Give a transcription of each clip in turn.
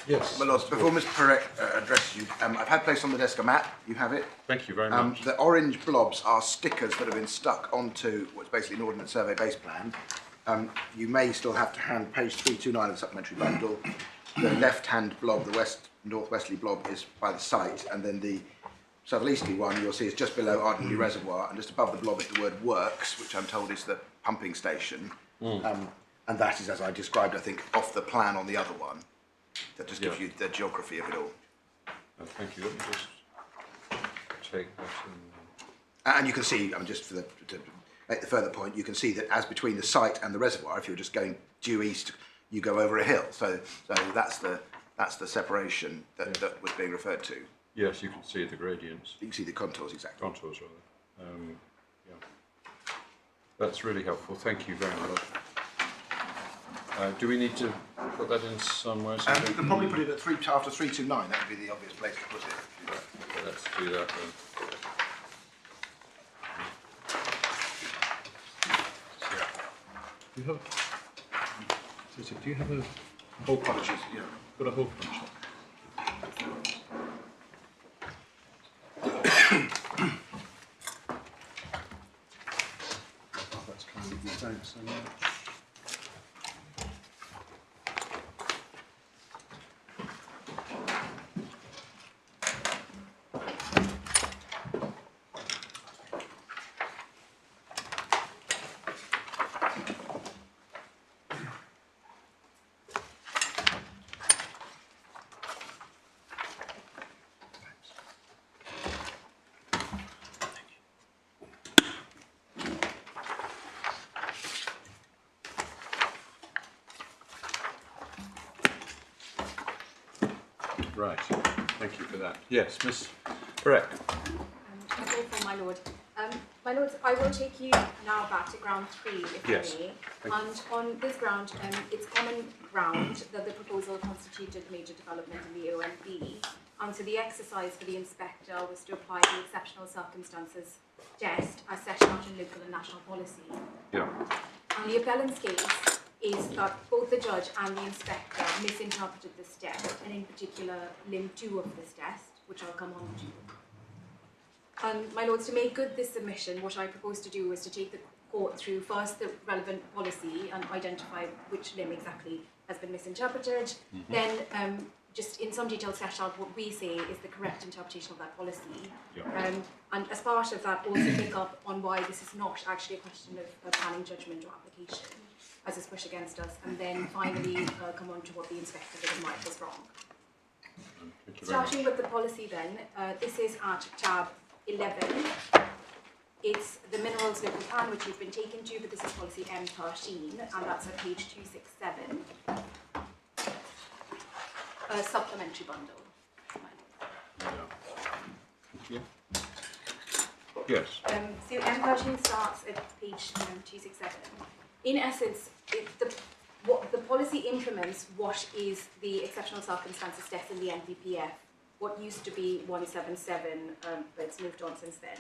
Yes. My lords, before Ms Perret addresses you, I've had placed on the desk a map. You have it. Thank you very much. The orange blobs are stickers that have been stuck onto what's basically an Ordnance Survey base plan. You may still have to hand page 329 of the supplementary bundle. The left-hand blob, the northwesterly blob, is by the site, and then the southerly one you'll see is just below Ardney Reservoir, and just above the blob is the word works, which I'm told is the pumping station. And that is, as I described, I think, off the plan on the other one. That just gives you the geography of it all. Thank you. Let me just take that And you can see, just to make the further point, you can see that as between the site and the reservoir, if you're just going due east, you go over a hill. So that's the separation that was being referred to. Yes, you can see the gradients. You can see the contours, exactly. Contours, rather. Yeah. That's really helpful. Thank you very much. Do we need to put that in somewhere? You can probably put it at after 329. That would be the obvious place to put it. Okay, let's do that then. Do you have a hole punch? Yeah. Got a hole punch. That's kind of you. Thanks so much. Right, thank you for that. Yes, Miss Frack. My lord. My lords, I will take you now back to ground 3, if I may. And on this ground, it's common ground that the proposal constituted major development in the OMB. And so the exercise for the inspector was to apply the exceptional circumstances test as set out in local and national policy. Yeah. And the appellant's case is that both the judge and the inspector misinterpreted this test, and in particular limb 2 of this test, which I'll come on to. And my lords, to make good this submission, what I propose to do is to take the court through first the relevant policy and identify which limb exactly has been misinterpreted, then just in some detail set out what we say is the correct interpretation of that policy. And as part of that, also pick up on why this is not actually a question of planning judgment or application, as is pushed against us, and then finally come on to what the inspector did and why it was wrong. Starting with the policy then, this is at tab 11. It's the minerals local plan which you've been taken to, but this is policy M13, and that's at page 267. A supplementary bundle. Yeah. Yes. So M13 starts at page 267. In essence, what the policy implements what is the exceptional circumstances test in the NPPF, what used to be 177, but it's moved on since then.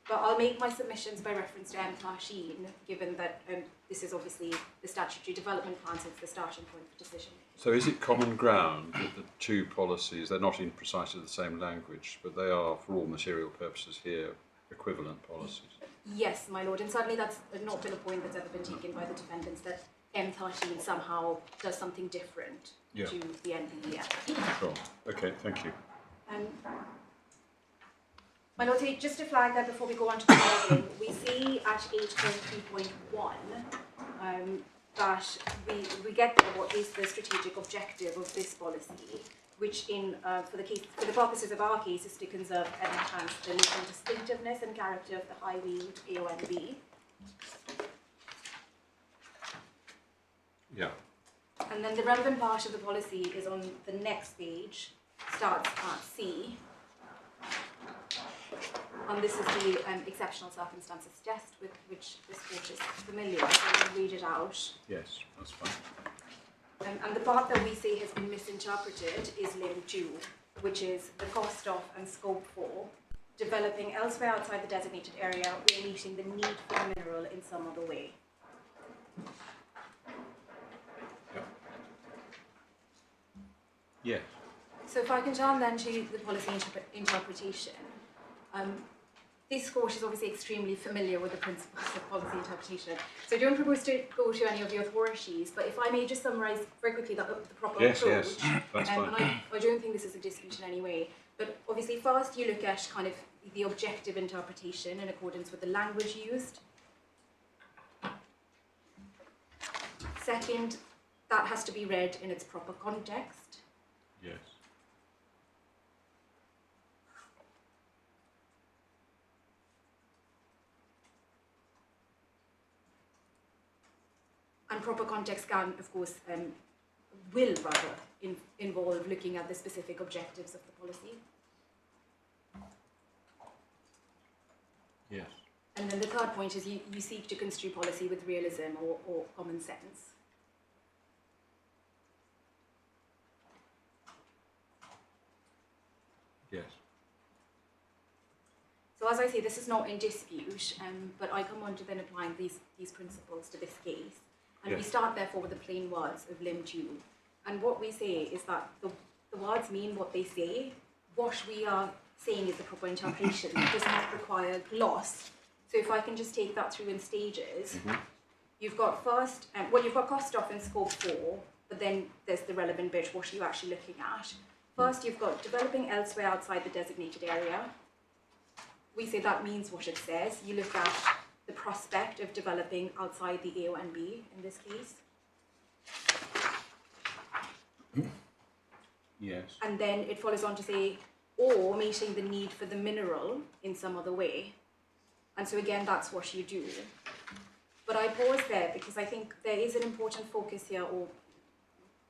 But I'll make my submissions by reference to M13, given that this is obviously the statutory development plan, so it's the starting point for decision. So is it common ground that the two policies, they're not in precisely the same language, but they are, for all material purposes here, equivalent policies? Yes, my lord, and certainly that's not been a point that's ever been taken by the defendants, that M13 somehow does something different to the NPPF. Sure. Okay, thank you. My lord, just to flag that before we go on to the following, we see at 8.3.1 that we get what is the strategic objective of this policy, which for the purposes of our case is to conserve and enhance the local distinctiveness and character of the High Weald AONB. Yeah. And then the relevant part of the policy is on the next page, starts at C. And this is the exceptional circumstances test with which this court is familiar, so I'll read it out. Yes, that's fine. And the part that we say has been misinterpreted is limb 2, which is the cost of and scope for developing elsewhere outside the designated area or meeting the need for the mineral in some other way. Yes. So if I can turn then to the policy interpretation, this court is obviously extremely familiar with the principles of policy interpretation. So I don't propose to go to any of the authorities, but if I may just summarise very quickly the proper approach. Yes, that's fine. And I don't think this is a dispute in any way, but obviously first you look at kind of the objective interpretation in accordance with the language used. Second, that has to be read in its proper context. Yes. And proper context can, of course, will rather involve looking at the specific objectives of the policy. Yes. And then the third point is you seek to construe policy with realism or common sense. Yes. So as I say, this is not in dispute, but I come on to then applying these principles to this case. And we start therefore with the plain words of Lim 2. And what we say is that the words mean what they say. What we are saying is the proper interpretation. It does not require gloss. So if I can just take that through in stages, you've got first, you've got cost off in scope 4, but then there's the relevant bit, what are you actually looking at? First, you've got developing elsewhere outside the designated area. We say that means what it says. You look at the prospect of developing outside the A or B in this case. Yes. And then it follows on to say, or meeting the need for the mineral in some other way. And so again, that's what you do. But I pause there because I think there is an important focus here, or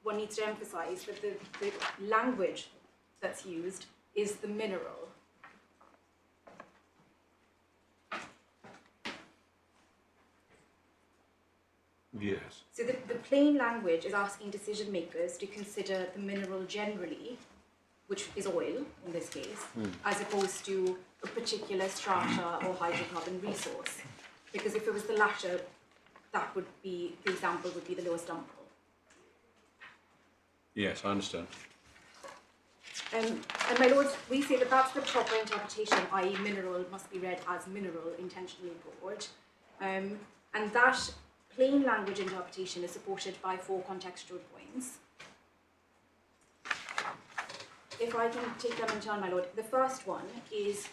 one needs to emphasize that the language that's used is the mineral. Yes. So the plain language is asking decision makers to consider the mineral generally, which is oil in this case, as opposed to a particular strata or hydrocarbon resource. Because if it was the latter, that would be, the example would be the lowest dump. Yes, I understand. And my lords, we say that that's the proper interpretation, i.e. mineral must be read as mineral, intentionally broad. And that plain language interpretation is supported by 4 contextual points. If I can take them in turn, my lord. The first one is,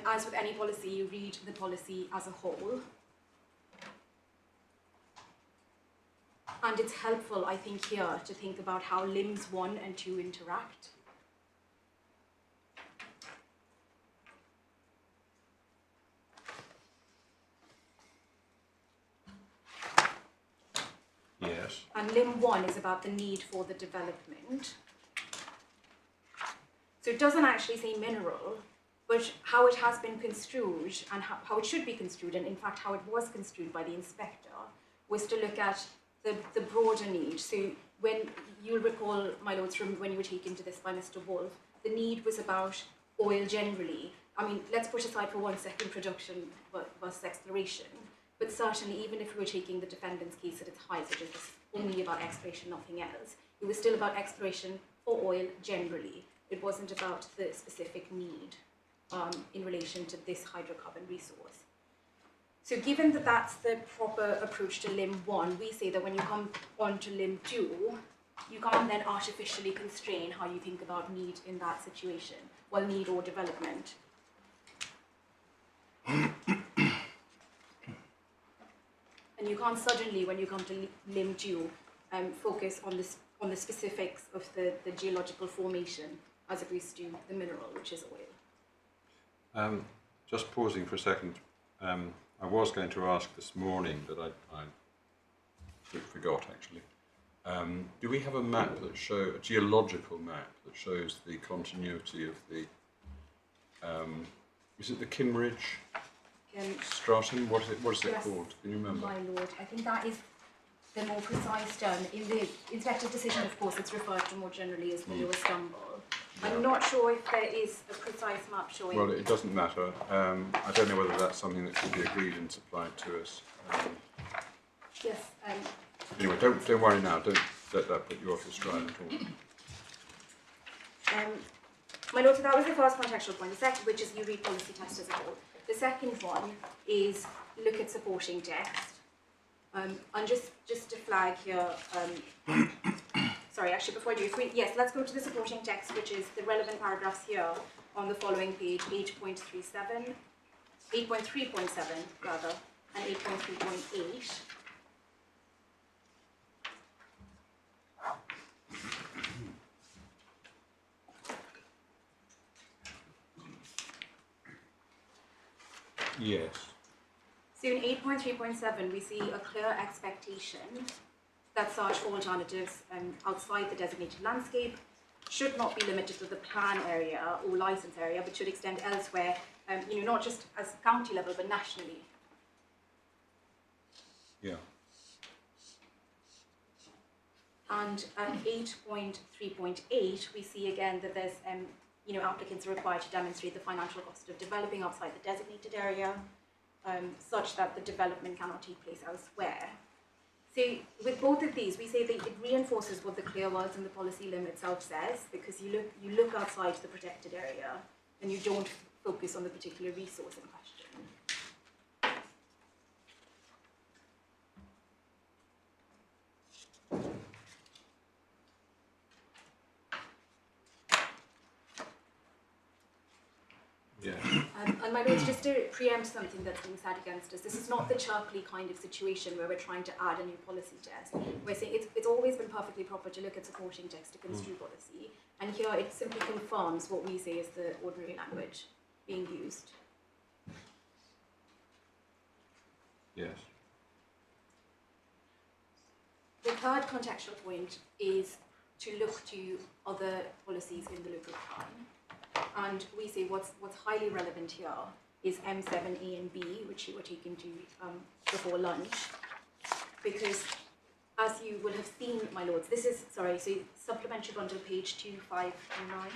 as with any policy, you read the policy as a whole. And it's helpful, I think, here to think about how limbs 1 and 2 interact. Yes. And limb 1 is about the need for the development. So it doesn't actually say mineral, but how it has been construed and how it should be construed, and in fact how it was construed by the inspector, was to look at the broader need. So when you'll recall, my lords, from when you were taken to this by Mr. Wolf, the need was about oil generally. I mean, let's put aside for 1 second production versus exploration, but certainly even if we were taking the defendant's case at its height, such as this only about exploration, nothing else, it was still about exploration for oil generally. It wasn't about the specific need in relation to this hydrocarbon resource. So given that that's the proper approach to limb 1, we say that when you come on to limb 2, you can't then artificially constrain how you think about need in that situation, well, need or development. And you can't suddenly, when you come to limb 2, focus on the specifics of the geological formation as opposed to the mineral, which is oil. Just pausing for a second. I was going to ask this morning, but I forgot actually. Do we have a map that shows, a geological map that shows the continuity of the, is it the Kimmeridge stratum? What is it Yes, called? Can you remember? my lord, I think that is the more precise term. In the inspector's decision, of course, it's referred to more generally as the lowest stumble. I'm not sure if there is a precise map showing. Well, it doesn't matter. I don't know whether that's something that could be agreed and supplied to us. Yes. Anyway, don't worry now. Don't let that put you off your stride at all. My lord, so that was the first contextual point. The second, which is you read policy text as a whole. The second one is look at supporting text. And just to flag here, sorry, actually before I do, yes, let's go to the supporting text, which is the relevant paragraphs here on the following page, 8.3.7 rather, and 8.3.8. Yes. So in 8.3.7, we see a clear expectation that such alternatives outside the designated landscape should not be limited to the plan area or license area, but should extend elsewhere, not just as county level, but nationally. Yeah. And at 8.3.8, we see again that there's, applicants are required to demonstrate the financial cost of developing outside the designated area, such that the development cannot take place elsewhere. So with both of these, we say that it reinforces what the clear words in the policy limit itself says, because you look outside the protected area and you don't focus on the particular resource in question. Yeah. And my lords, just to preempt something that's being said against us, this is not the Chirkley kind of situation where we're trying to add a new policy test. We're saying it's always been perfectly proper to look at supporting text to construe policy, and here it simply confirms what we say is the ordinary language being used. Yes. The third contextual point is to look to other policies in the local plan. And we say what's highly relevant here is M7A and B, which you were taken to before lunch, because as you will have seen, my lords, this is, sorry, so supplementary bundle page 259.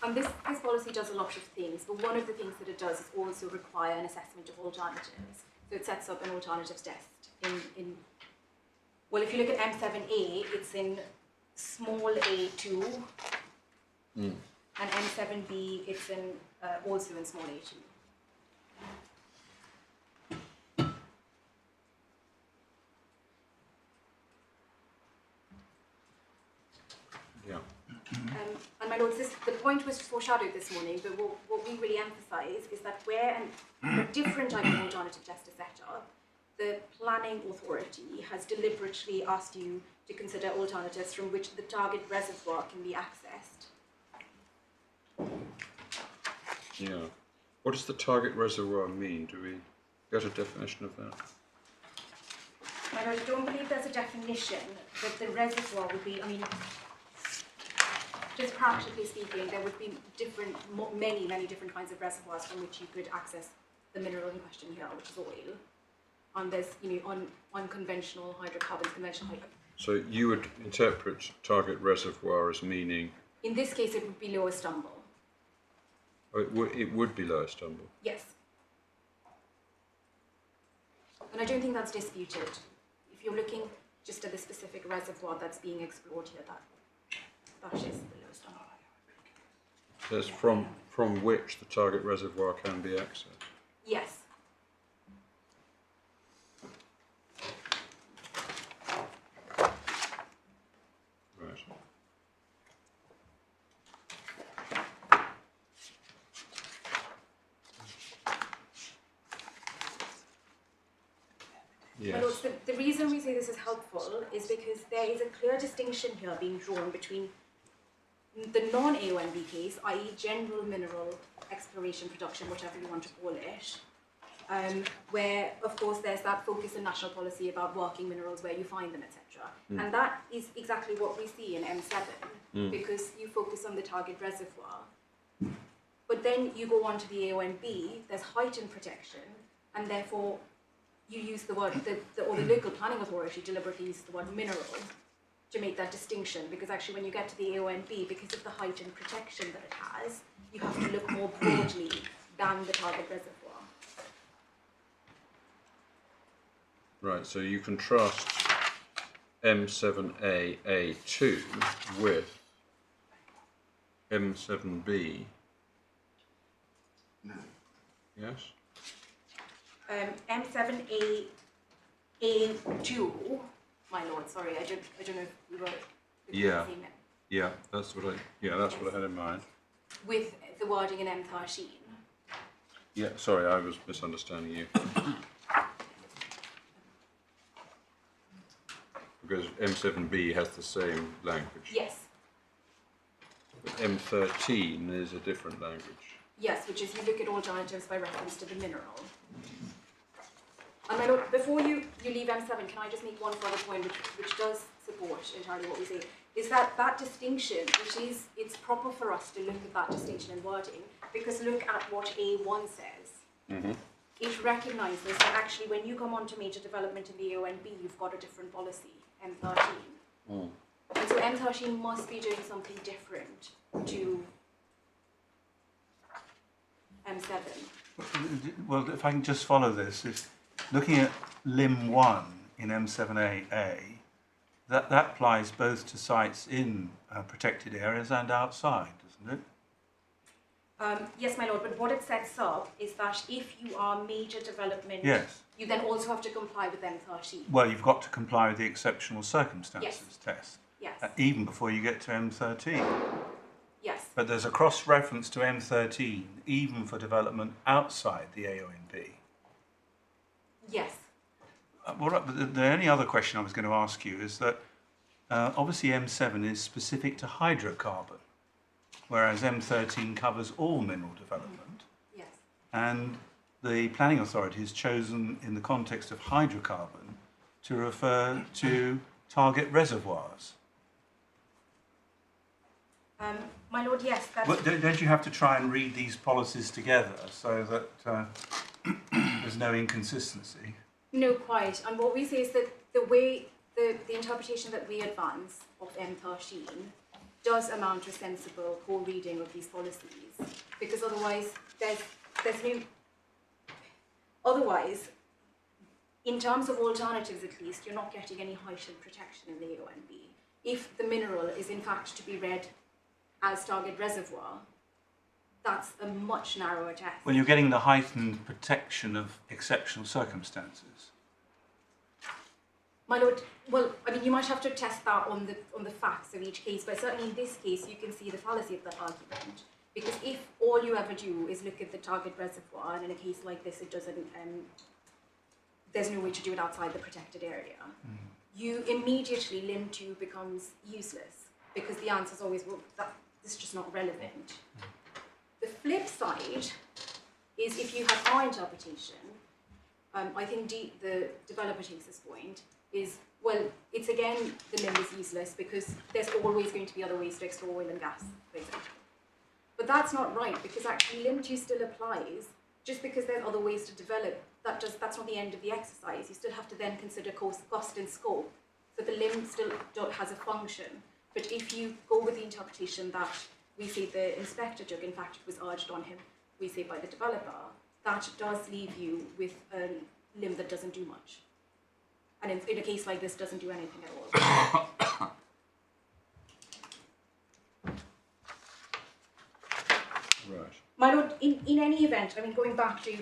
And this policy does a lot of things, but one of the things that it does is also require an assessment of alternatives. So it sets up an alternatives test well, if you look at M7A, it's in small a2, and M7B, it's in also in small a2. Yeah. And my lords, the point was foreshadowed this morning, but what we really emphasise is that where a different type of alternative test is set up, the planning authority has deliberately asked you to consider alternatives from which the target reservoir can be accessed. Yeah. What does the target reservoir mean? Do we get a definition of that? I don't believe there's a definition, but the reservoir would be, just practically speaking, there would be many different kinds of reservoirs from which you could access the mineral in question here, which is oil. And there's, unconventional hydrocarbons, conventional hydrocarbons. So you would interpret target reservoir as meaning? In this case, it would be Lower Stumble. Oh, it would be Lower Stumble? Yes. And I don't think that's disputed. If you're looking just at the specific reservoir that's being explored here, that is the Lower Stumble. That's from which the target reservoir can be accessed? Yes. Right. Yes. But also, the reason we say this is helpful is because there is a clear distinction here being drawn between the non-AONB case, i.e. general mineral exploration production, whatever you want to call it, where, of course, there's that focus in national policy about working minerals, where you find them, etc. And that is exactly what we see in M7, because you focus on the target reservoir. But then you go on to the AONB, there's heightened protection, and therefore you use the word, or the local planning authority deliberately uses the word mineral to make that distinction, because actually when you get to the AONB, because of the heightened protection that it has, you have to look more broadly than the target reservoir. Right, so you contrast M7A-A2 with M7B. No. Yes? M7A2, my lord, sorry, I don't know if we were Yeah. Yeah, that's what I had in mind. with the wording in M13. Yeah, sorry, I was misunderstanding you. Because M7B has the same language. Yes, But M13 is a different language. yes, which is you look at alternatives by reference to the mineral. And my lord, before you leave M7, can I just make one further point which does support entirely what we say, is that distinction, it's proper for us to look at that distinction in wording, because look at what A1 says. Mm-hmm. It recognises that actually when you come on to major development in the AONB, you've got a different policy, M13. Mm. And so M13 must be doing something different to M7. Well, if I can just follow this, if looking at Lim 1 in M7AA, that applies both to sites in protected areas and outside, doesn't it? Yes, my lord, but what it sets up is that if you are major development, Yes. you then also have to comply with M13. Well, you've got to comply with the exceptional circumstances test, Yes, even before you get to M13. yes. But there's a cross-reference to M13, even for development outside the AONB. Yes. But the only other question I was going to ask you is that obviously M7 is specific to hydrocarbon, whereas M13 covers all mineral development. Yes. And the planning authority has chosen, in the context of hydrocarbon, to refer to target reservoirs. My lord, yes, that's... But don't you have to try and read these policies together so that there's no inconsistency? No, quite. And what we say is that the way, the interpretation that we advance of M13 does amount to a sensible co-reading of these policies, because otherwise there's no... Otherwise, in terms of alternatives at least, you're not getting any heightened protection in the AONB. If the mineral is in fact to be read as target reservoir, that's a much narrower test. Well, you're getting the heightened protection of exceptional circumstances. My lord, well, I mean, you might have to test that on the facts of each case, but certainly in this case, you can see the fallacy of that argument. Because if all you ever do is look at the target reservoir, and in a case like this, it doesn't, there's no way to do it outside the protected area, you immediately, Lim 2 becomes useless, because the answer is always, well, this is just not relevant. The flip side is if you have our interpretation, I think the developer takes this point, is, well, it's again, the Lim is useless because there's always going to be other ways to explore oil and gas, for example. But that's not right, because actually Lim 2 still applies. Just because there's other ways to develop, that's not the end of the exercise. You still have to then consider cost and scope. So the Lim still has a function. But if you go with the interpretation that we say the inspector took, in fact it was urged on him, we say by the developer, that does leave you with a Lim that doesn't do much. And in a case like this, doesn't do anything at all. Right. My lord, in any event, I mean, going back to,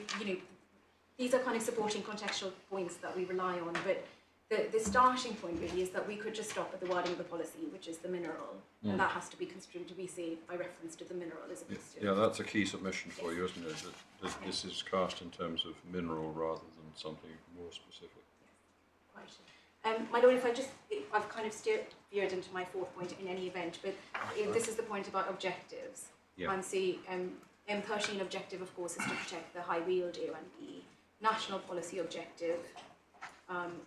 these are kind of supporting contextual points that we rely on, but the starting point really is that we could just stop at the wording of the policy, which is the mineral, and that has to be construed to be, say, by reference to the mineral as opposed to... Yeah, that's a key submission for you, isn't it? That this is cast in terms of mineral rather than something more specific. Right. My lord, I've kind of veered into my fourth point in any event, but this is the point about objectives. Yeah. And say, M13 objective, of course, is to protect the high Weald AONB. National policy objective,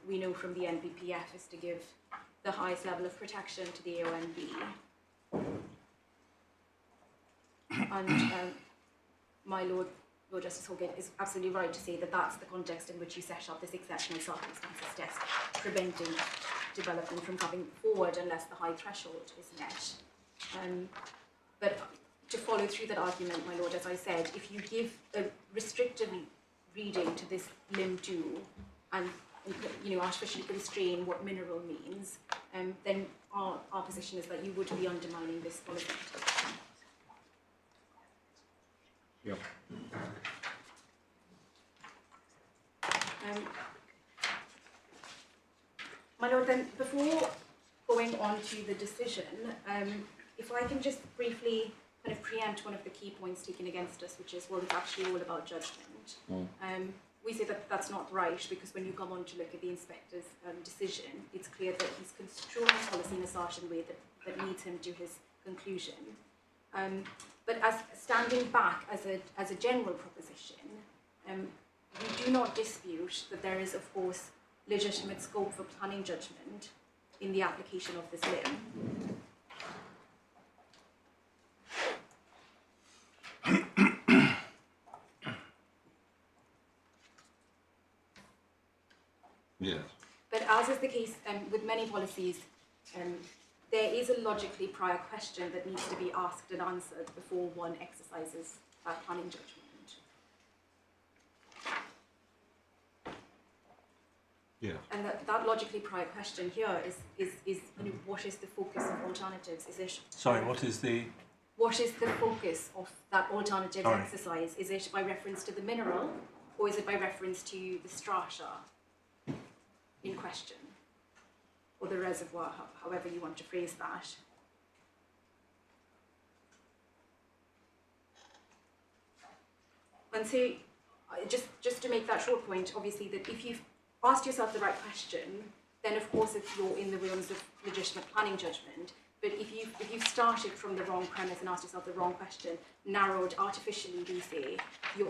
we know from the NPPF, is to give the highest level of protection to the AONB. And my Lord Justice Holgate is absolutely right to say that that's the context in which you set up this exceptional circumstances test, preventing development from coming forward unless the high threshold is met. But to follow through that argument, my Lord, as I said, if you give a restrictive reading to this Lim 2 and artificially constrain what mineral means, then our position is that you would be undermining this policy. Yep. My Lord, then before going on to the decision, if I can just briefly kind of preempt one of the key points taken against us, which is, well, it's actually all about judgment. We say that that's not right, because when you come on to look at the inspector's decision, it's clear that he's construing policy in a certain way that leads him to his conclusion. But as standing back as a general proposition, we do not dispute that there is, of course, legitimate scope for planning judgment in the application of this limb. Yes. But as is the case with many policies, there is a logically prior question that needs to be asked and answered before one exercises that planning judgment. Yeah. And that logically prior question here is what is the focus of alternatives? Is it what is the... What is the focus of that alternatives exercise? Is it by reference to the mineral, or is it by reference to the strata in question, or the reservoir, however you want to phrase that? And so, just to make that short point, obviously, that if you've asked yourself the right question, then of course you're in the realms of legitimate planning judgment. But if you've started from the wrong premise and asked yourself the wrong question, narrowed artificially, we say,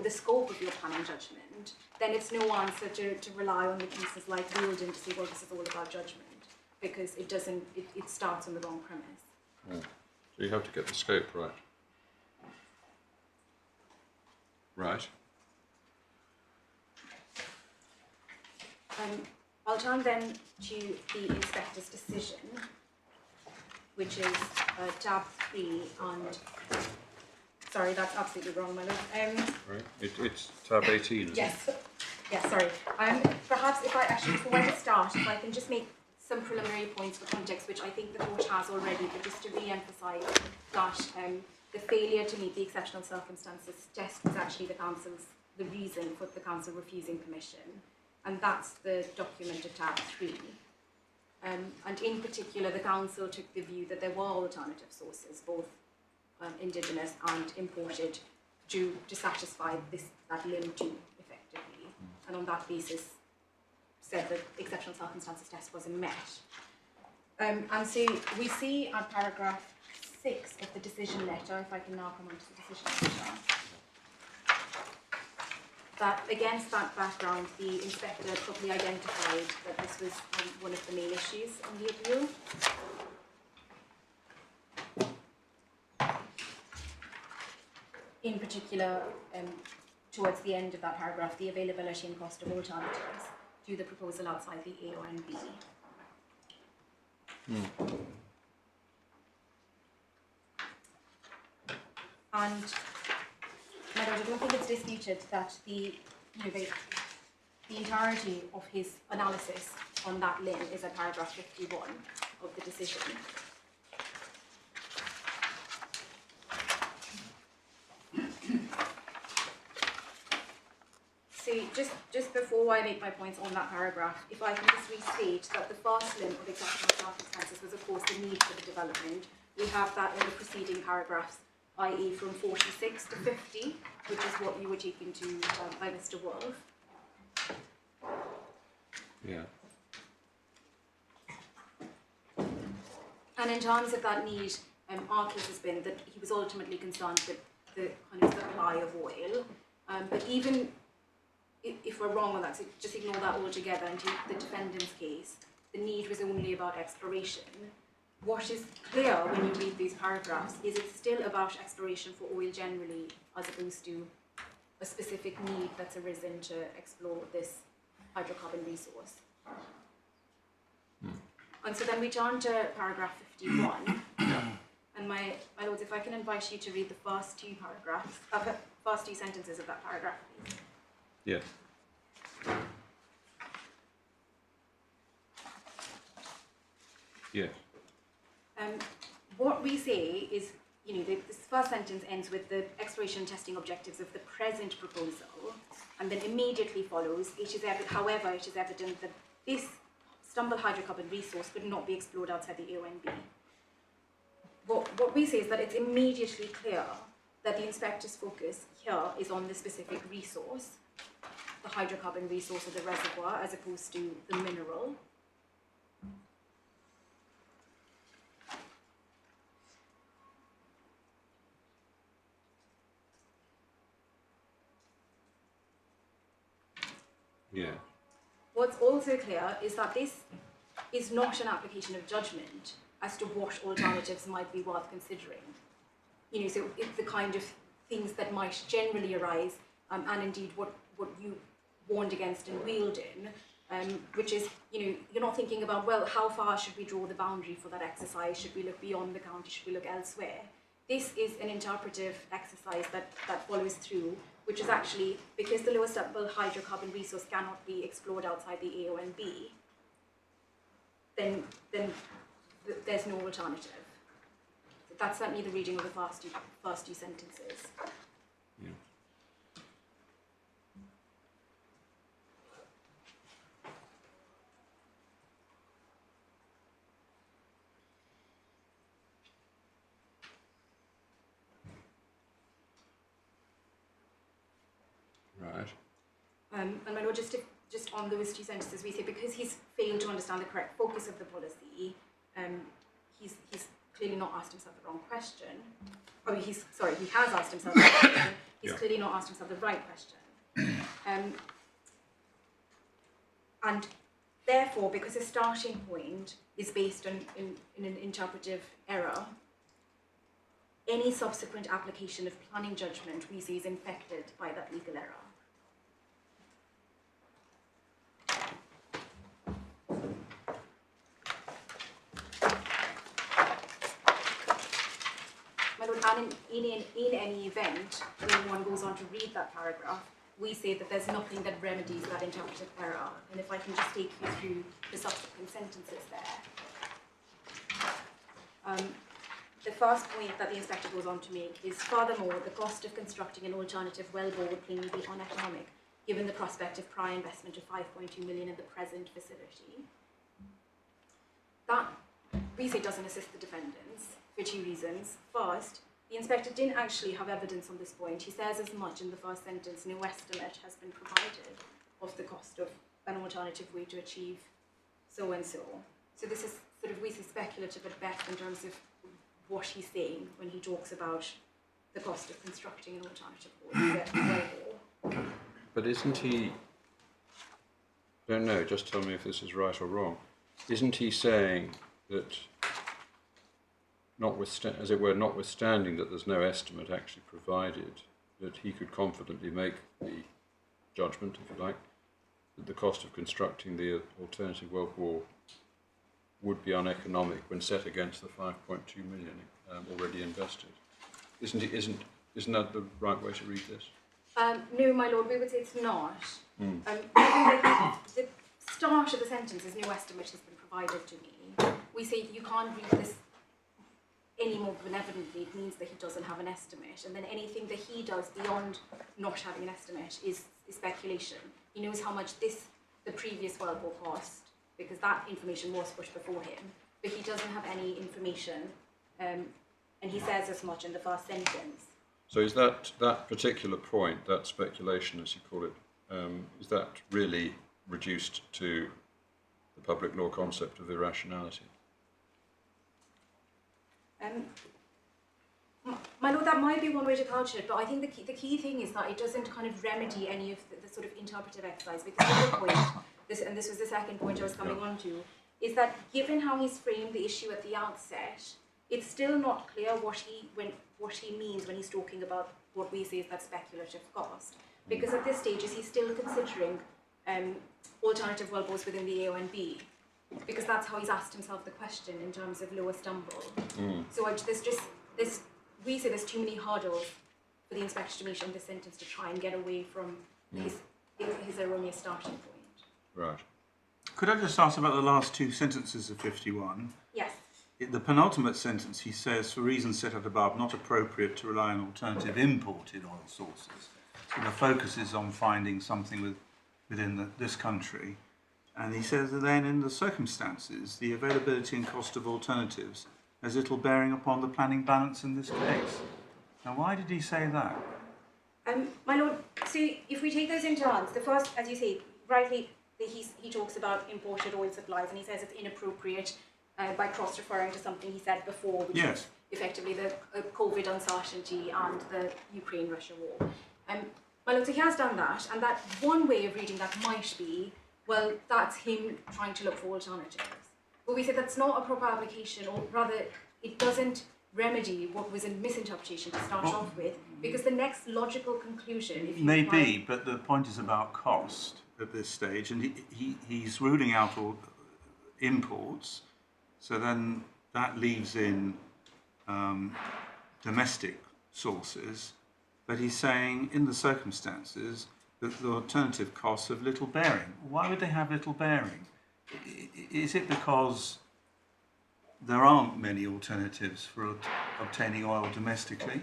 the scope of your planning judgment, then it's no answer to rely on the cases like Weald to say, well, this is all about judgment, because it doesn't. It starts on the wrong premise. Yeah. So you have to get the scope right. Right. I'll turn then to the inspector's decision, which is tab 3 and... Sorry, that's absolutely wrong, my lord. Right. It's tab 18, isn't yes. Yes, sorry. Perhaps if I actually, before I start, if I can just make some preliminary points for context, which I think the court has already, but just to re-emphasise that the failure to meet the exceptional circumstances test was actually the reason for the council refusing permission. And that's the document at tab 3. And in particular, the council took the view that there were alternative sources, both indigenous and imported, to satisfy that limb 2 effectively. And on that basis, said that exceptional circumstances test wasn't met. And so we see at paragraph 6 of the decision letter, if I can now come on to the decision letter, that against that background, the inspector properly identified that this was one of the main issues in the appeal. In particular, towards the end of that paragraph, the availability and cost of alternatives to the proposal outside the A or B. And I don't think it's disputed that the entirety of his analysis on that limb is at paragraph 51 of the decision. So just before I make my points on that paragraph, if I can just restate that the first limb of exceptional circumstances was, of course, the need for the development. We have that in the preceding paragraphs, i.e. from 46 to 50, which is what you were taken to by Mr. Wolf. Yeah. And in terms of that need, our case has been that he was ultimately concerned with the kind of supply of oil. But even if we're wrong on that, so just ignore that altogether and take the defendant's case, the need was only about exploration. What is clear when you read these paragraphs is it's still about exploration for oil generally, as opposed to a specific need that's arisen to explore this hydrocarbon resource. And so then we turn to paragraph 51. And my lords, if I can invite you to read the first two paragraphs, first two sentences of that paragraph, please. Yes. Yes. What we say is, this first sentence ends with the exploration and testing objectives of the present proposal, and then immediately follows, however, it is evident that this stumble hydrocarbon resource could not be explored outside the AONB. What we say is that it's immediately clear that the inspector's focus here is on the specific resource, the hydrocarbon resource of the reservoir, as opposed to the mineral. Yeah. What's also clear is that this is not an application of judgment as to what alternatives might be worth considering. So it's the kind of things that might generally arise, and indeed what you warned against in Weald, which is, you're not thinking about, well, how far should we draw the boundary for that exercise? Should we look beyond the county? Should we look elsewhere? This is an interpretive exercise that follows through, which is actually, because the lower stable hydrocarbon resource cannot be explored outside the AONB, then there's no alternative. That's certainly the reading of the first two sentences. Yeah. Right. And my lord, just on those two sentences, we say because he's failed to understand the correct focus of the policy, he's clearly not asked himself the wrong question. He has asked himself the wrong question. He's clearly not asked himself the right question. And therefore, because his starting point is based in an interpretive error, any subsequent application of planning judgment we say is infected by that legal error. And in any event, when one goes on to read that paragraph, we say that there's nothing that remedies that interpretive error. And if I can just take you through the subsequent sentences there. The first point that the inspector goes on to make is, furthermore, the cost of constructing an alternative wellbore would plainly be uneconomic, given the prospect of prior investment of 5.2 million in the present facility. That, we say, doesn't assist the defendants for two reasons. First, the inspector didn't actually have evidence on this point. He says as much in the first sentence, no estimate has been provided of the cost of an alternative way to achieve so and so. So this is sort of, we say, speculative at best in terms of what he's saying when he talks about the cost of constructing an alternative wellbore. But isn't he, I don't know, just tell me if this is right or wrong, isn't he saying that, as it were, notwithstanding that there's no estimate actually provided, that he could confidently make the judgment, if you like, that the cost of constructing the alternative wellbore would be uneconomic when set against the 5.2 million already invested? Isn't that the right way to read this? No, my lord, we would say it's not. Mm. The start of the sentence is no estimate has been provided to me. We say you can't read this any more benevolently. It means that he doesn't have an estimate, and then anything that he does beyond not having an estimate is speculation. He knows how much the previous wellbore cost, because that information was pushed before him, but he doesn't have any information, and he says as much in the first sentence. So is that particular point, that speculation as you call it, is that really reduced to the public law concept of irrationality? My lord, that might be one way to couch it, but I think the key thing is that it doesn't kind of remedy any of the sort of interpretive exercise, because the other point, and this was the second point I was coming on to, is that given how he's framed the issue at the outset, it's still not clear what he means when he's talking about what we say is that speculative cost. Because at this stage, is he still considering alternative wellbores within the AONB? Because that's how he's asked himself the question in terms of lower stumble. So we say there's too many hurdles for the inspector to meet in this sentence to try and get away from his erroneous starting point. Right. Could I just ask about the last two sentences of 51? Yes. The penultimate sentence, he says, for reasons set out above, not appropriate to rely on alternative imported oil sources. So the focus is on finding something within this country. And he says that then, in the circumstances, the availability and cost of alternatives has little bearing upon the planning balance in this case. Now, why did he say that? My lord, so if we take those in turns, the first, as you say, rightly, he talks about imported oil supplies, and he says it's inappropriate by cross-referring to something he said before, which is effectively the COVID uncertainty and the Ukraine-Russia war. My lord, so he has done that, and that one way of reading that might be, well, that's him trying to look for alternatives. But we say that's not a proper application, or rather, it doesn't remedy what was a misinterpretation to start off with, because the next logical conclusion... If you Maybe, but the point is about cost at this stage, and he's ruling out all imports, so then that leaves in domestic sources, but he's saying in the circumstances that the alternative costs have little bearing. Why would they have little bearing? Is it because there aren't many alternatives for obtaining oil domestically?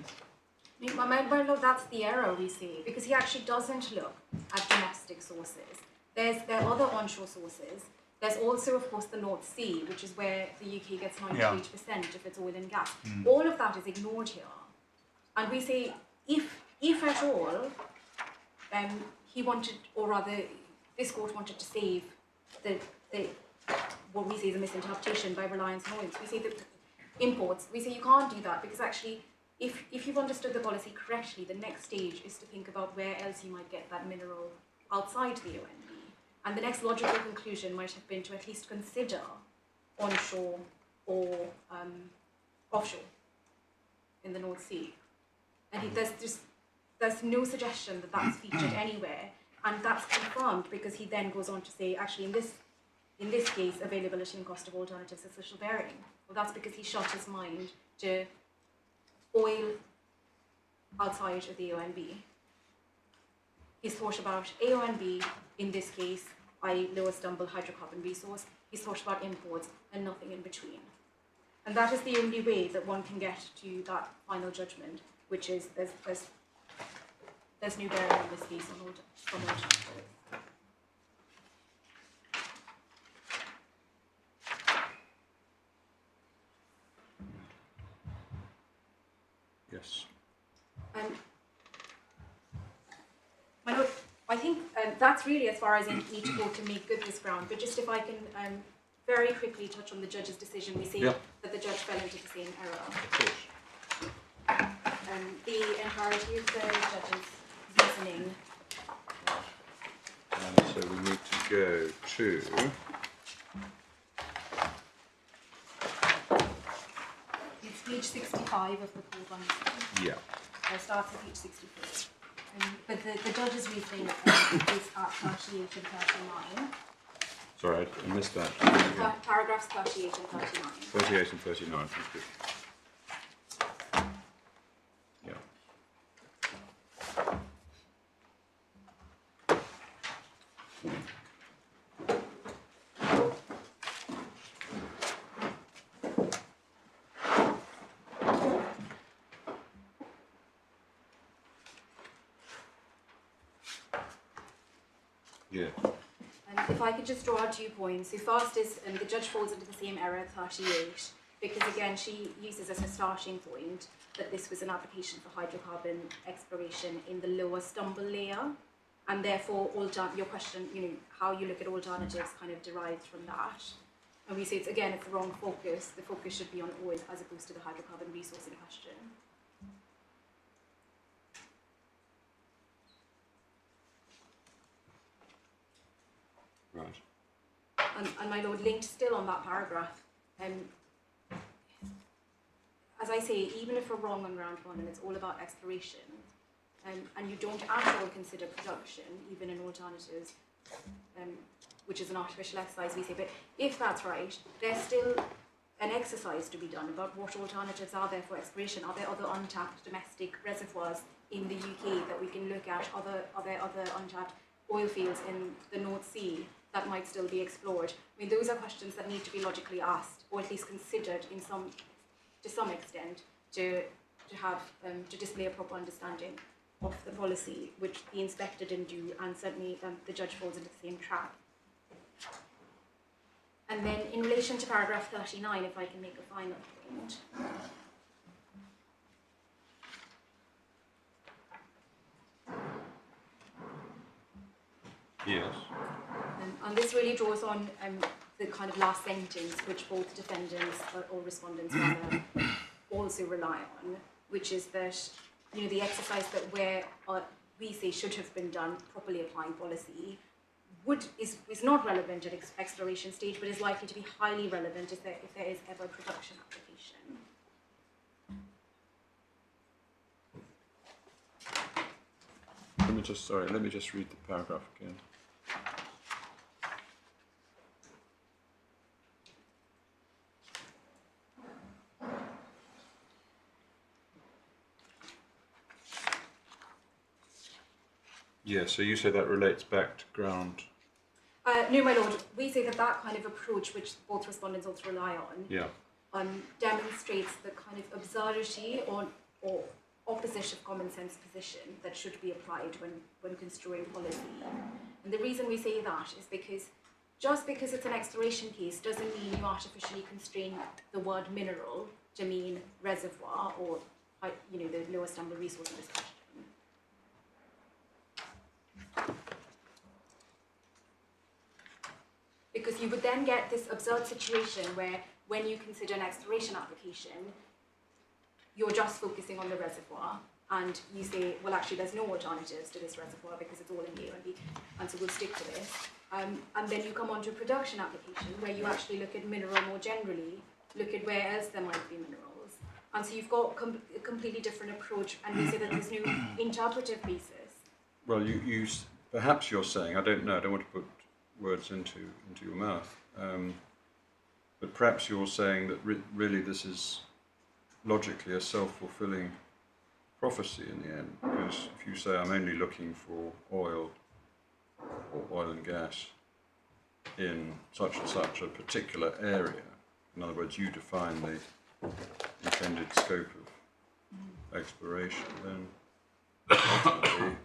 My lord, that's the error we see, because he actually doesn't look at domestic sources. There are other onshore sources. There's also, of course, the North Sea, which is where the UK gets 98% of its oil and gas. All of that is ignored here. And we say, if at all, he wanted, or rather, this court wanted to save the what we say is a misinterpretation by reliance on oils. We say that imports, we say you can't do that, because actually, if you've understood the policy correctly, the next stage is to think about where else you might get that mineral outside the ONB. And the next logical conclusion might have been to at least consider onshore or offshore in the North Sea. And there's no suggestion that that's featured anywhere, and that's confirmed because he then goes on to say, actually, in this case, availability and cost of alternatives has little bearing. Well, that's because he shut his mind to oil outside of the ONB. He's thought about AONB, in this case, i.e. lowest stumble hydrocarbon resource. He's thought about imports and nothing in between. And that is the only way that one can get to that final judgment, which is there's no bearing in this case on alternatives. Yes. My lord, I think that's really as far as I need to go to make good this ground. But just if I can very quickly touch on the judge's decision, we say that the judge fell into the same error. Of course. The entirety of the judge's reasoning. So we need to go to... It's page 65 of the court on Yeah. It starts at page 64. But the judge's reasoning is at 38 and 39. Sorry, I missed that. Paragraphs 38 and 39. 38 and 39, thank you. Yeah. Yeah. If I could just draw out 2 points. So first is the judge falls into the same error at 38, because again she uses as her starting point that this was an application for hydrocarbon exploration in the lower stumble layer, and therefore your question, how you look at alternatives kind of derives from that. And we say it's the wrong focus. The focus should be on oil as opposed to the hydrocarbon resource in question. Right. And my lord, linked still on that paragraph, as I say, even if we're wrong on round one and it's all about exploration, and you don't at all consider production, even in alternatives, which is an artificial exercise, we say, but if that's right, there's still an exercise to be done about what alternatives are there for exploration. Are there other untapped domestic reservoirs in the UK that we can look at? Are there other untapped oil fields in the North Sea? that might still be explored. I mean, those are questions that need to be logically asked, or at least considered to some extent, to display a proper understanding of the policy, which the inspector didn't do, and certainly the judge falls into the same trap. And then in relation to paragraph 39, if I can make a final point. Yes. And this really draws on the kind of last sentence, which both defendants or respondents rather also rely on, which is that, you know, the exercise that we say should have been done, properly applying policy, is not relevant at exploration stage, but is likely to be highly relevant if there is ever a production application. Let me just read the paragraph again. Yeah, so you say that relates back to ground. No, my lord, we say that kind of approach, which both respondents also rely on, demonstrates the kind of absurdity or opposite of common sense position that should be applied when construing policy. And the reason we say that is because just because it's an exploration case doesn't mean you artificially constrain the word mineral to mean reservoir or, you know, the lowest number resource in this question. Because you would then get this absurd situation where when you consider an exploration application, you're just focusing on the reservoir and you say, well, actually, there's no alternatives to this reservoir because it's all in A and B, and so we'll stick to this. And then you come on to a production application where you actually look at mineral more generally, look at where else there might be minerals. And so you've got a completely different approach, and we say that there's no interpretive basis. Well, you perhaps you're saying, I don't know, I don't want to put words into your mouth, but perhaps you're saying that really this is logically a self-fulfilling prophecy in the end, because if you say I'm only looking for oil or oil and gas in such and such a particular area, in other words, you define the intended scope of exploration, then ultimately,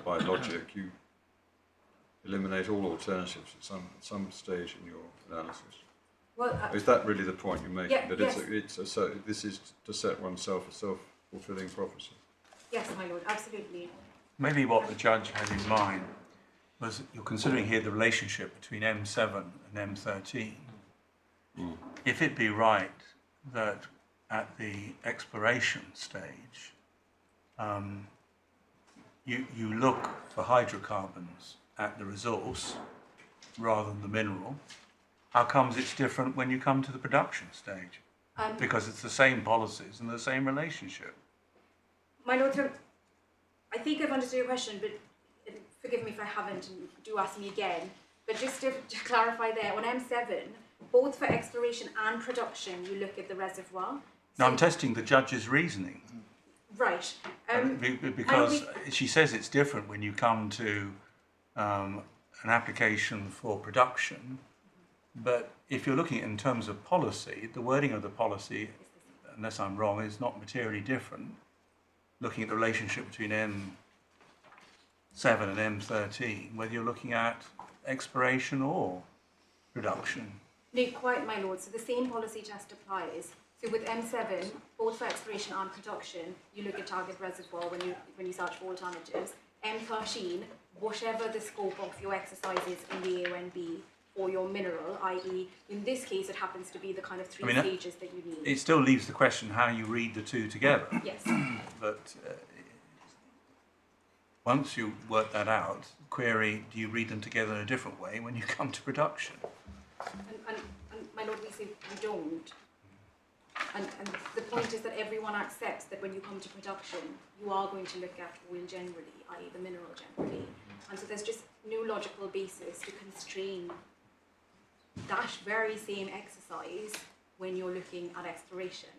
by logic, you eliminate all alternatives at some stage in your analysis. Well, is that really the point you're making? Yeah, that yes. This is to set oneself a self-fulfilling prophecy? Yes, my lord, absolutely. Maybe what the judge had in mind was you're considering here the relationship between M7 and M13. If it be right that at the exploration stage, you look for hydrocarbons at the resource rather than the mineral, how comes it's different when you come to the production stage? Because it's the same policies and the same relationship. My lord, I think I've understood your question, but forgive me if I haven't, and do ask me again. But just to clarify there, on M7, both for exploration and production, you look at the reservoir. Now, I'm testing the judge's reasoning. Right. Because she says it's different when you come to an application for production, but if you're looking in terms of policy, the wording of the policy, unless I'm wrong, is not materially different. Looking at the relationship between M7 and M13, whether you're looking at exploration or production. No, quite, my lord. So the same policy test applies. So with M7, both for exploration and production, you look at target reservoir when you search for alternatives. M13, whatever the scope of your exercise is in the AONB or your mineral, i.e., in this case, it happens to be the kind of three stages that you need. It still leaves the question how you read the two together. Yes. But once you work that out, query, do you read them together in a different way when you come to production? And my lord, we say you don't. And the point is that everyone accepts that when you come to production, you are going to look at oil generally, i.e. the mineral generally. And so there's just no logical basis to constrain that very same exercise when you're looking at exploration.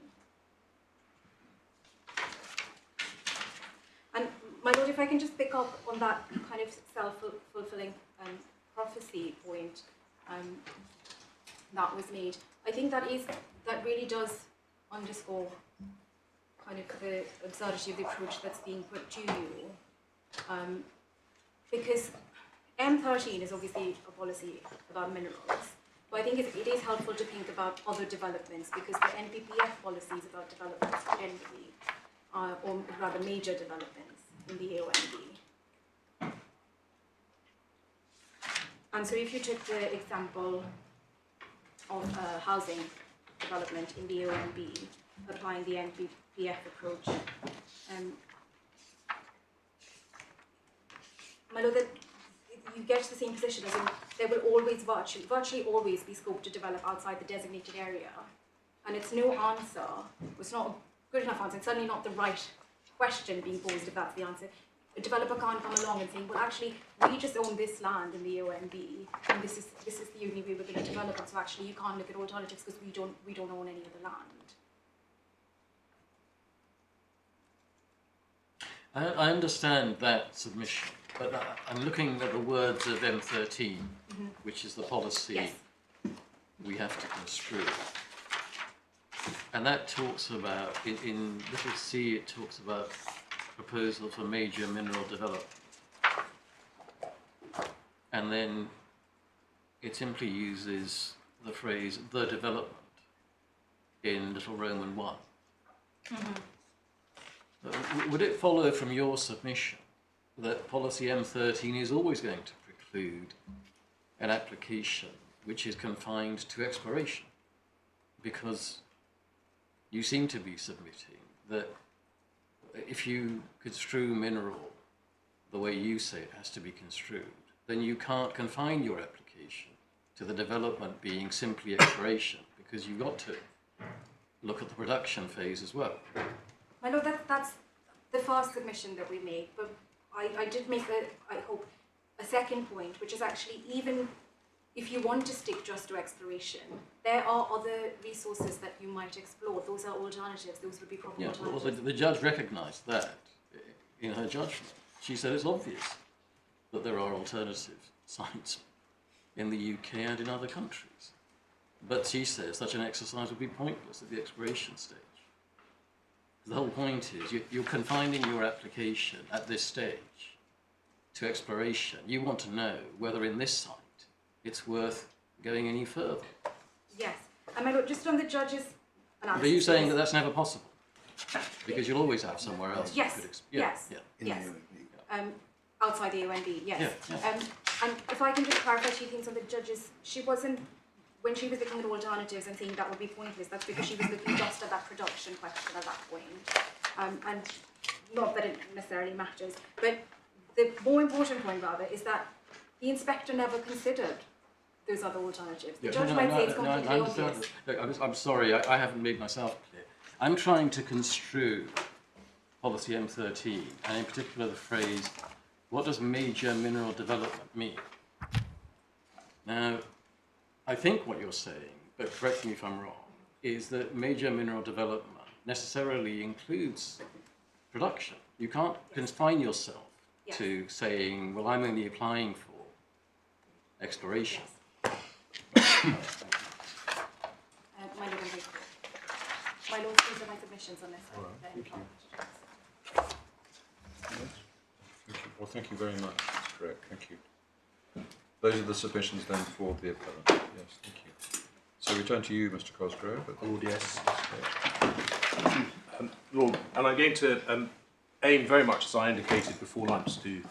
And my lord, if I can just pick up on that kind of self-fulfilling prophecy. prophecy point that was made, I think that really does underscore kind of the absurdity of the approach that's being put to you. Because M13 is obviously a policy about minerals, but I think it is helpful to think about other developments, because the NPPF policies about developments generally, or rather major developments in the AONB. And so if you took the example of housing development in the AONB, applying the NPPF approach, I know that you get to the same position as in there will always virtually always be scope to develop outside the designated area, and it's no answer, it's not a good enough answer, it's certainly not the right question being posed if that's the answer. A developer can't come along and say, well actually we just own this land in the OMB and this is the only way we're going to develop it, so actually you can't look at alternatives because we don't own any other land. I understand that submission, but I'm looking at the words of M13, which is the policy we have to construe. And that talks about, in little c, it talks about proposal for major mineral development. And then it simply uses the phrase, the development, in little Roman 1. Would it follow from your submission that policy M13 is always going to preclude an application which is confined to exploration? Because you seem to be submitting that if you construe mineral the way you say it has to be construed, then you can't confine your application to the development being simply exploration, because you've got to look at the production phase as well. I know that's the first submission that we made, but I did make, I hope, a second point, which is actually, even if you want to stick just to exploration, there are other resources that you might explore. Those are alternatives. Those would be proper alternatives. Well, the judge recognised that in her judgment. She said it's obvious that there are alternative sites in the UK and in other countries. But she says such an exercise would be pointless at the exploration stage. The whole point is you're confining your application at this stage to exploration. You want to know whether in this site it's worth going any further. Yes, and just on the judge's analysis. But are you saying that that's never possible? Because you'll always have somewhere else. Yes, you could yes. Outside the ONB, yes. Yeah. And if I can just clarify 2 things on the judge's, she wasn't, when she was looking at alternatives and saying that would be pointless, that's because she was looking just at that production question at that point. And not that it necessarily matters, but the more important point rather is that the inspector never considered those other alternatives. The judge might say it's completely obvious. Look, I'm sorry, I haven't made myself clear. I'm trying to construe policy M13, and in particular the phrase, what does major mineral development mean? Now, I think what you're saying, but correct me if I'm wrong, is that major mineral development necessarily includes production. You can't confine yourself to saying, well, I'm only applying for exploration. My lord, these are my submissions on this. Right, thank you. Well, thank you very much. That's correct. Thank you. Those are the submissions then for the appellant. Yes, thank you. So we turn to you, Mr. Cosgrove. Lord, yes. Lord, and I'm going to aim very much, as I indicated before lunch, to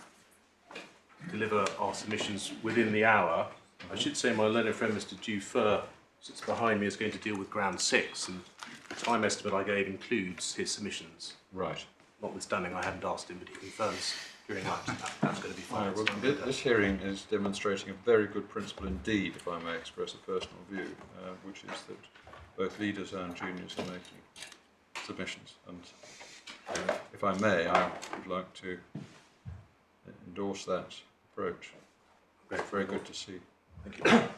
deliver our submissions within the hour. I should say my learned friend, Mr. Dufur, sits behind me, is going to deal with ground 6, and the time estimate I gave includes his submissions. Right. Notwithstanding, I hadn't asked him, but he confirms during lunch that's going to be fine. Well, this hearing is demonstrating a very good principle indeed, if I may express a personal view, which is that both leaders and juniors are making submissions. And if I may, I would like to endorse that approach. Very good to see. Thank you.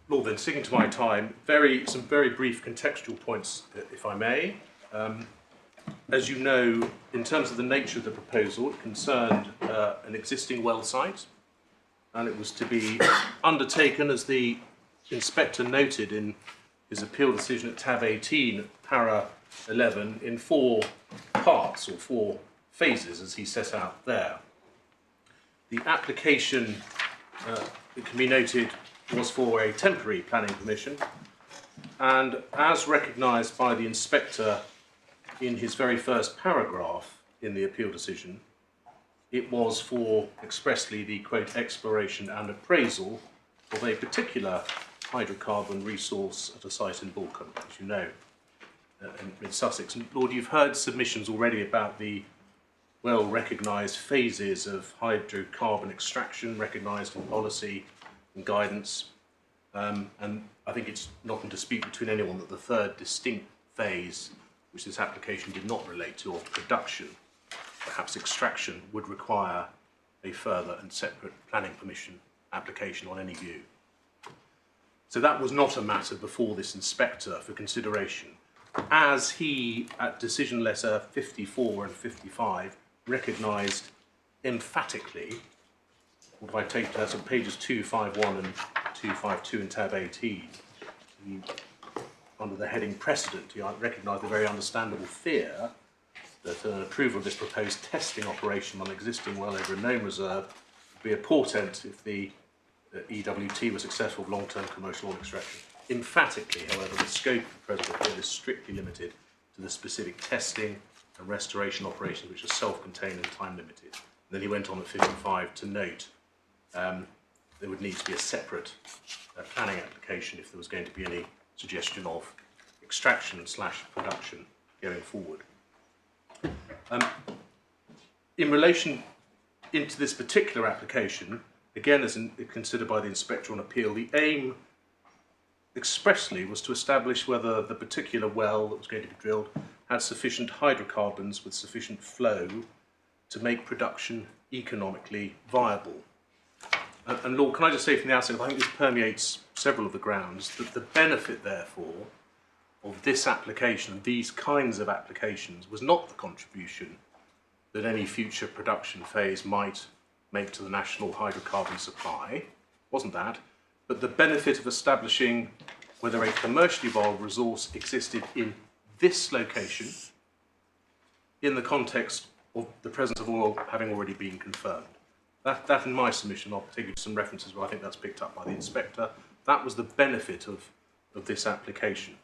Lord, then, sticking to my time, some very brief contextual points, if I may. As you know, in terms of the nature of the proposal, it concerned an existing well site, and it was to be undertaken, as the inspector noted in his appeal decision at tab 18, para 11, in 4 parts or 4 phases, as he set out there. The application, it can be noted, was for a temporary planning permission, and as recognised by the inspector in his very first paragraph in the appeal decision, it was for expressly the, quote, exploration and appraisal of a particular hydrocarbon resource at a site in Balcombe, as you know, in Sussex. And Lord, you've heard submissions already about the well-recognised phases of hydrocarbon extraction, recognised in policy and guidance. And I think it's not in dispute between anyone that the third distinct phase, which this application did not relate to, of production, perhaps extraction, would require a further and separate planning permission application on any view. So that was not a matter before this inspector for consideration, as he, at decision letter 54 and 55, recognised emphatically, what I take that's on pages 251 and 252 in tab 18, under the heading precedent, he recognised the very understandable fear that an approval of this proposed testing operation on existing well over a known reserve would be a portent if the EWT were successful with long-term commercial oil extraction. Emphatically, however, the scope of the present appeal is strictly limited to the specific testing and restoration operations which are self-contained and time-limited. Then he went on at 55 to note there would need to be a separate planning application if there was going to be any suggestion of extraction/production going forward. In relation into this particular application, again as considered by the inspector on appeal, the aim expressly was to establish whether the particular well that was going to be drilled had sufficient hydrocarbons with sufficient flow to make production economically viable. And Lord, can I just say from the outset, I think this permeates several of the grounds, that the benefit, therefore, of this application, these kinds of applications, was not the contribution that any future production phase might make to the national hydrocarbon supply, wasn't that, but the benefit of establishing whether a commercially viable resource existed in this location in the context of the presence of oil having already been confirmed. That in my submission, I'll take you to some references where I think that's picked up by the inspector. That was the benefit of this application.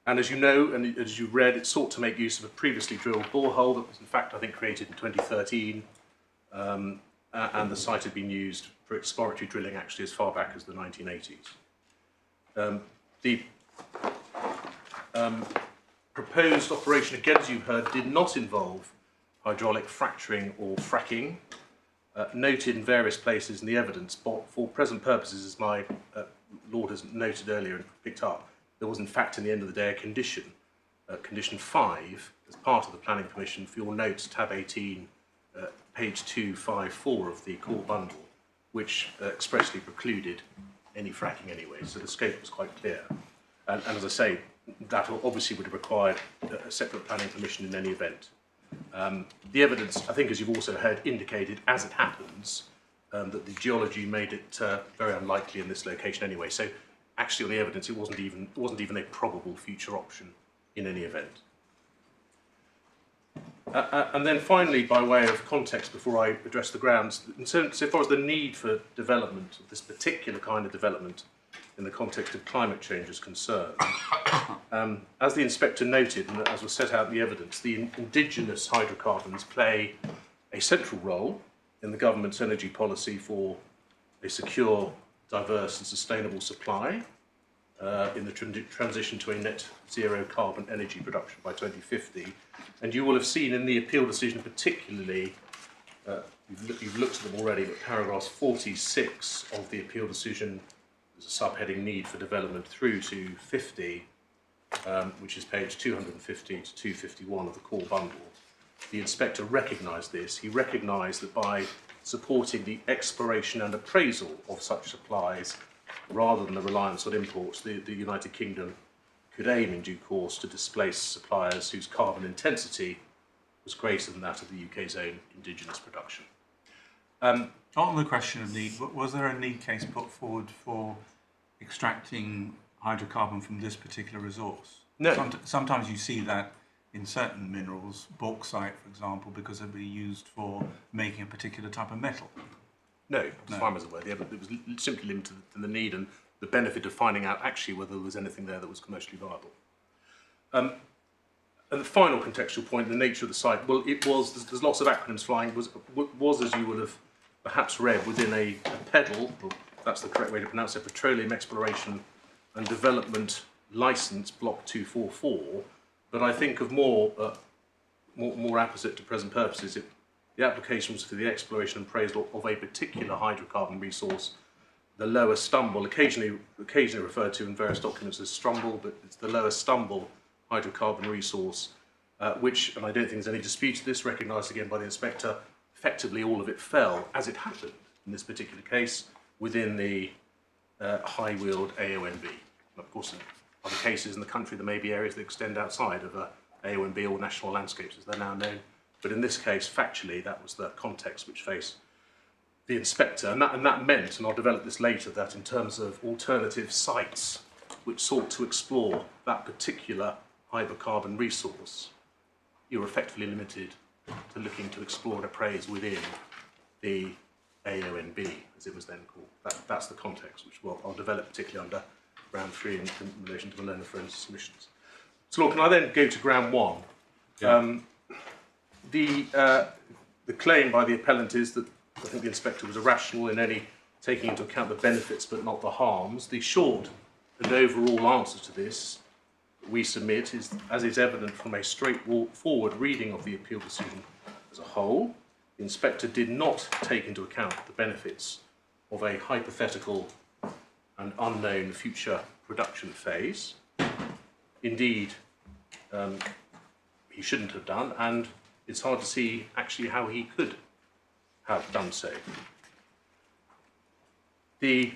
And as you know, and as you read, it sought to make use of a previously drilled borehole that was in fact, I think, created in 2013, and the site had been used for exploratory drilling actually as far back as the 1980s. The proposed operation, again as you've heard, did not involve hydraulic fracturing or fracking, noted in various places in the evidence, but for present purposes, as my Lord has noted earlier and picked up, there was in fact in the end of the day a condition, condition 5, as part of the planning permission for your notes, tab 18, page 254 of the core bundle, which expressly precluded any fracking anyway, so the scope was quite clear. And as I say, that obviously would have required a separate planning permission in any event. The evidence, I think, as you've also heard, indicated, as it happens, that the geology made it very unlikely in this location anyway. So, actually, on the evidence, it wasn't even a probable future option in any event. And then, finally, by way of context, before I address the grounds, so far as the need for development of this particular kind of development in the context of climate change is concerned, as the inspector noted, and as was set out in the evidence, the indigenous hydrocarbons play a central role in the government's energy policy for a secure, diverse and sustainable supply in the transition to a net zero carbon energy production by 2050. And you will have seen in the appeal decision particularly, you've looked at them already, but paragraphs 46 of the appeal decision, there's a subheading need for development through to 50, which is page 250 to 251 of the core bundle. The inspector recognised this. He recognised that by supporting the exploration and appraisal of such supplies, rather than the reliance on imports, the United Kingdom could aim in due course to displace suppliers whose carbon intensity was greater than that of the UK's own indigenous production. On the question of need, was there a need case put forward for extracting hydrocarbon from this particular resource? No. Sometimes you see that in certain minerals, bauxite, for example, because they'll be used for making a particular type of metal. No, as far as I'm aware, it was simply limited to the need and the benefit of finding out actually whether there was anything there that was commercially viable. And the final contextual point, the nature of the site, well, it was, there's lots of acronyms flying, was as you would have perhaps read, within a PEDAL, or that's the correct way to pronounce it, Petroleum Exploration and Development License, Block 244, but I think of more apposite to present purposes, the application was for the exploration and appraisal of a particular hydrocarbon resource, the lower stumble, occasionally referred to in various documents as strumble, but it's the lower stumble hydrocarbon resource, which, and I don't think there's any dispute to this, recognised again by the inspector, effectively all of it fell, as it happened in this particular case, within the high Weald AONB. Of course, in other cases in the country, there may be areas that extend outside of AONB or national landscapes, as they're now known. But in this case, factually, that was the context which faced the inspector. And that meant, and I'll develop this later, that in terms of alternative sites which sought to explore that particular hydrocarbon resource, you were effectively limited to looking to explore and appraise within the AONB, as it was then called. That's the context, which I'll develop particularly under Ground 3 in relation to the learner friends' submissions. So, Lord, can I then go to Ground 1? Yeah. The claim by the appellant is that I think the inspector was irrational in any taking into account the benefits but not the harms. The short and overall answer to this we submit is, as is evident from a straightforward reading of the appeal decision as a whole, the inspector did not take into account the benefits of a hypothetical and unknown future production phase. Indeed, he shouldn't have done, and it's hard to see actually how he could have done so. The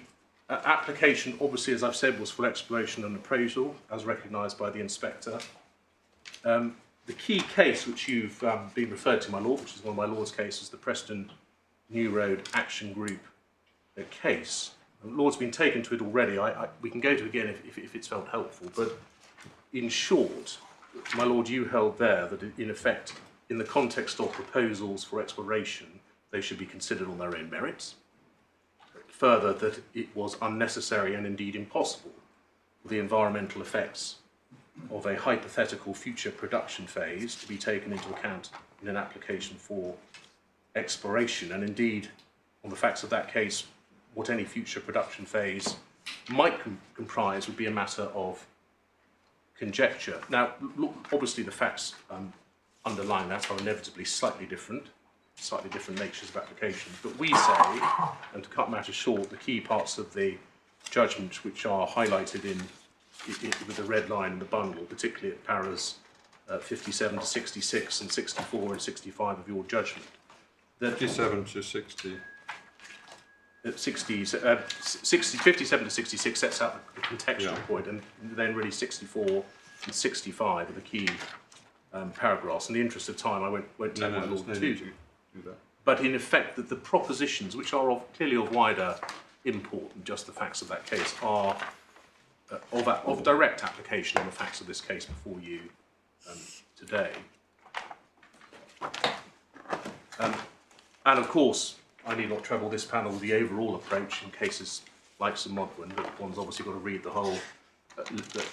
application, obviously, as I've said, was for exploration and appraisal, as recognised by the inspector. The key case which you've been referred to, my lord, which is one of my lord's cases, the Preston New Road Action Group case. The lord's been taken to it already. We can go to it again if it's felt helpful, but in short, my lord, you held there that in effect, in the context of proposals for exploration, they should be considered on their own merits. Further, that it was unnecessary and indeed impossible for the environmental effects of a hypothetical future production phase to be taken into account in an application for exploration. And indeed, on the facts of that case, what any future production phase might comprise would be a matter of conjecture. Now, look, obviously the facts underlying that are inevitably slightly different natures of applications, but we say, and to cut matters short, the key parts of the judgment which are highlighted with the red line in the bundle, particularly at paras 57 to 66 and 64 and 65 of your judgment. 57 to 60. 57 to 66 sets out the contextual point, and then really 64 and 65 are the key paragraphs. In the interest of time, I won't take my lord to do that. But in effect, the propositions, which are clearly of wider import than just the facts of that case, are of direct application on the facts of this case before you today. And of course, I need not trouble this panel with the overall approach in cases like St Modwen, but one's obviously got to read the whole, the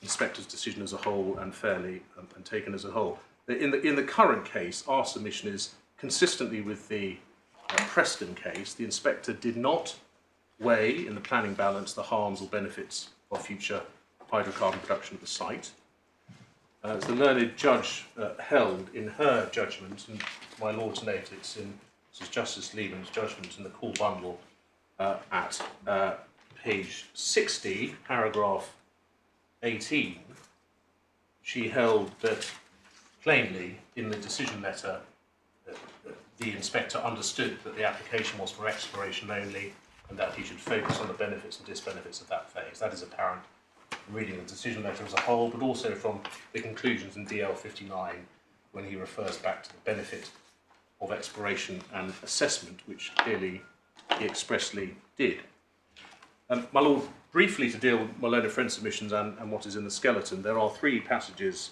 inspector's decision as a whole and fairly and taken as a whole. In the current case, our submission is consistently with the Preston case. The inspector did not weigh in the planning balance the harms or benefits of future hydrocarbon production at the site. As the learned judge held in her judgment, and my lord's note, it's in Mrs Justice Lieven's judgment in the call bundle at page 60, paragraph 18, she held that plainly in the decision letter the inspector understood that the application was for exploration only and that he should focus on the benefits and disbenefits of that phase. That is apparent from reading the decision letter as a whole, but also from the conclusions in DL 59 when he refers back to the benefit of exploration and assessment, which clearly he expressly did. My Lord, briefly to deal with my learned friend submissions and what is in the skeleton, there are 3 passages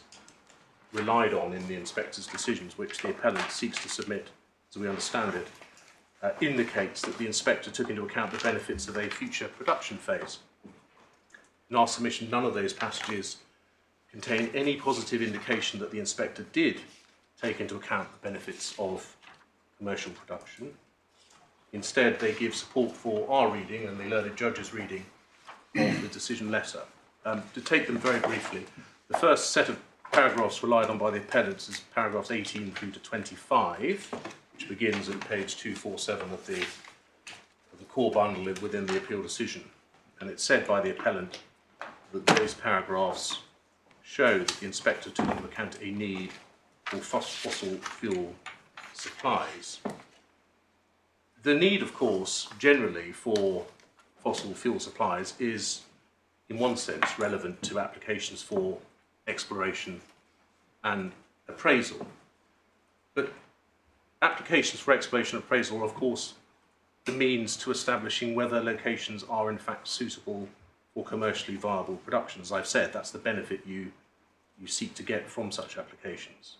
relied on in the inspector's decisions which the appellant seeks to submit, as we understand it, indicates that the inspector took into account the benefits of a future production phase. In our submission, none of those passages contain any positive indication that the inspector did take into account the benefits of commercial production. Instead, they give support for our reading and the learned judge's reading of the decision letter. To take them very briefly, the first set of paragraphs relied on by the appellants is paragraphs 18 through to 25, which begins at page 247 of the core bundle within the appeal decision. And it's said by the appellant that those paragraphs show that the inspector took into account a need for fossil fuel supplies. The need, of course, generally for fossil fuel supplies is, in one sense, relevant to applications for exploration and appraisal. But applications for exploration and appraisal are, of course, the means to establishing whether locations are in fact suitable for commercially viable production. As I've said, that's the benefit you seek to get from such applications.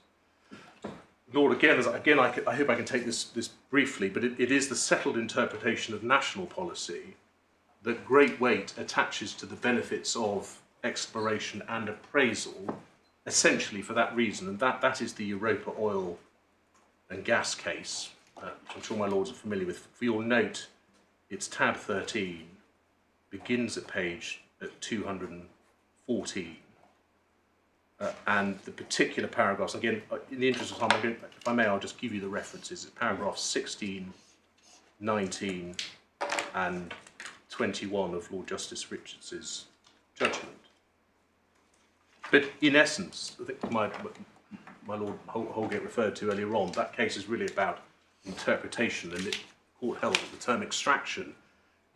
Lord, again, I hope I can take this briefly, but it is the settled interpretation of national policy that great weight attaches to the benefits of exploration and appraisal, essentially for that reason, and that is the Europa oil and gas case, which I'm sure my lords are familiar with. For your note, it's tab 13, begins at page 214. And the particular paragraphs, again, in the interest of time, if I may, I'll just give you the references. Paragraphs 16, 19, and 21 of Lord Justice Richards's judgment. But in essence, I think my Lord Holgate referred to earlier on, that case is really about interpretation, and the court held that the term extraction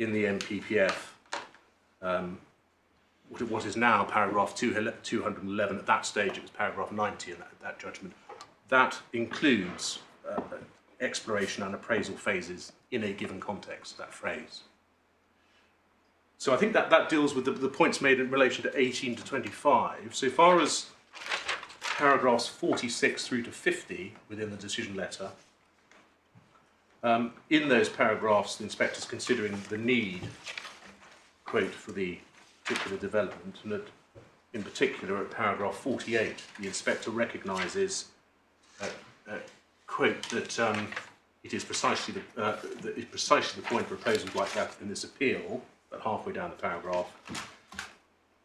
in the MPPF, what is now paragraph 211, at that stage it was paragraph 90 in that judgment, that includes exploration and appraisal phases in a given context, that phrase. So I think that deals with the points made in relation to 18 to 25. So far as paragraphs 46 through to 50 within the decision letter, in those paragraphs the inspector's considering the need, quote, for the particular development, and that in particular at paragraph 48 the inspector recognises, quote, that it is precisely the point proposed like that in this appeal, but halfway down the paragraph,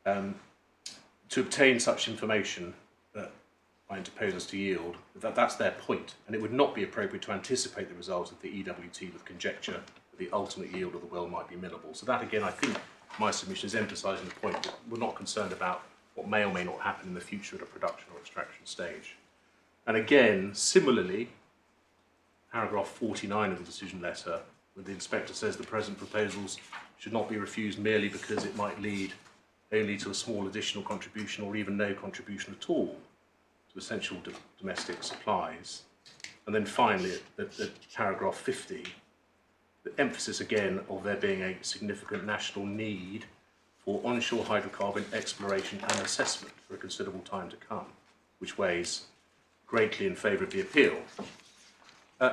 to obtain such information by interposers to yield, that's their point, and it would not be appropriate to anticipate the result of the EWT with conjecture that the ultimate yield of the well might be minimal. So that again, I think my submission is emphasising the point that we're not concerned about what may or may not happen in the future at a production or extraction stage. And again, similarly, paragraph 49 of the decision letter, where the inspector says the present proposals should not be refused merely because it might lead only to a small additional contribution or even no contribution at all to essential domestic supplies. And then finally, at paragraph 50, the emphasis again of there being a significant national need for onshore hydrocarbon exploration and assessment for a considerable time to come, which weighs greatly in favour of the appeal.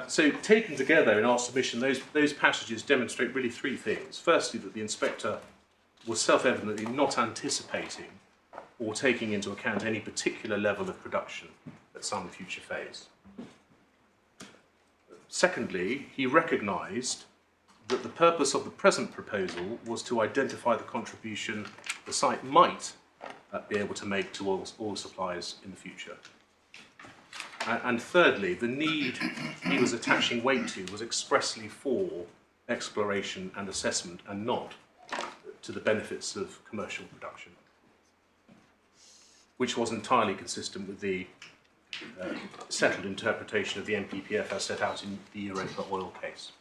So taken together in our submission, those passages demonstrate really 3 things. Firstly, that the inspector was self-evidently not anticipating or taking into account any particular level of production at some future phase. Secondly, he recognised that the purpose of the present proposal was to identify the contribution the site might be able to make to oil supplies in the future. And thirdly, the need he was attaching weight to was expressly for exploration and assessment and not to the benefits of commercial production, which was entirely consistent with the settled interpretation of the MPPF as set out in the Europa oil case.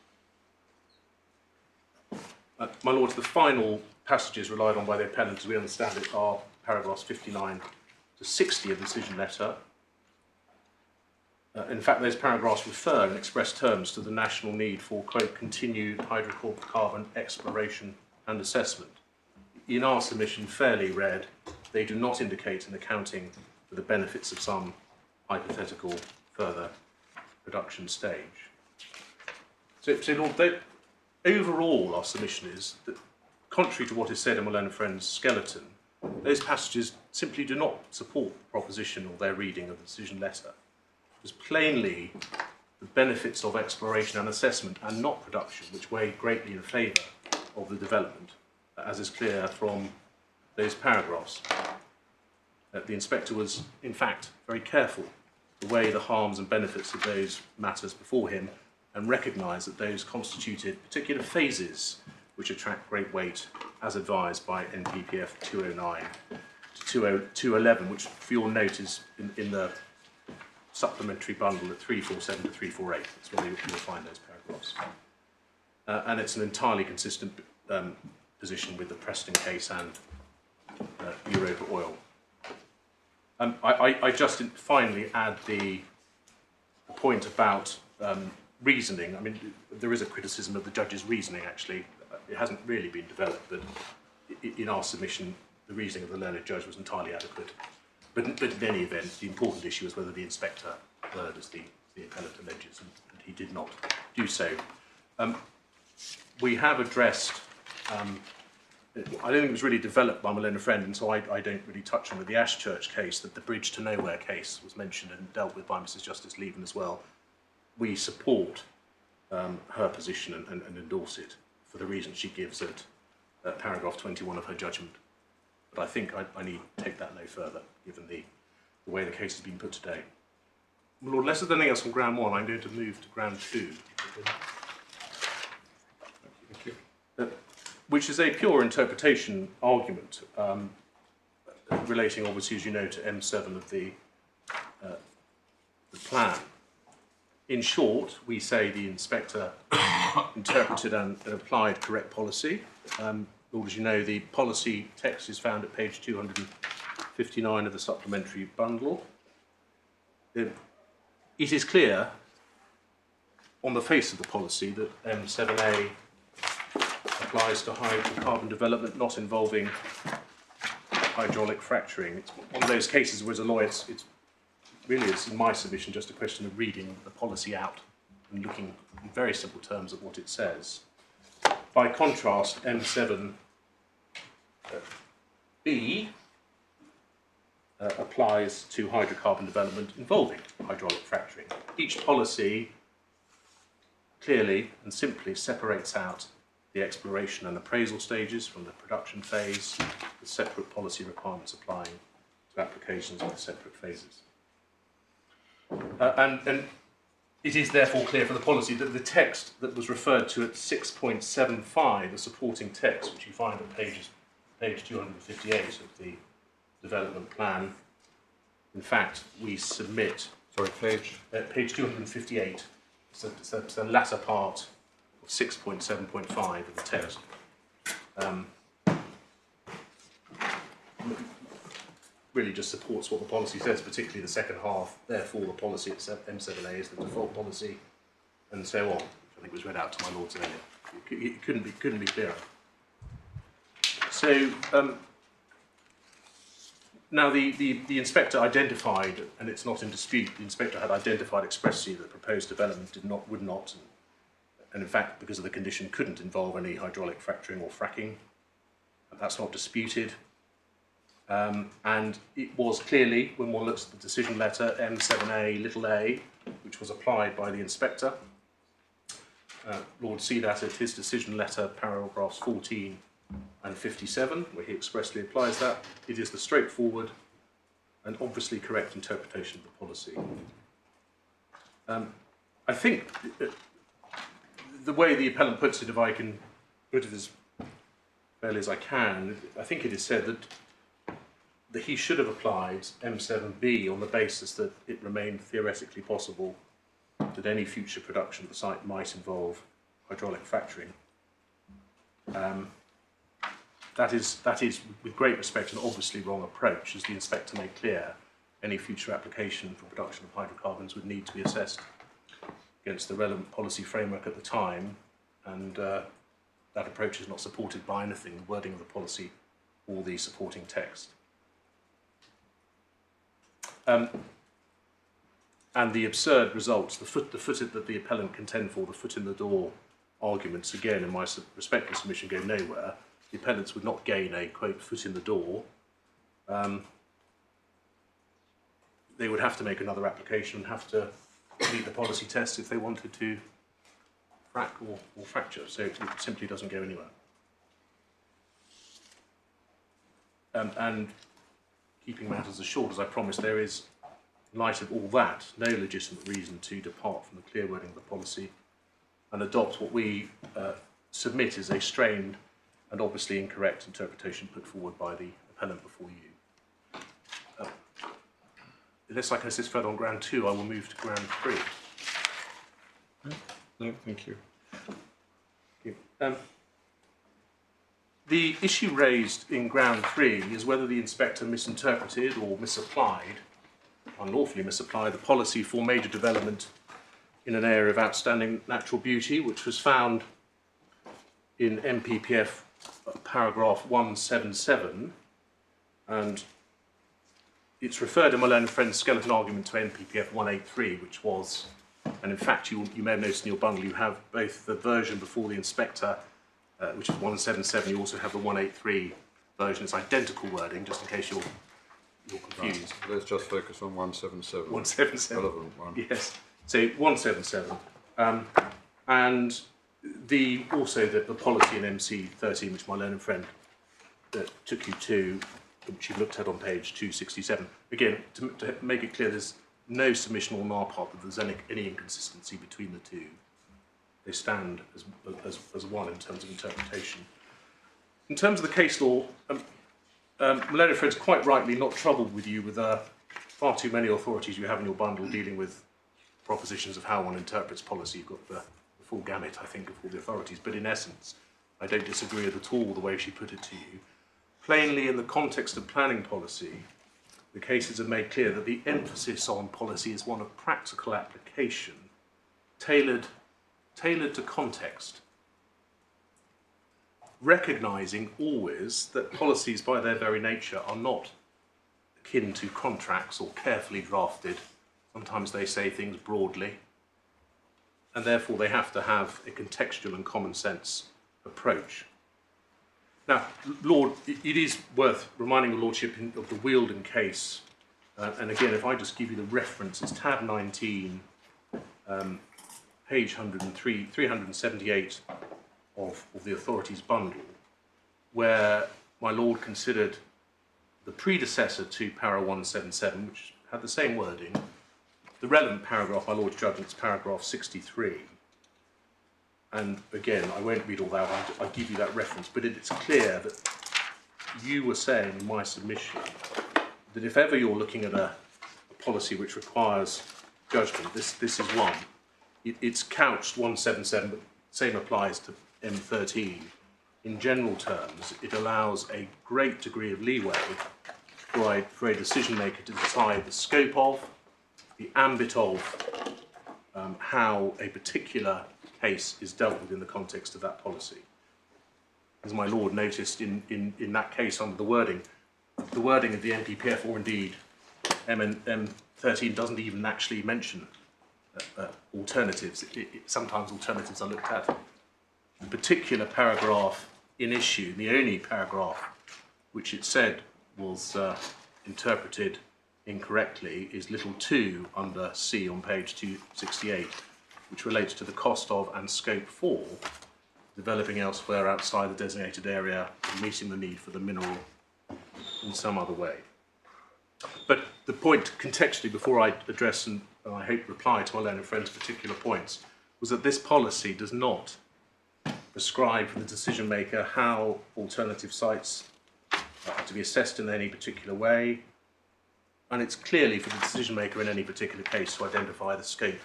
My Lords, the final passages relied on by the appellant, as we understand it, are paragraphs 59 to 60 of the decision letter. In fact, those paragraphs refer in express terms to the national need for, quote, continued hydrocarbon exploration and assessment. In our submission, fairly read, they do not indicate an accounting for the benefits of some hypothetical further production stage. So Lord, overall, our submission is that, contrary to what is said in my learned friend's skeleton, those passages simply do not support the proposition or their reading of the decision letter. Because plainly, the benefits of exploration and assessment and not production, which weigh greatly in favour of the development, as is clear from those paragraphs. The inspector was, in fact, very careful to weigh the harms and benefits of those matters before him and recognise that those constituted particular phases which attract great weight, as advised by NPPF 209 to 211, which for your note is in the supplementary bundle at 347 to 348. That's where you'll find those paragraphs. And it's an entirely consistent position with the Preston case and Europa Oil. I just finally add the point about reasoning. I mean, there is a criticism of the judge's reasoning, actually. It hasn't really been developed, but in our submission, the reasoning of the learned judge was entirely adequate. But in any event, the important issue is whether the inspector erred, as the appellant alleges, and he did not do so. We have addressed, I don't think it was really developed by my learned friend, and so I don't really touch on it. The Ashchurch case, that the Bridge to Nowhere case was mentioned and dealt with by Mrs Justice Lieven as well. We support her position and endorse it for the reasons she gives at paragraph 21 of her judgment. But I think I need to take that no further, given the way the case has been put today. Well, Lord, unless there's anything else on ground one, I'm going to move to ground two. Thank you. Which is a pure interpretation argument relating, obviously, as you know, to M7 of the plan. In short, we say the inspector interpreted and applied correct policy. Lord, as you know, the policy text is found at page 259 of the supplementary bundle. It is clear on the face of the policy that M7A applies to hydrocarbon development not involving hydraulic fracturing. It's one of those cases where, as a lawyer, it's really, is in my submission, just a question of reading the policy out and looking in very simple terms at what it says. By contrast, M7B applies to hydrocarbon development involving hydraulic fracturing. Each policy clearly and simply separates out the exploration and appraisal stages from the production phase, with separate policy requirements applying to applications with separate phases. And it is therefore clear for the policy that the text that was referred to at 6.75, the supporting text, which you find at page 258 of the development plan, in fact, we submit... Sorry, page? Page 258. So it's the latter part of 6.7.5 of the text. Really just supports what the policy says, particularly the second half. Therefore, the policy at M7A is the default policy, and so on. Which I think was read out to my lords earlier. It couldn't be clearer. So now the inspector identified, and it's not in dispute, the inspector had identified expressly that proposed development would not, and in fact, because of the condition, couldn't involve any hydraulic fracturing or fracking. And that's not disputed. And it was clearly, when one looks at the decision letter, M7A little a, which was applied by the inspector. Lord, see that at his decision letter, paragraphs 14 and 57, where he expressly applies that. It is the straightforward and obviously correct interpretation of the policy. I think the way the appellant puts it, if I can put it as fairly as I can, I think it is said that he should have applied M7B on the basis that it remained theoretically possible that any future production of the site might involve hydraulic fracturing. That is, with great respect, an obviously wrong approach, as the inspector made clear. any future application for production of hydrocarbons would need to be assessed against the relevant policy framework at the time, and that approach is not supported by anything, the wording of the policy or the supporting text. And the absurd results, the foot that the appellant contend for, the foot in the door arguments, again, in my respectful submission, go nowhere. The appellants would not gain a, quote, foot in the door. They would have to make another application and have to meet the policy test if they wanted to frack or fracture, so it simply doesn't go anywhere. And keeping matters as short as I promised, there is, in light of all that, no legitimate reason to depart from the clear wording of the policy and adopt what we submit is a strained and obviously incorrect interpretation put forward by the appellant before you. Unless I can assist further on ground 2, I will move to ground 3. No, thank you. The issue raised in ground 3 is whether the inspector misinterpreted or misapplied, unlawfully misapplied, the policy for major development in an area of outstanding natural beauty, which was found in MPPF paragraph 177, and it's referred in my learned friend's skeleton argument to NPPF 183, which was, and in fact you may have noticed in your bundle, you have both the version before the inspector, which is 177, you also have the 183 version. It's identical wording, just in case you're confused. Right. Let's just focus on 177. 177. Relevant one. Yes. So 177. And also the policy in MC 13, which my learned friend took you to, which you looked at on page 267. Again, to make it clear, there's no submission on our part that there's any inconsistency between the two. They stand as one in terms of interpretation. In terms of the case law, my learned friend's quite rightly not troubled with you with far too many authorities you have in your bundle dealing with propositions of how one interprets policy. You've got the full gamut, I think, of all the authorities, but in essence, I don't disagree with at all the way she put it to you. Plainly, in the context of planning policy, the cases have made clear that the emphasis on policy is one of practical application, tailored to context, recognising always that policies by their very nature are not akin to contracts or carefully drafted. Sometimes they say things broadly, and therefore they have to have a contextual and common sense approach. Now, Lord, it is worth reminding the Lordship of the Weald case, and again, if I just give you the reference, it's tab 19, page 378 of the authorities bundle, where my Lord considered the predecessor to para 177, which had the same wording. The relevant paragraph, my Lord's judgment, is paragraph 63. And again, I won't read all that, I'll give you that reference, but it's clear that you were saying in my submission that if ever you're looking at a policy which requires judgment, this is one. It's couched 177, but same applies to M13. In general terms, it allows a great degree of leeway for a decision maker to decide the scope of, the ambit of, how a particular case is dealt with in the context of that policy. As my Lord noticed in that case under the wording of the NPPF, or indeed M13 doesn't even actually mention alternatives. Sometimes alternatives are looked at. The particular paragraph in issue, the only paragraph which it said was interpreted incorrectly, is little 2 under C on page 268, which relates to the cost of and scope for developing elsewhere outside the designated area and meeting the need for the mineral in some other way. But the point contextually, before I address and I hope reply to my learned friend's particular points, was that this policy does not prescribe for the decision maker how alternative sites are to be assessed in any particular way, and it's clearly for the decision maker in any particular case to identify the scope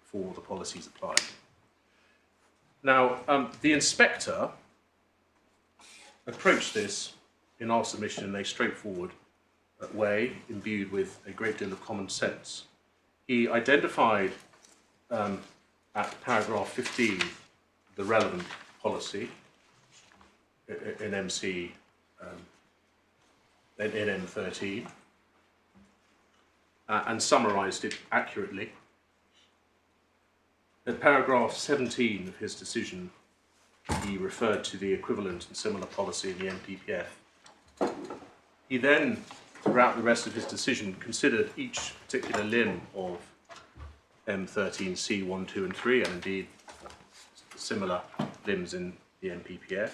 for the policies applied. Now, the inspector approached this in our submission in a straightforward way, imbued with a great deal of common sense. He identified at paragraph 15 the relevant policy in MC in M13 and summarised it accurately. At paragraph 17 of his decision, he referred to the equivalent and similar policy in the MPPF. He then, throughout the rest of his decision, considered each particular limb of M13C 1, 2 and 3, and indeed similar limbs in the MPPF.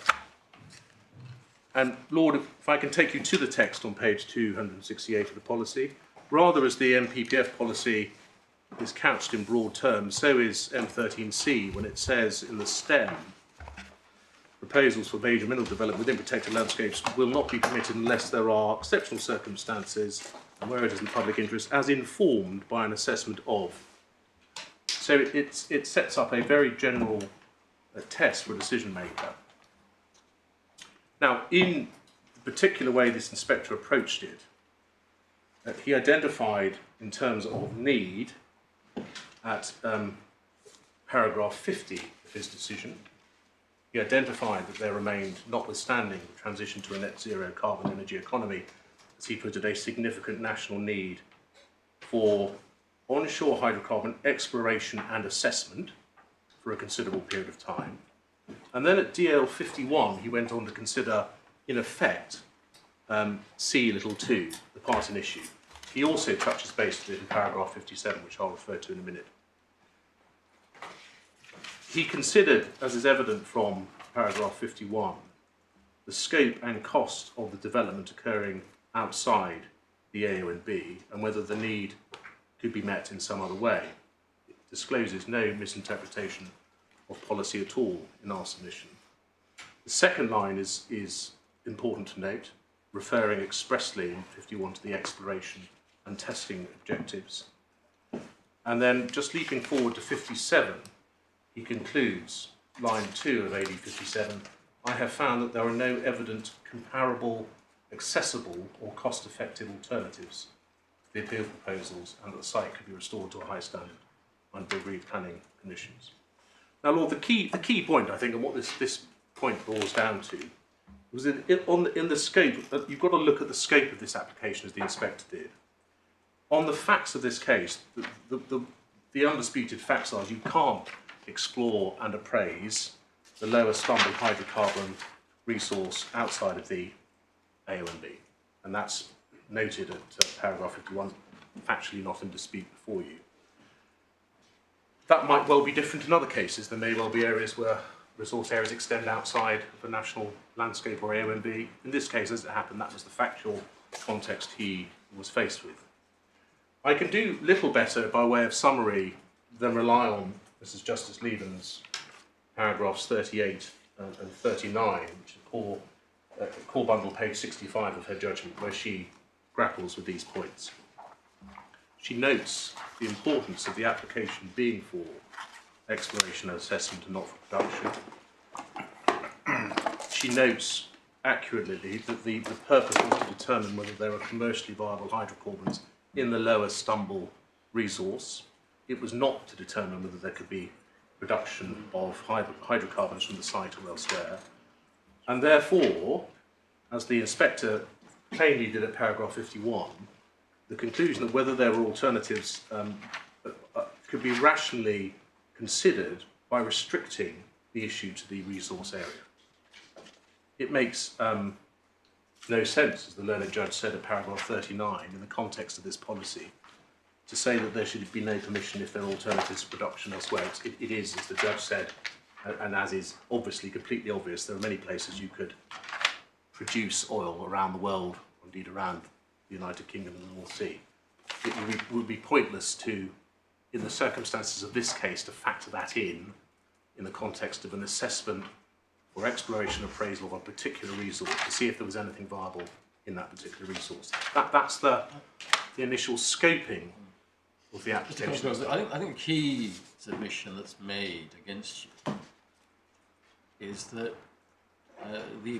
And Lord, if I can take you to the text on page 268 of the policy, rather as the MPPF policy is couched in broad terms, so is M13C when it says in the stem, proposals for major mineral development within protected landscapes will not be permitted unless there are exceptional circumstances and where it is in the public interest, as informed by an assessment of. So it sets up a very general test for a decision maker. Now, in the particular way this inspector approached it, he identified in terms of need at paragraph 50 of his decision, he identified that there remained, notwithstanding the transition to a net zero carbon energy economy, as he put it, a significant national need for onshore hydrocarbon exploration and assessment for a considerable period of time. And then at DL 51, he went on to consider, in effect, C(2), the part in issue. He also touches base in paragraph 57, which I'll refer to in a minute. He considered, as is evident from paragraph 51, the scope and cost of the development occurring outside the AONB and whether the need could be met in some other way. It discloses no misinterpretation of policy at all in our submission. The second line is important to note, referring expressly in 51 to the exploration and testing objectives. And then just leaping forward to 57, he concludes, line 2 of AD 57, I have found that there are no evident, comparable, accessible or cost-effective alternatives to the appeal proposals and that the site could be restored to a high standard under agreed planning conditions. Now, Lord, the key point, I think, and what this point boils down to, was in the scope, you've got to look at the scope of this application as the inspector did. On the facts of this case, the undisputed facts are you can't explore and appraise the lower stumble hydrocarbon resource outside of the AONB. And that's noted at paragraph 51, factually not in dispute before you. That might well be different in other cases. There may well be areas where resource areas extend outside of the national landscape or AONB. In this case, as it happened, that was the factual context he was faced with. I can do little better by way of summary than rely on Mrs Justice Lieven's paragraphs 38 and 39, which is core bundle page 65 of her judgment, where she grapples with these points. She notes the importance of the application being for exploration and assessment and not for production. She notes accurately that the purpose was to determine whether there are commercially viable hydrocarbons in the lower stumble resource. It was not to determine whether there could be production of hydrocarbons from the site or elsewhere. And therefore, as the inspector plainly did at paragraph 51, the conclusion that whether there were alternatives could be rationally considered by restricting the issue to the resource area. It makes no sense, as the learned judge said at paragraph 39, in the context of this policy, to say that there should be no permission if there are alternatives to production elsewhere. It is, as the judge said, and as is obviously completely obvious, there are many places you could produce oil around the world, or indeed around the United Kingdom and the North Sea. It would be pointless to, in the circumstances of this case, to factor that in the context of an assessment or exploration appraisal of a particular resource to see if there was anything viable in that particular resource. That's the initial scoping of the application. I think the key submission that's made against you is that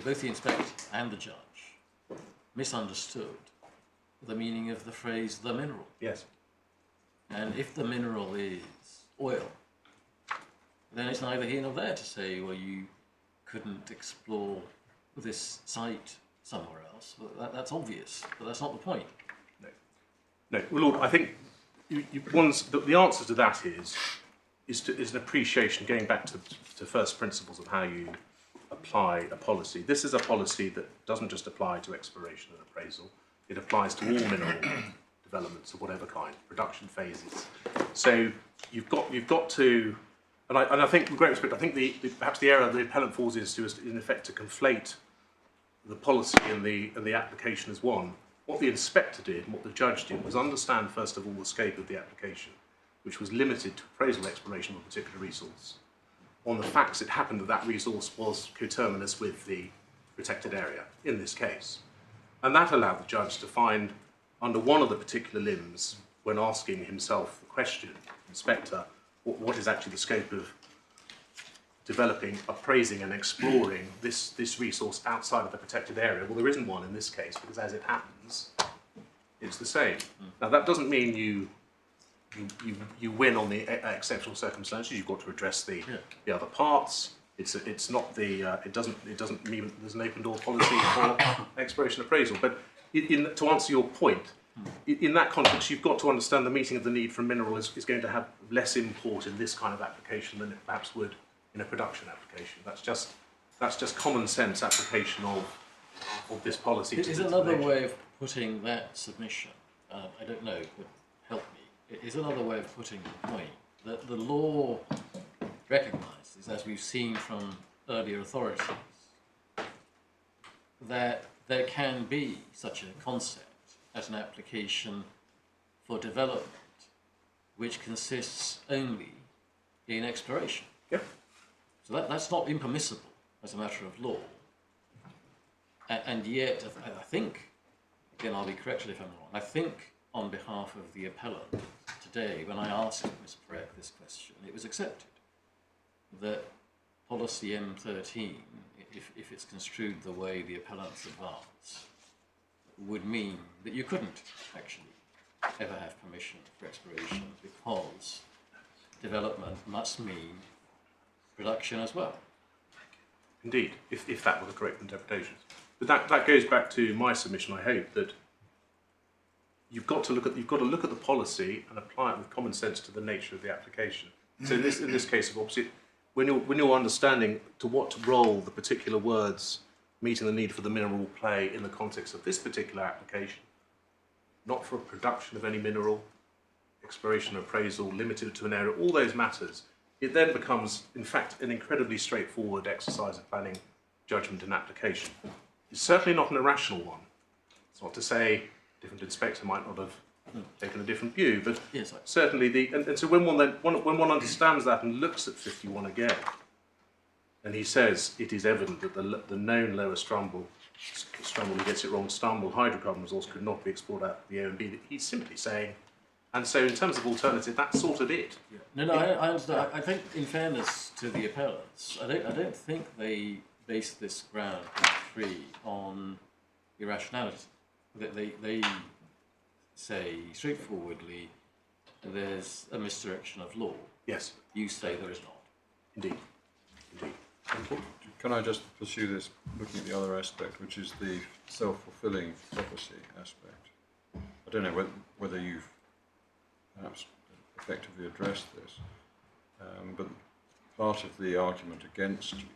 both the inspector and the judge misunderstood the meaning of the phrase the mineral. Yes. And if the mineral is oil, then it's neither here nor there to say, well, you couldn't explore this site somewhere else. Well, that's obvious, but that's not the point. No. Well, Lord, I think the answer to that is an appreciation, going back to first principles of how you apply a policy. This is a policy that doesn't just apply to exploration and appraisal. It applies to all mineral developments of whatever kind, production phases. So you've got to, and I think, with great respect, I think perhaps the error the appellant falls into is in effect to conflate the policy and the application as one. What the inspector did and what the judge did was understand first of all the scope of the application, which was limited to appraisal exploration of a particular resource. On the facts, it happened that that resource was coterminous with the protected area in this case. And that allowed the judge to find, under one of the particular limbs, when asking himself the question, inspector, what is actually the scope of developing, appraising and exploring this resource outside of the protected area? Well, there isn't one in this case, because as it happens, it's the same. Now, that doesn't mean you win on the exceptional circumstances. You've got to address the other parts. It's not the it doesn't mean there's an open door policy for exploration appraisal. But to answer your point, in that context, you've got to understand the meeting of the need for a mineral is going to have less import in this kind of application than it perhaps would in a production application. That's just common sense application of this policy. Is another way of putting that submission, I don't know, would help me. It is another way of putting the point that the law recognises, as we've seen from earlier authorities, that there can be such a concept as an application for development which consists only in exploration. Yeah. So that's not impermissible as a matter of law. And yet, I think, again, I'll be corrected if I'm wrong, I think on behalf of the appellant today, when I asked Ms Frack this question, it was accepted that policy M13, if it's construed the way the appellants advance, would mean that you couldn't actually ever have permission for exploration because development must mean production as well. Indeed, if that were the correct interpretation. But that goes back to my submission, I hope, that you've got to look at the policy and apply it with common sense to the nature of the application. So in this case, obviously, when you're understanding to what role the particular words meeting the need for the mineral will play in the context of this particular application, not for production of any mineral, exploration and appraisal, limited to an area, all those matters, it then becomes, in fact, an incredibly straightforward exercise of planning, judgment and application. It's certainly not an irrational one. It's not to say a different inspector might not have taken a different view, but yes, certainly and so when one understands that and looks at 51 again, and he says it is evident that the known lower Strumble, he gets it wrong, Stumble hydrocarbon resource could not be explored at the OMB. He's simply saying, and so in terms of alternative, that's sort of it. Yeah. No, I understand. I think, in fairness to the appellants, I don't think they base this ground free on irrationality. They say straightforwardly there's a misdirection of law. Yes. You say there is not. Indeed. Can I just pursue this, looking at the other aspect, which is the self-fulfilling prophecy aspect? I don't know whether you've perhaps effectively addressed this, but part of the argument against you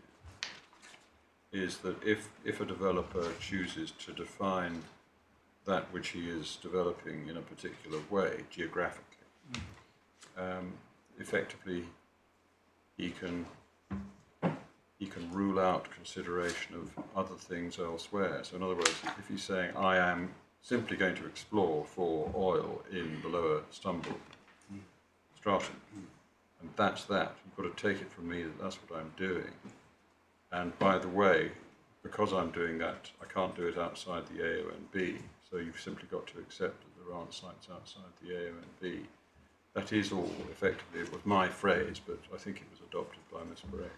is that if a developer chooses to define that which he is developing in a particular way, geographically, effectively he can rule out consideration of other things elsewhere. So in other words, if he's saying, I am simply going to explore for oil in the lower Stumble stratum, and that's that, you've got to take it from me that that's what I'm doing. And by the way, because I'm doing that, I can't do it outside the AONB, so you've simply got to accept that there aren't sites outside the AONB. That is all, effectively, it was my phrase, but I think it was adopted by Ms Bray.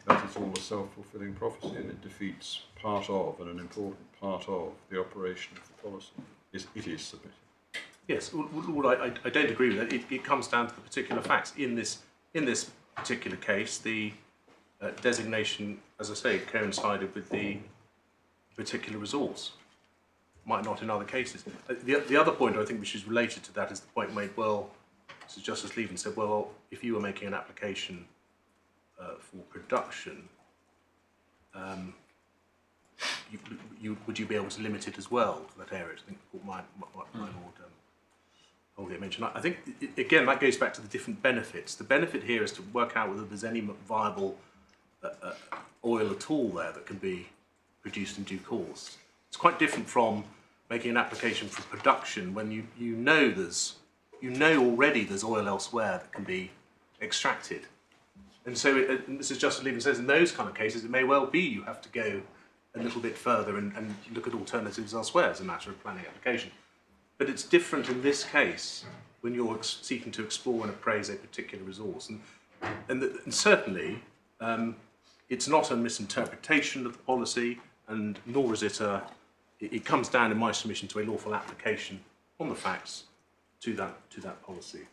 That is all a self-fulfilling prophecy, and it defeats part of, and an important part of, the operation of the policy. it is submitted. Yes, well, I don't agree with that. It comes down to the particular facts. In this particular case, the designation, as I say, coincided with the particular resource. Might not in other cases. The other point I think which is related to that is the point made, well, Mrs Justice Lieven said, well, if you were making an application for production, would you be able to limit it as well to that area? I think my Lord Holgate mentioned. I think, again, that goes back to the different benefits. The benefit here is to work out whether there's any viable oil at all there that can be produced in due course. It's quite different from making an application for production when you know already there's oil elsewhere that can be extracted. And so, Mrs Justice Lieven says, in those kind of cases, it may well be you have to go a little bit further and look at alternatives elsewhere as a matter of planning application. But it's different in this case when you're seeking to explore and appraise a particular resource. And certainly, it's not a misinterpretation of the policy, and nor is it it comes down in my submission to a lawful application on the facts to that policy.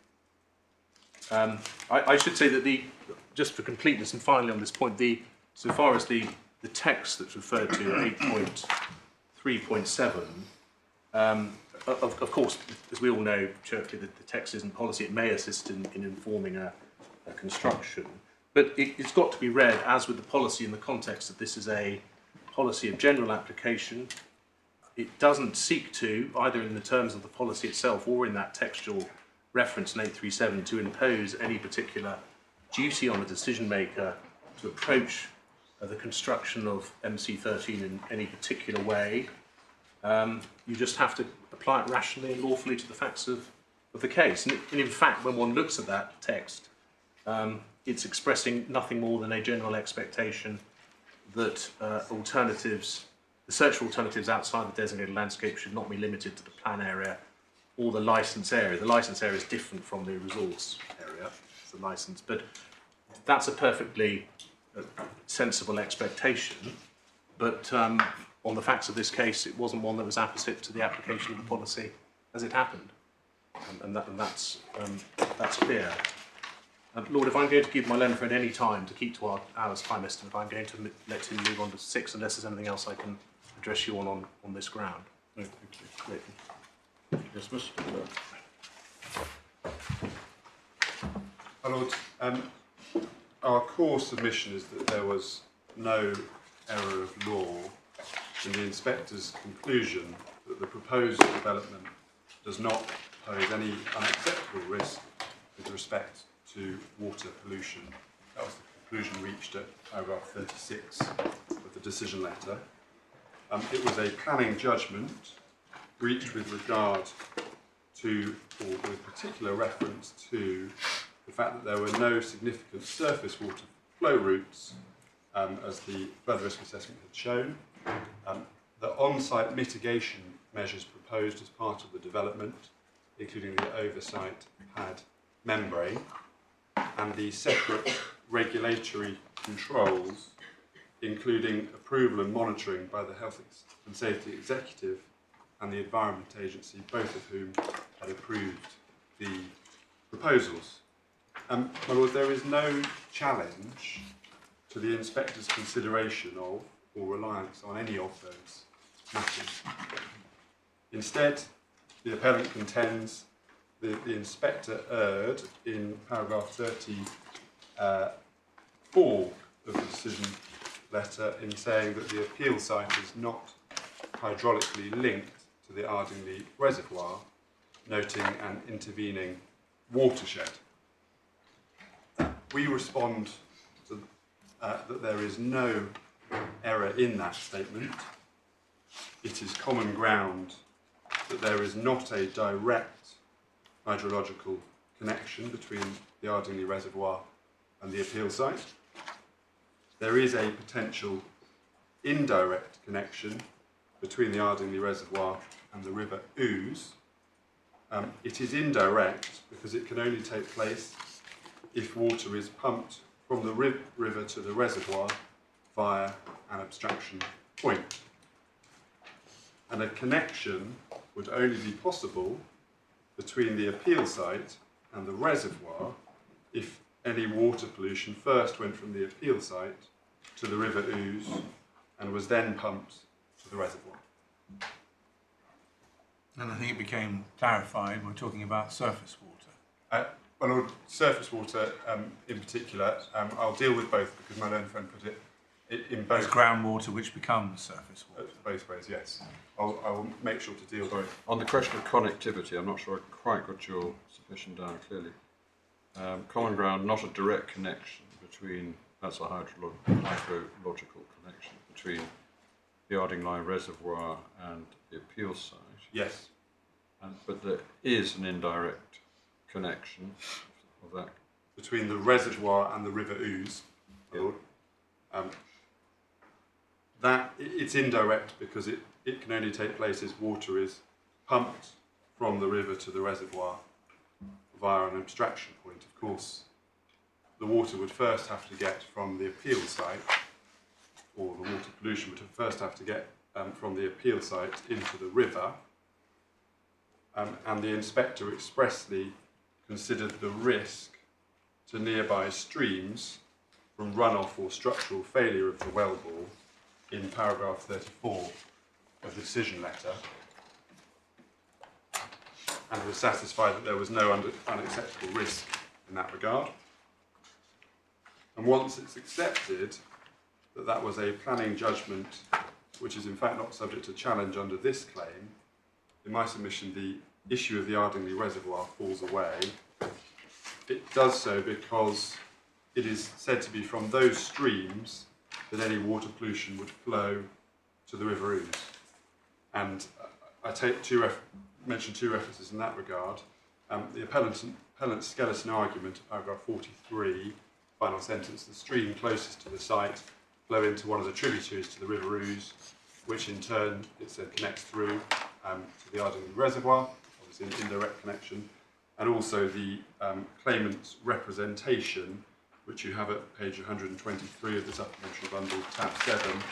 I should say that just for completeness and finally on this point, so far as the text that's referred to 8.3.7, of course, as we all know, churchly, the text isn't policy. It may assist in informing a construction, but it's got to be read as with the policy in the context that this is a policy of general application. It doesn't seek to, either in the terms of the policy itself or in that textual reference in 837, to impose any particular duty on the decision maker to approach the construction of MC13 in any particular way. You just have to apply it rationally and lawfully to the facts of the case. And in fact, when one looks at that text, it's expressing nothing more than a general expectation that the search for alternatives outside the designated landscape should not be limited to the plan area or the licence area. The licence area is different from the resource area, it's the licence, but that's a perfectly sensible expectation. But on the facts of this case, it wasn't one that was opposite to the application of the policy as it happened, and that's clear. Lord, if I'm going to give my learner friend any time to keep to our hour's time estimate, I'm going to let him move on to 6 unless there's anything else I can address you on this ground. No, thank you. Yes, Mr. My Lord, our core submission is that there was no error of law in the inspector's conclusion that the proposed development does not pose any unacceptable risk with respect to water pollution. That was the conclusion reached at paragraph 36 of the decision letter. It was a planning judgment reached with regard to, or with particular reference to, the fact that there were no significant surface water flow routes, as the flood risk assessment had shown. The on-site mitigation measures proposed as part of the development, including the oversight pad membrane, and the separate regulatory controls, including approval and monitoring by the Health and Safety Executive and the Environment Agency, both of whom had approved the proposals. My Lord, there is no challenge to the inspector's consideration of or reliance on any of those matters. Instead, the appellant contends that the inspector erred in paragraph 34 of the decision letter in saying that the appeal site is not hydraulically linked to the Ardingly Reservoir, noting an intervening watershed. We respond to that there is no error in that statement. It is common ground that there is not a direct hydrological connection between the Ardingly Reservoir and the appeal site. There is a potential indirect connection between the Ardingly Reservoir and the River Ouse. It is indirect because it can only take place if water is pumped from the river to the reservoir via an abstraction point. And a connection would only be possible between the appeal site and the reservoir if any water pollution first went from the appeal site to the River Ouse and was then pumped to the reservoir. And I think it became clarified, we're talking about surface water. Well, Lord, surface water in particular, I'll deal with both because my learned friend put it in both. It's groundwater which becomes surface water. Both ways, yes. I will make sure to deal with it. On the question of connectivity, I'm not sure I quite got your submission down clearly. Common ground, not a direct connection between, that's a hydrological connection between the Ardingly Reservoir and the appeal site. Yes. But there is an indirect connection of that. Between the reservoir and the River Ouse, Yeah. that it's indirect because it can only take place as water is pumped from the river to the reservoir via an abstraction point. Of course, the water would first have to get from the appeal site, or the water pollution would first have to get from the appeal site into the river, and the inspector expressly considered the risk to nearby streams from runoff or structural failure of the wellbore in paragraph 34 of the decision letter, and was satisfied that there was no unacceptable risk in that regard. And once it's accepted that that was a planning judgment which is in fact not subject to challenge under this claim, in my submission the issue of the Ardingly Reservoir falls away. It does so because it is said to be from those streams that any water pollution would flow to the River Ouse. And I mention two references in that regard. The appellant's skeleton argument, paragraph 43, final sentence, the stream closest to the site flow into one of the tributaries to the River Ouse, which in turn, it said, connects through to the Ardingly Reservoir, obviously an indirect connection, and also the claimant's representation, which you have at page 123 of the supplementary bundle, tab 7,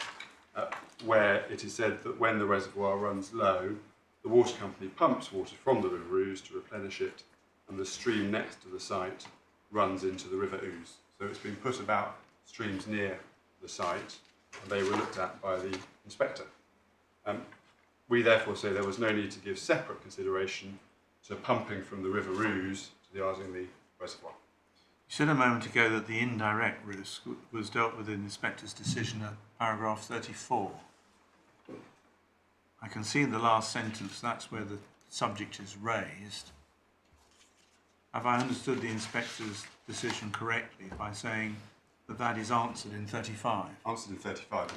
where it is said that when the reservoir runs low, the water company pumps water from the River Ouse to replenish it, and the stream next to the site runs into the River Ouse. So it's been put about streams near the site, and they were looked at by the inspector. We therefore say there was no need to give separate consideration to pumping from the River Ouse to the Ardingly Reservoir. You said a moment ago that the indirect risk was dealt with in the inspector's decision at paragraph 34. I can see the last sentence, that's where the subject is raised. Have I understood the inspector's decision correctly by saying that that is answered in 35? Answered in 35. So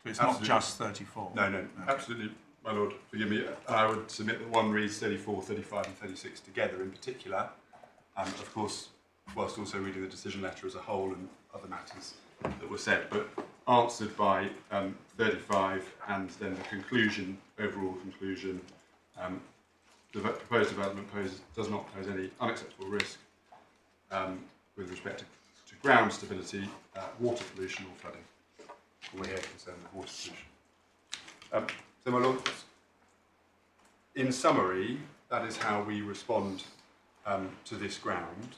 it's Absolutely. not just 34? No, Okay. absolutely, my lord, forgive me. I would submit that one reads 34, 35 and 36 together in particular. Of course, whilst also reading the decision letter as a whole and other matters that were said, but answered by 35 and then the conclusion, overall conclusion, the proposed development does not pose any unacceptable risk with respect to ground stability, water pollution or flooding. We're here concerned with water pollution. So my lords, in summary, that is how we respond to this ground.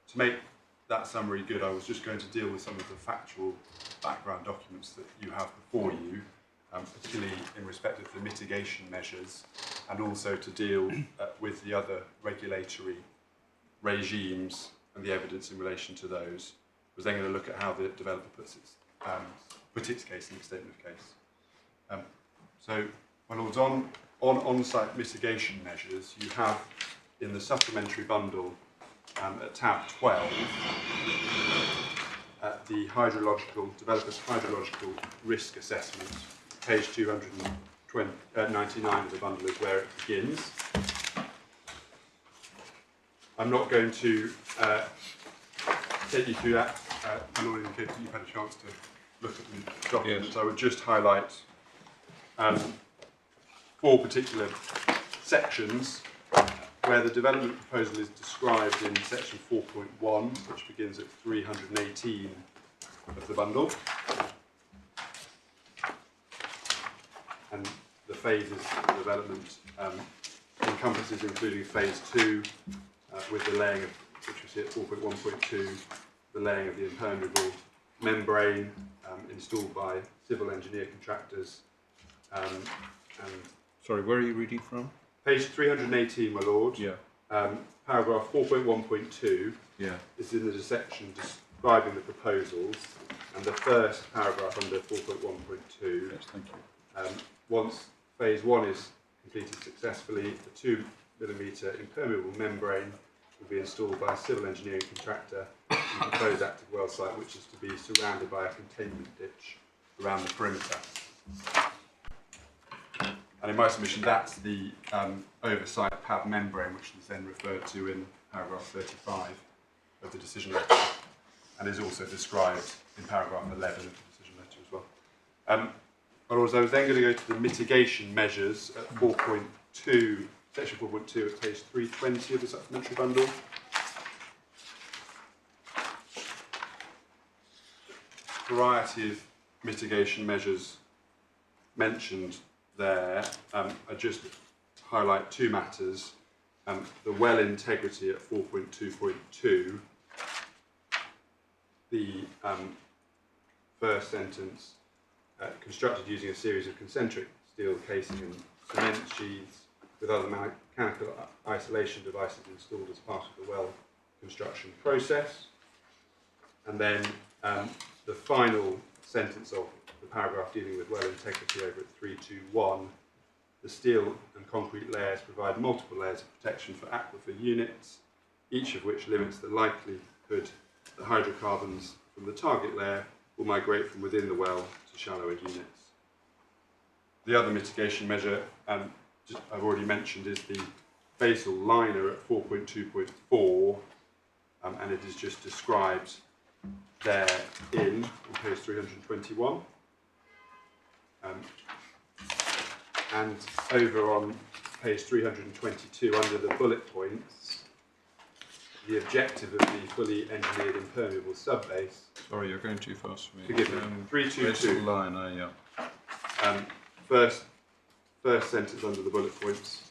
To make that summary good, I was just going to deal with some of the factual background documents that you have before you, particularly in respect of the mitigation measures, and also to deal with the other regulatory regimes and the evidence in relation to those. I was then going to look at how the developer put its case in its statement of case. So, my lords, on-site mitigation measures, you have in the supplementary bundle at tab 12, the developer's hydrological risk assessment, page 299 of the bundle is where it begins. I'm not going to take you through that, in order in case you've had a chance to look at the documents. Yes. I would just highlight 4 particular sections where the development proposal is described in section 4.1, which begins at 318 of the bundle. And the phases of development encompasses, including phase 2, with the laying of, which we see at 4.1.2, the laying of the impermeable membrane installed by civil engineer contractors. And Sorry, where are you reading from? page 318, my lord. Yeah. Paragraph 4.1.2 is in the section describing the proposals, and the first paragraph under 4.1.2. Yes, thank you. Once phase 1 is completed successfully, the 2mm impermeable membrane will be installed by a civil engineering contractor in the proposed active well site, which is to be surrounded by a containment ditch around the perimeter. And in my submission, that's the oversight pad membrane, which is then referred to in paragraph 35 of the decision letter, and is also described in paragraph 11 of the decision letter as well. I was then going to go to the mitigation measures at 4.2, section 4.2 at page 320 of the supplementary bundle. Variety of mitigation measures mentioned there. I just highlight two matters. The well integrity at 4.2.2, the first sentence, constructed using a series of concentric steel casing and cement sheaths with other mechanical isolation devices installed as part of the well construction process. And then the final sentence of the paragraph dealing with well integrity over at 3.2.1, the steel and concrete layers provide multiple layers of protection for aquifer units, each of which limits the likelihood that hydrocarbons from the target layer will migrate from within the well to shallower units. The other mitigation measure I've already mentioned is the basal liner at 4.2.4, and it is just described therein on page 321. And over on page 322, under the bullet points, the objective of the fully engineered impermeable subbase. Sorry, you're going too fast for me. Forgive me. 322. Line, yeah. First sentence under the bullet points.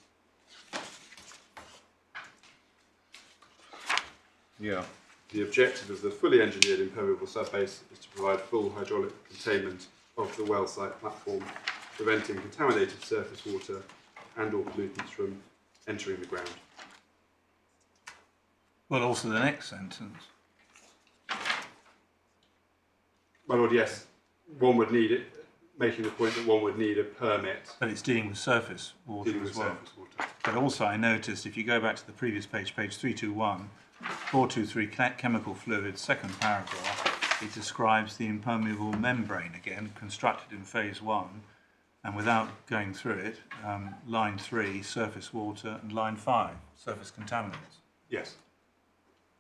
Yeah. The objective of the fully engineered impermeable subbase is to provide full hydraulic containment of the well site platform, preventing contaminated surface water and or pollutants from entering the ground. Well, also the next sentence. My lord, yes, one would need it, making the point that one would need a permit. But it's dealing with surface water Dealing with as well. surface water. But also I noticed, if you go back to the previous page, page 321, 423 chemical fluids, second paragraph, it describes the impermeable membrane again, constructed in phase 1, and without going through it, line 3, surface water, and line 5, surface contaminants. Yes.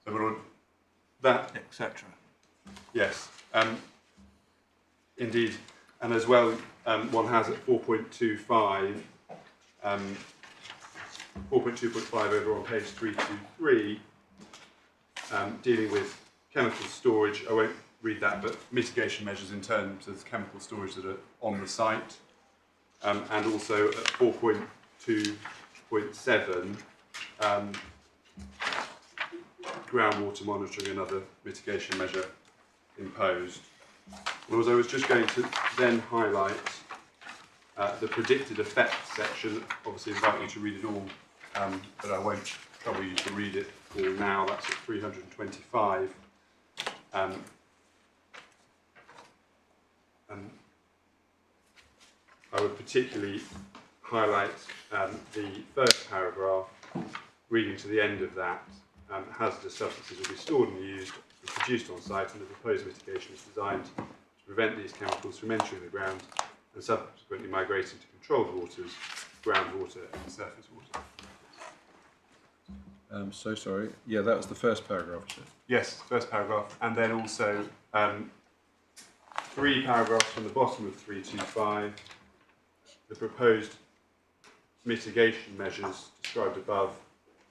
So, my lord, that, etc. yes. Indeed, and as well, one has at 4.25, 4.2.5 over on page 323, dealing with chemical storage. I won't read that, but mitigation measures in terms of chemical storage that are on the site, and also at 4.2.7, groundwater monitoring, another mitigation measure imposed. And I was just going to then highlight the predicted effects section. Obviously, invite you to read it all, but I won't trouble you to read it all now. That's at 325. And I would particularly highlight the first paragraph, reading to the end of that. Hazardous substances will be stored and used and produced on site, and the proposed mitigation is designed to prevent these chemicals from entering the ground and subsequently migrating to controlled waters, groundwater and surface water. So sorry. Yeah, that was the first paragraph, was it? Yes, first paragraph, and then also 3 paragraphs from the bottom of 325, the proposed mitigation measures described above,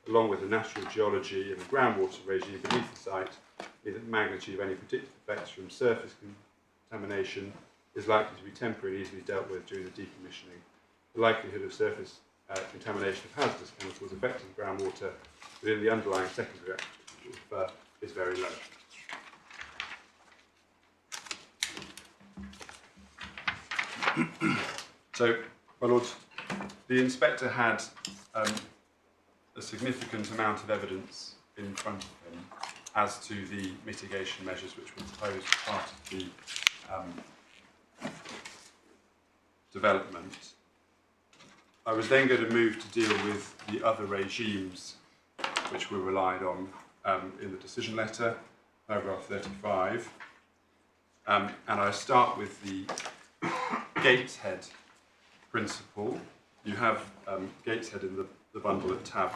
along with the natural geology and the groundwater regime beneath the site, mean that the magnitude of any predicted effects from surface contamination is likely to be temporary and easily dealt with during the decommissioning the likelihood of surface contamination of hazardous chemicals affecting groundwater within the underlying secondary aquifer is very low. So, my lords, the inspector had a significant amount of evidence in front of him as to the mitigation measures which were proposed as part of the development. I was then going to move to deal with the other regimes which were relied on in the decision letter, paragraph 35. And I start with the Gateshead principle. You have Gateshead in the bundle at tab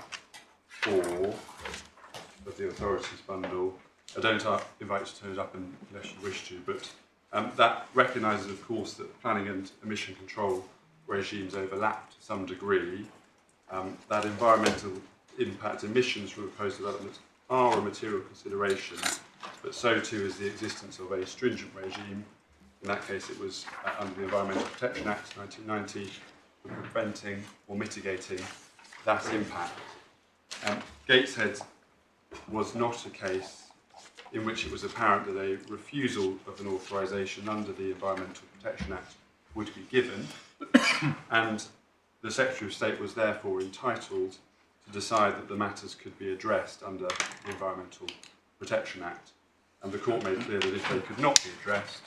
4 of the authorities bundle. I don't invite you to turn it up unless you wish to, but that recognises, of course, that planning and emission control regimes overlap to some degree, that environmental impact emissions from proposed developments are a material consideration, but so too is the existence of a stringent regime. In that case, it was under the Environmental Protection Act 1990, for preventing or mitigating that impact. Gateshead was not a case in which it was apparent that a refusal of an authorisation under the Environmental Protection Act would be given, and the Secretary of State was therefore entitled to decide that the matters could be addressed under the Environmental Protection Act. And the court made clear that if they could not be addressed,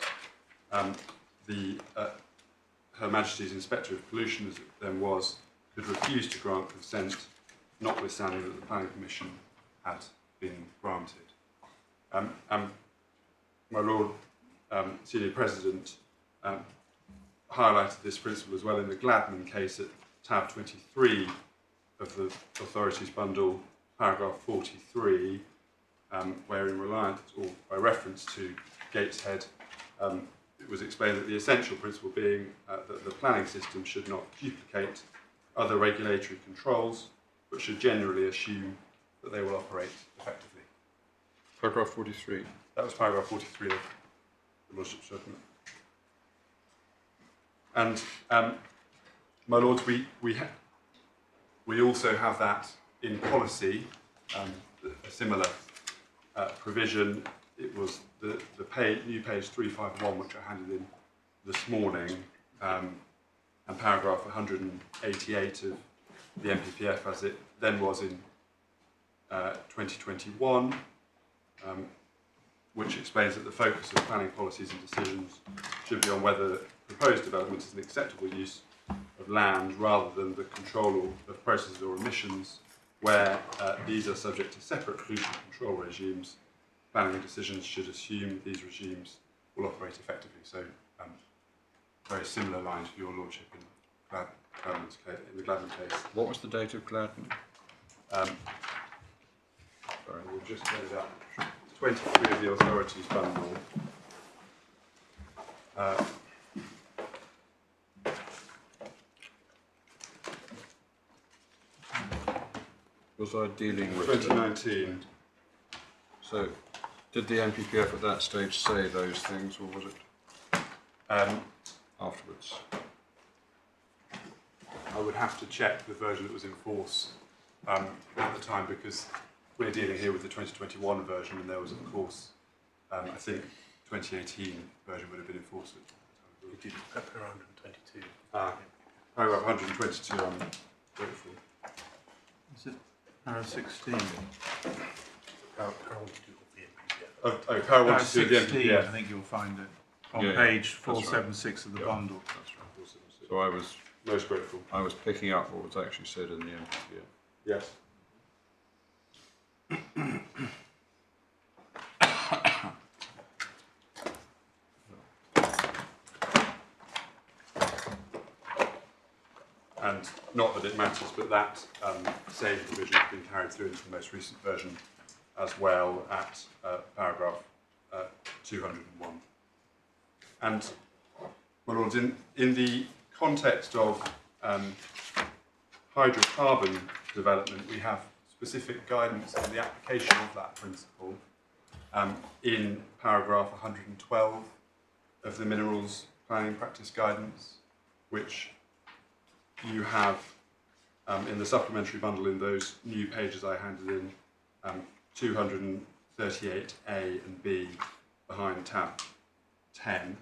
Her Majesty's Inspector of Pollution, as it then was, could refuse to grant consent, notwithstanding that the Planning Commission had been granted. My Lord Senior President highlighted this principle as well in the Gladman case at tab 23 of the authorities bundle, paragraph 43, where in reliance or by reference to Gateshead, it was explained that the essential principle being that the planning system should not duplicate other regulatory controls, but should generally assume that they will operate effectively. Paragraph 43. That was paragraph 43 of the Lordship's judgment. And my Lords, we also have that in policy, a similar provision. It was the new page 351, which I handed in this morning, and paragraph 188 of the MPPF, as it then was in 2021, which explains that the focus of planning policies and decisions should be on whether proposed development is an acceptable use of land rather than the control of processes or emissions, where these are subject to separate pollution control regimes. Planning decisions should assume these regimes will operate effectively. So, very similar line to your Lordship in the Gladman case. What was the date of Gladman? Sorry, we'll just get it up. 23 of the authorities bundle. Was I dealing with 2019. So, did the NPPF at that stage say those things, or was it afterwards? I would have to check the version that was in force at the time, because we're dealing here with the 2021 version, and there was, of course, I think 2018 version would have been in force at the time. We did paragraph 122. Paragraph 122, I'm grateful. Is it paragraph 16? Paragraph 122 of the MPPF. Paragraph Paragraph 122 of the 16, MPPF. I think you'll find it on Yeah, page that's right. 476 of the bundle. That's right. So I was Most grateful. picking up what was actually said in the NPPF. Yes. And not that it matters, but that same provision has been carried through into the most recent version as well at paragraph 201. And, my Lords, in the context of hydrocarbon development, we have specific guidance on the application of that principle in paragraph 112 of the Minerals Planning Practice Guidance, which you have in the supplementary bundle in those new pages I handed in 238A and B behind tab 10.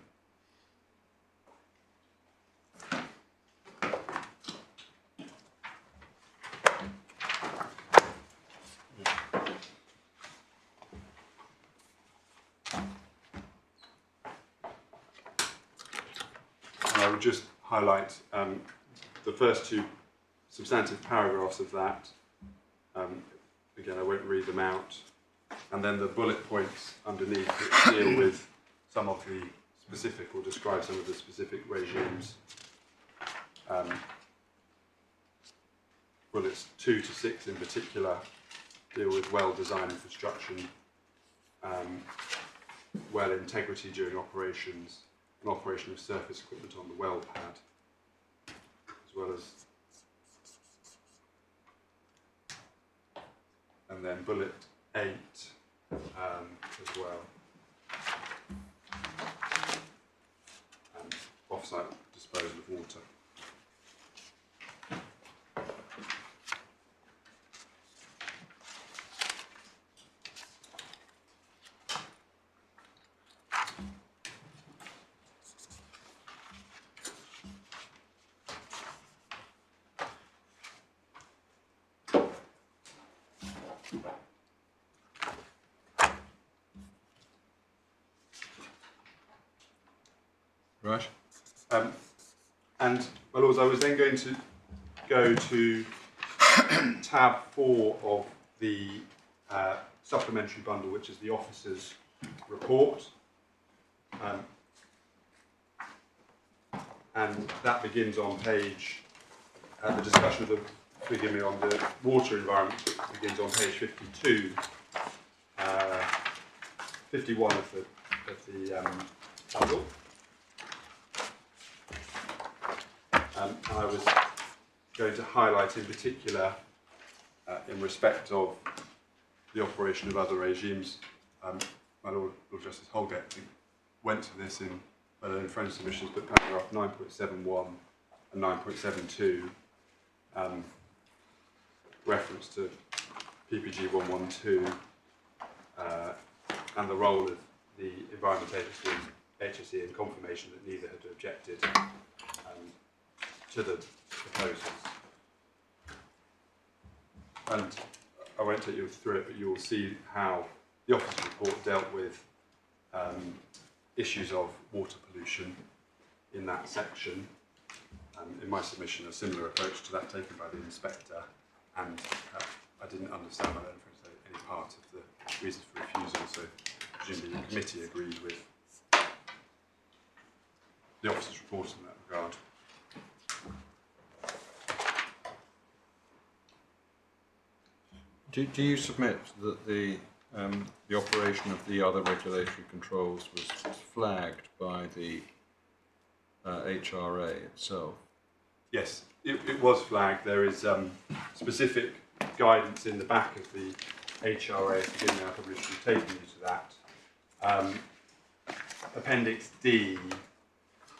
I would just highlight the first two substantive paragraphs of that. Again, I won't read them out. And then the bullet points underneath that deal with some of the specific, or describe some of the specific regimes. Bullets 2 to 6 in particular deal with well design and construction, well integrity during operations, and operation of surface equipment on the well pad, as well as, and then bullet 8 as well, and off-site disposal of water. Right. And, my lords, I was then going to go to tab 4 of the supplementary bundle, which is the officer's report. And that begins on page, the discussion of the, forgive me, on the water environment begins on page 52, 51 of the bundle. And I was going to highlight in particular, in respect of the operation of other regimes, my Lord Justice Holgate, I think, went to this in French submissions, but paragraph 9.71 and 9.72, reference to PPG 112, and the role of the Environment Agency and HSE in confirmation that neither had objected to the proposals. And I won't take you through it, but you will see how the officer's report dealt with issues of water pollution in that section. In my submission, a similar approach to that taken by the inspector, and I didn't understand any part of the reasons for refusal, so presumably the committee agreed with the officer's report in that regard. Do you submit that the operation of the other regulatory controls was flagged by the HRA itself? Yes, it was flagged. There is specific guidance in the back of the HRA. Forgive me, I probably should have taken you to that. Appendix D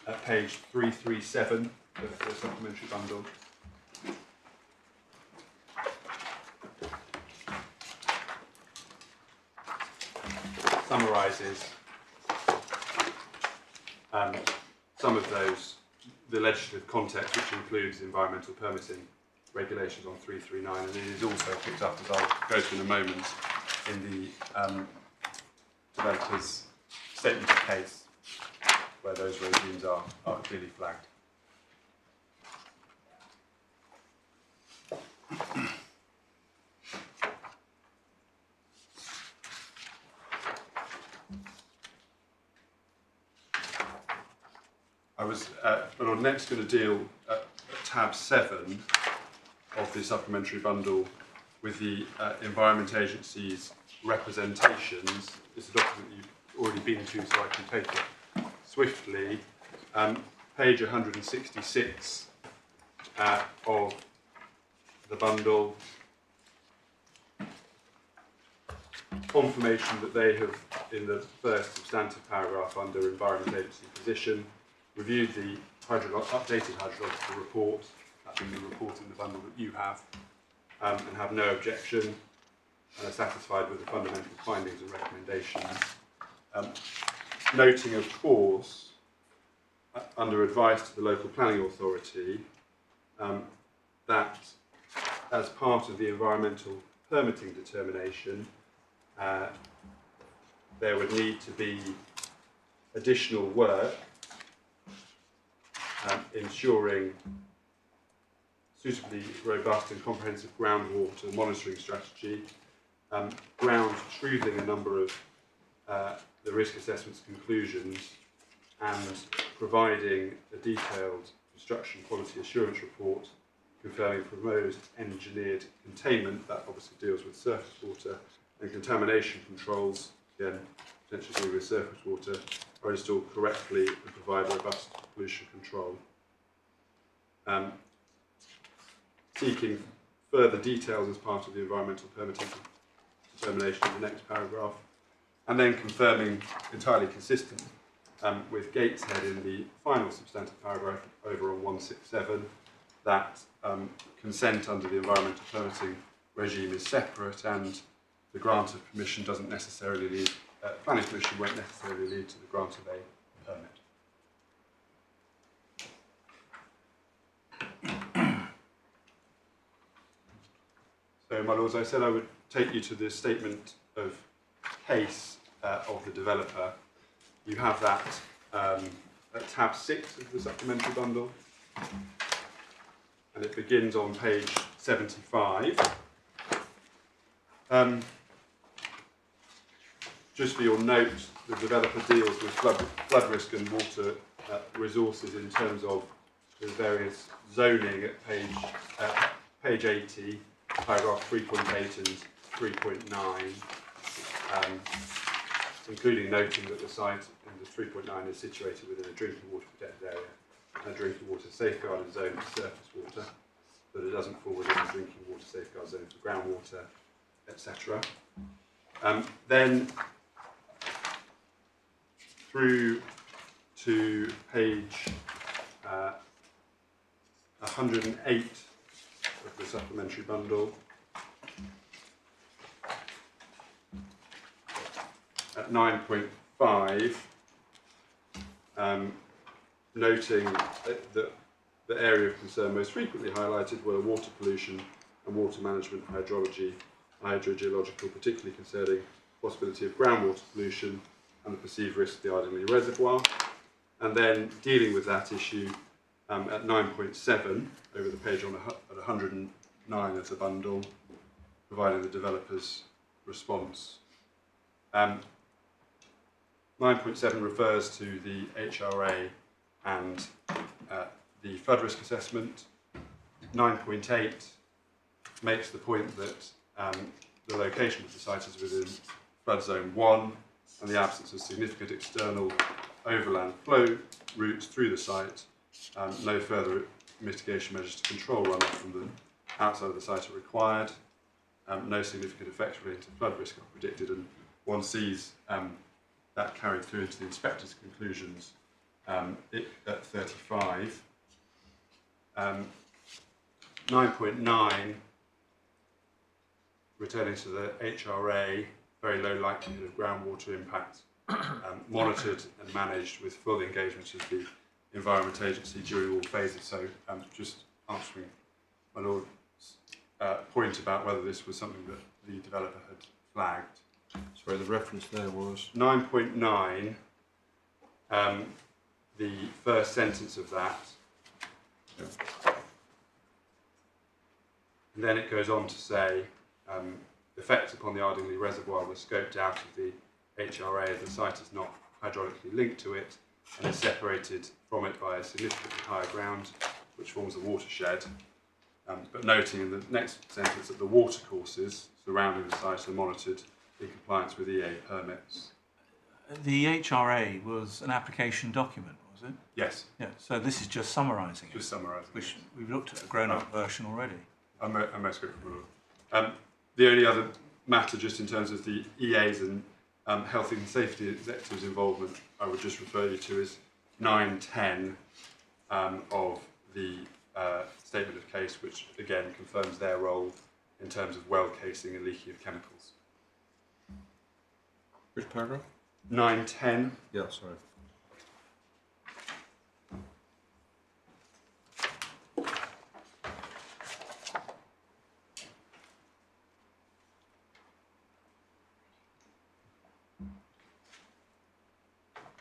at page 337 of the supplementary bundle. Summarises some of those, the legislative context, which includes environmental permitting regulations on 339, and it is also picked up, as I'll go to in a moment, in the developer's statement of case, where those regimes are clearly flagged. I was next going to deal at tab 7 of the supplementary bundle with the Environment Agency's representations. It's a document you've already been to, so I can take it swiftly. Page 166 of the bundle. Confirmation that they have, in the first substantive paragraph under Environment Agency position, reviewed the updated hydrological report that's in the report in the bundle that you have, and have no objection and are satisfied with the fundamental findings and recommendations. Noting, of course, under advice to the local planning authority, that as part of the environmental permitting determination, there would need to be additional work ensuring suitably robust and comprehensive groundwater monitoring strategy, ground truthing a number of the risk assessment's conclusions, and providing a detailed construction quality assurance report confirming proposed engineered containment, that obviously deals with surface water, and contamination controls, again potentially with surface water, are installed correctly and provide robust pollution control. Seeking further details as part of the environmental permitting determination in the next paragraph, and then confirming, entirely consistent with Gateshead in the final substantive paragraph over on 167, that consent under the environmental permitting regime is separate, and the grant of permission doesn't necessarily lead, planning permission won't necessarily lead to the grant of a permit. So, my lords, I said I would take you to the statement of case of the developer. You have that at tab 6 of the supplementary bundle, and it begins on page 75. Just for your note, the developer deals with flood risk and water resources in terms of the various zoning at page 80, paragraph 3.8 and 3.9, including noting that the site in the 3.9 is situated within a drinking water protected area and a drinking water safeguarded zone for surface water, but it doesn't fall within the drinking water safeguard zone for groundwater, etc. Then through to page 108 of the supplementary bundle, at 9.5, noting that the area of concern most frequently highlighted were water pollution and water management, hydrology, hydrogeological, particularly concerning possibility of groundwater pollution and the perceived risk of the Ardingly Reservoir. And then dealing with that issue at 9.7, over the page on at 109 of the bundle, providing the developer's response. 9.7 refers to the HRA and the flood risk assessment. 9.8 makes the point that the location of the site is within flood zone 1, and the absence of significant external overland flow routes through the site. No further mitigation measures to control runoff from the outside of the site are required. No significant effects relating to flood risk are predicted, and one sees that carried through into the inspector's conclusions at 35. 9.9, returning to the HRA, very low likelihood of groundwater impact, monitored and managed with full engagement of the Environment Agency during all phases. So just answering my Lord's point about whether this was something that the developer had flagged. Sorry, the reference there was 9.9, the first sentence of that. Yeah. And then it goes on to say, effects upon the Ardingly Reservoir were scoped out of the HRA as the site is not hydraulically linked to it and is separated from it by a significantly higher ground, which forms a watershed. But noting in the next sentence that the watercourses surrounding the site are monitored in compliance with EA permits. The HRA was an application document, was it? Yes. Yeah, so this is just summarising it. Just summarising. Which we've looked at a grown-up version already. I'm most grateful. The only other matter, just in terms of the EAs and health and safety executives' involvement, I would just refer you to is 9.10 of the statement of case, which again confirms their role in terms of well casing and leaking of chemicals. Which paragraph? 9.10. Yeah, sorry.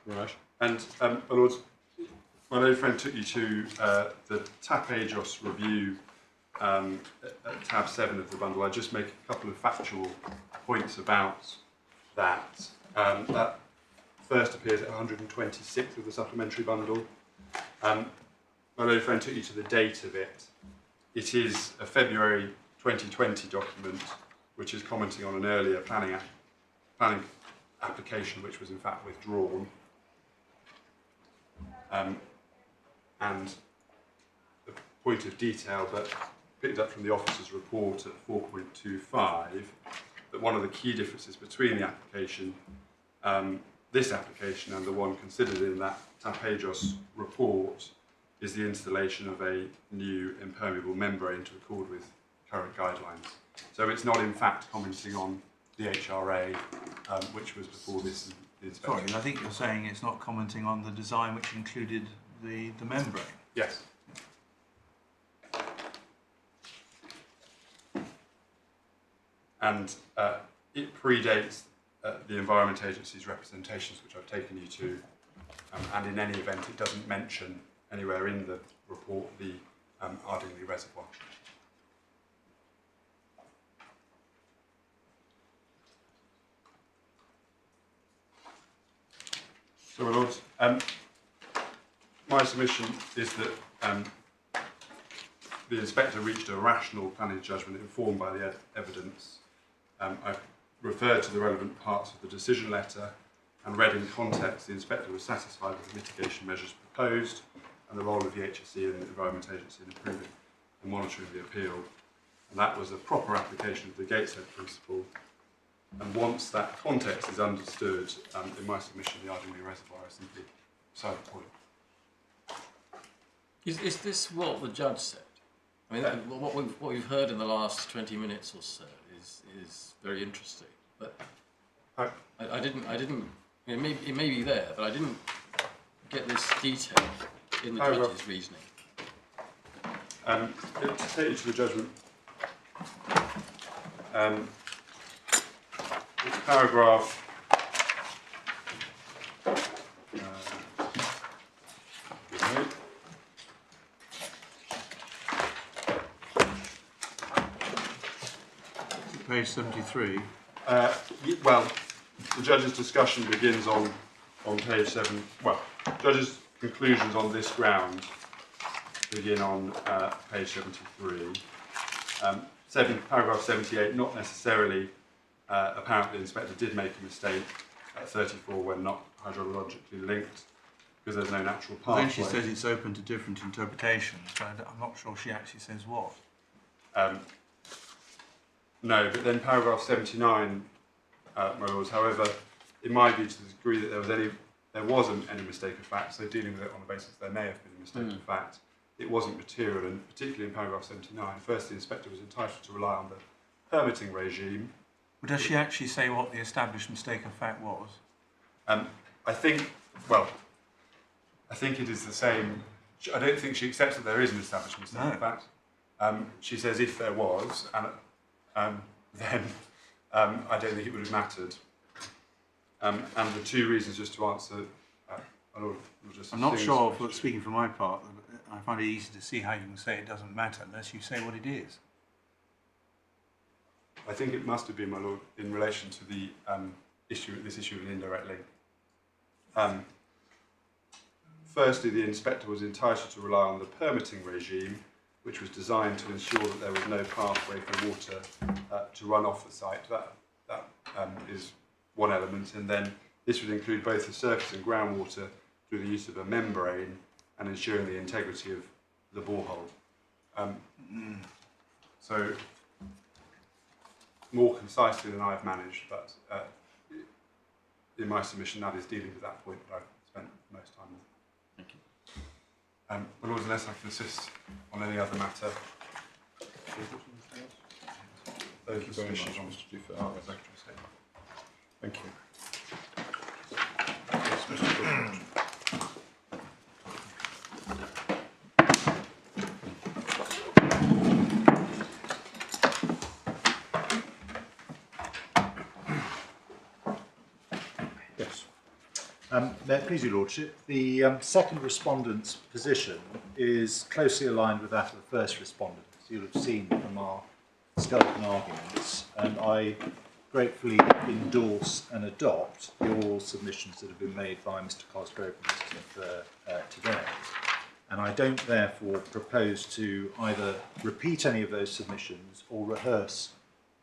Right. And, my lords, my lady friend took you to the TAP-AGOS review at tab 7 of the bundle. I just make a couple of factual points about that. That first appears at 126 of the supplementary bundle. My lady friend took you to the date of it. It is a February 2020 document, which is commenting on an earlier planning application, which was in fact withdrawn. And the point of detail that picked up from the officer's report at 4.25, that one of the key differences between the application, this application and the one considered in that TAP-AGOS report, is the installation of a new impermeable membrane to accord with current guidelines. So it's not in fact commenting on the HRA, which was before this and the inspection. Sorry, I think you're saying it's not commenting on the design which included the membrane. Yes. And it predates the Environment Agency's representations, which I've taken you to, and in any event, it doesn't mention anywhere in the report the Ardingly Reservoir. So, my lords, my submission is that the inspector reached a rational planning judgment informed by the evidence. I've referred to the relevant parts of the decision letter and read in context the inspector was satisfied with the mitigation measures proposed and the role of the HSE and the Environment Agency in improving and monitoring the appeal. And that was a proper application of the Gateshead principle. And once that context is understood, in my submission, the Ardingly Reservoir is simply beside the point. Is this what the judge said? I mean, what we've heard in the last 20 minutes or so is very interesting. But I didn't. It may be there, but I didn't get this detail in the judge's reasoning. To take you to the judgment, it's paragraph Page 73. well, the judge's discussion begins on page 7. Well, judge's conclusions on this ground begin on page 73. Paragraph 78, not necessarily, apparently the inspector did make a mistake at 34 when not hydrologically linked, because there's no natural pathway. Then she says it's open to different interpretations, but I'm not sure she actually says what. No, but then paragraph 79, my lords, however, it might be to the degree that there wasn't any mistake of fact, so dealing with it on the basis there may have been a mistake of fact, it wasn't material, and particularly in paragraph 79, first the inspector was entitled to rely on the permitting regime. But does she actually say what the established mistake of fact was? I think it is the same. I don't think she accepts that there is an established mistake of fact. She says if there was, then I don't think it would have mattered. And the two reasons, just to answer, I'm not sure, but speaking for my part, I find it easy to see how you can say it doesn't matter unless you say what it is. I think it must have been, my lord, in relation to the issue of an indirect link. Firstly, the inspector was entitled to rely on the permitting regime, which was designed to ensure that there was no pathway for water to run off the site. That is one element, and then this would include both the surface and groundwater through the use of a membrane and ensuring the integrity of the borehole. So, more concisely than I've managed, but in my submission that is dealing with that point that I've spent most time with. Thank My Lords, unless I can assist on any other matter. Thank you very much, Mr. Dufer. Thank you. Yes, Mr. Goodrich. Yes. May it please your Lordship, the second respondent's position is closely aligned with that of the first respondent, as you'll have seen from our skeleton arguments, and I gratefully endorse and adopt the oral submissions that have been made by Mr. Cosgrove and Mr. Dufer today. And I don't therefore propose to either repeat any of those submissions or rehearse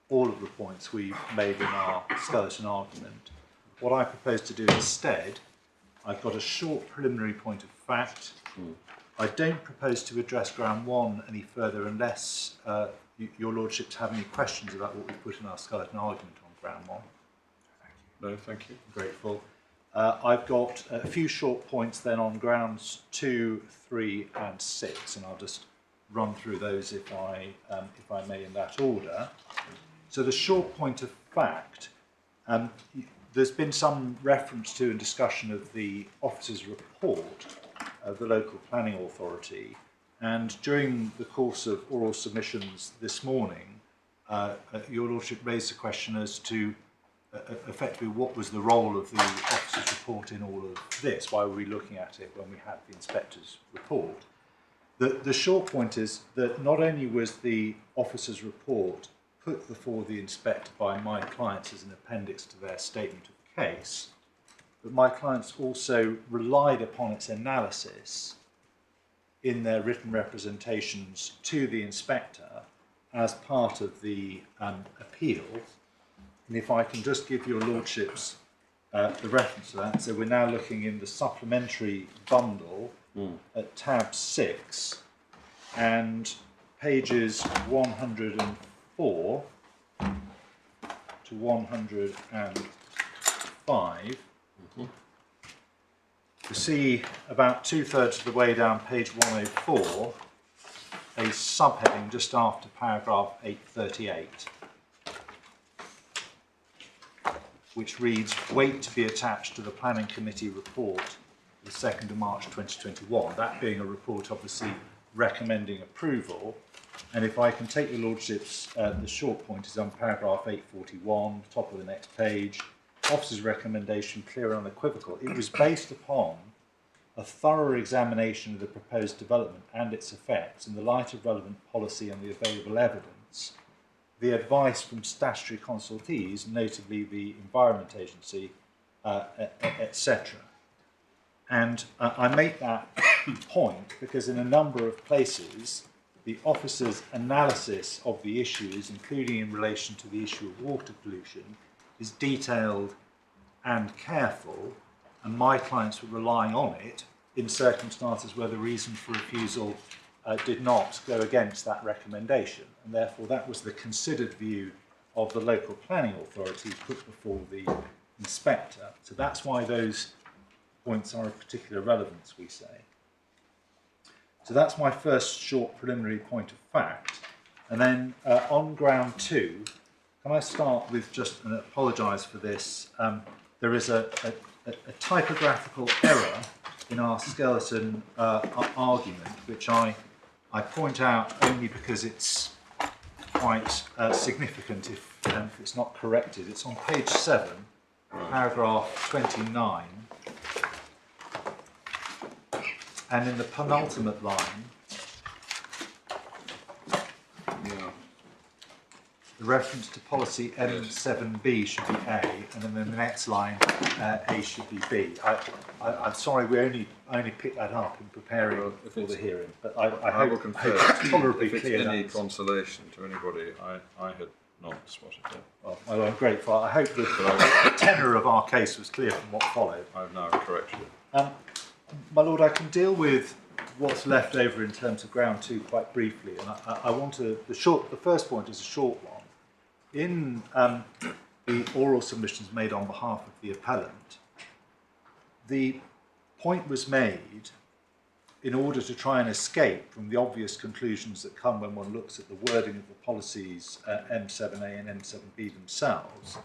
all of the points we've made in our skeleton argument. What I propose to do instead, I've got a short preliminary point of fact. I don't propose to address ground one any further unless your Lordships have any questions about what we've put in our skeleton argument on ground one. No, thank you. I'm grateful. I've got a few short points then on grounds 2, 3 and 6, and I'll just run through those if I may in that order. So the short point of fact, there's been some reference to and discussion of the officer's report of the local planning authority, and during the course of oral submissions this morning, your Lordship raised a question as to effectively what was the role of the officer's report in all of this. Why were we looking at it when we had the inspector's report? The short point is that not only was the officer's report put before the inspector by my clients as an appendix to their statement of the case, but my clients also relied upon its analysis in their written representations to the inspector as part of the appeal. And if I can just give your Lordships the reference to that, so we're now looking in the supplementary bundle at tab 6 and pages 104 to 105. You see about 2/3 of the way down page 104 a subheading just after paragraph 838, which reads, wait to be attached to the Planning Committee report the 2nd of March 2021, that being a report obviously recommending approval. And if I can take your Lordships, the short point is on paragraph 841, top of the next page, officer's recommendation clear and unequivocal. It was based upon a thorough examination of the proposed development and its effects in the light of relevant policy and the available evidence, the advice from statutory consultees, notably the Environment Agency, etc. And I make that point because in a number of places, the officer's analysis of the issues, including in relation to the issue of water pollution, is detailed and careful, and my clients were relying on it in circumstances where the reason for refusal did not go against that recommendation, and therefore that was the considered view of the local planning authority put before the inspector. So that's why those points are of particular relevance, we say. So that's my first short preliminary point of fact. And then on ground 2, can I start with just, and apologise for this, there is a typographical error in our skeleton argument, which I point out only because it's quite significant if it's not corrected. It's on page 7, paragraph 29, and in the penultimate line, the reference to policy M7B should be A, and then in the next line, A should be B. I'm sorry, we only picked that up in preparing for the hearing, but I hope it's tolerably if it's clear. any consolation to anybody, I had not spotted that. Well, I'm grateful. I hope that the tenor of our case was clear from what followed. I've now corrected it. My Lord, I can deal with what's left over in terms of ground 2 quite briefly, and I want to. The first point is a short one. In the oral submissions made on behalf of the appellant, the point was made in order to try and escape from the obvious conclusions that come when one looks at the wording of the policies M7A and M7B themselves,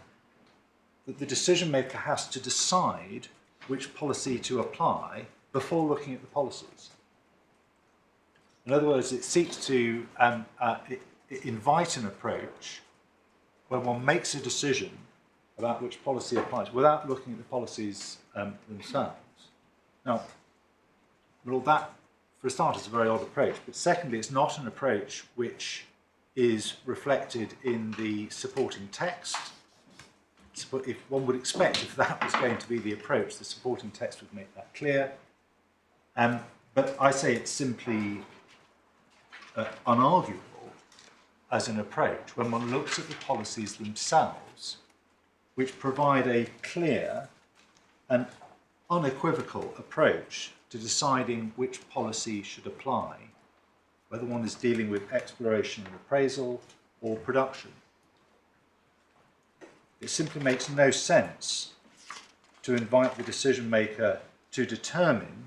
that the decision maker has to decide which policy to apply before looking at the policies. In other words, it seeks to invite an approach where one makes a decision about which policy applies without looking at the policies themselves. Now, well, that, for a start, is a very odd approach, but secondly, it's not an approach which is reflected in the supporting text. If one would expect, if that was going to be the approach, the supporting text would make that clear. But I say it's simply unarguable as an approach when one looks at the policies themselves, which provide a clear and unequivocal approach to deciding which policy should apply, whether one is dealing with exploration and appraisal or production. It simply makes no sense to invite the decision maker to determine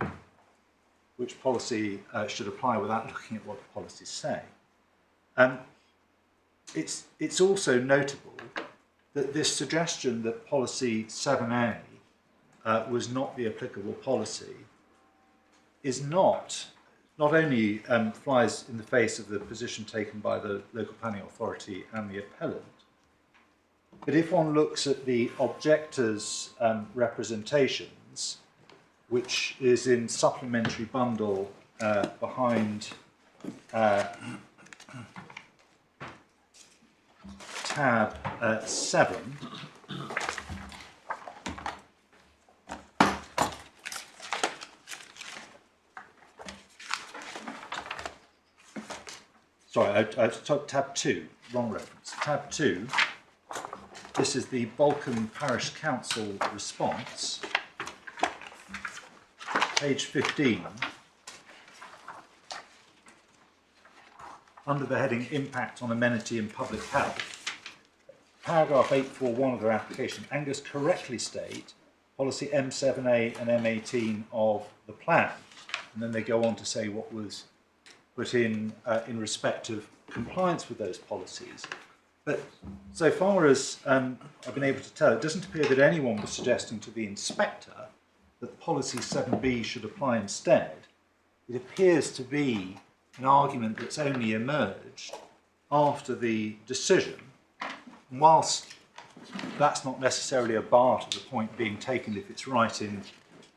which policy should apply without looking at what the policies say. It's also notable that this suggestion that policy 7A was not the applicable policy is not only flies in the face of the position taken by the local planning authority and the appellant, but if one looks at the objector's representations, which is in supplementary bundle behind tab 7, sorry, I took tab 2, wrong reference. Tab 2, this is the Balcombe Parish Council response, page 15, under the heading Impact on Amenity and Public Health. Paragraph 841 of their application, Angus correctly state policy M7A and M18 of the plan, and then they go on to say what was put in respect of compliance with those policies. But so far as I've been able to tell, it doesn't appear that anyone was suggesting to the inspector that policy 7B should apply instead. It appears to be an argument that's only emerged after the decision. And whilst that's not necessarily a bar to the point being taken if it's right in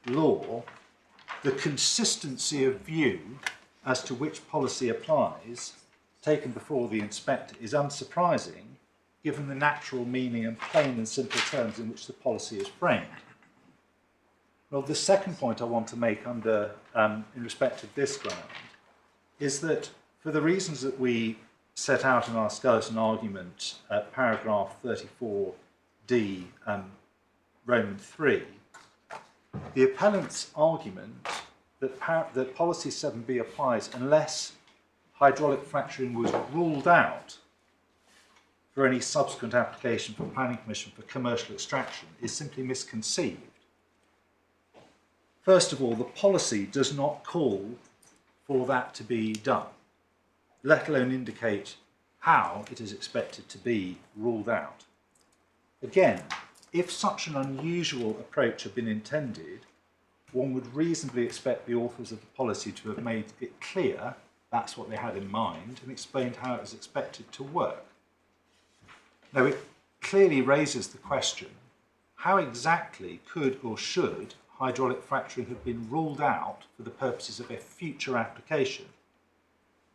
law, the consistency of view as to which policy applies taken before the inspector is unsurprising given the natural meaning and plain and simple terms in which the policy is framed. Well, the second point I want to make under, in respect of this ground is that for the reasons that we set out in our skeleton argument at paragraph 34D, Roman 3, the appellant's argument that policy 7B applies unless hydraulic fracturing was ruled out for any subsequent application for planning permission for commercial extraction is simply misconceived. First of all, the policy does not call for that to be done, let alone indicate how it is expected to be ruled out. Again, if such an unusual approach had been intended, one would reasonably expect the authors of the policy to have made it clear that's what they had in mind and explained how it was expected to work. Now, it clearly raises the question, how exactly could or should hydraulic fracturing have been ruled out for the purposes of a future application?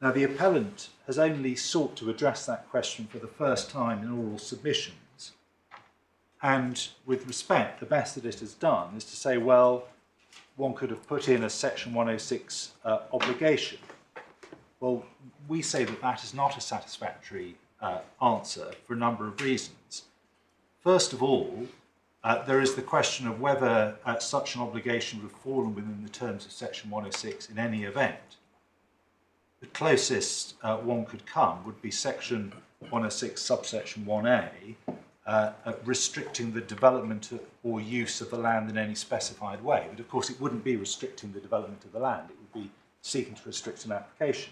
Now, the appellant has only sought to address that question for the first time in oral submissions, and with respect, the best that it has done is to say, well, one could have put in a section 106 obligation. Well, we say that that is not a satisfactory answer for a number of reasons. First of all, there is the question of whether such an obligation would have fallen within the terms of section 106 in any event. The closest one could come would be section 106 subsection 1A, restricting the development or use of the land in any specified way. But of course it wouldn't be restricting the development of the land, it would be seeking to restrict an application.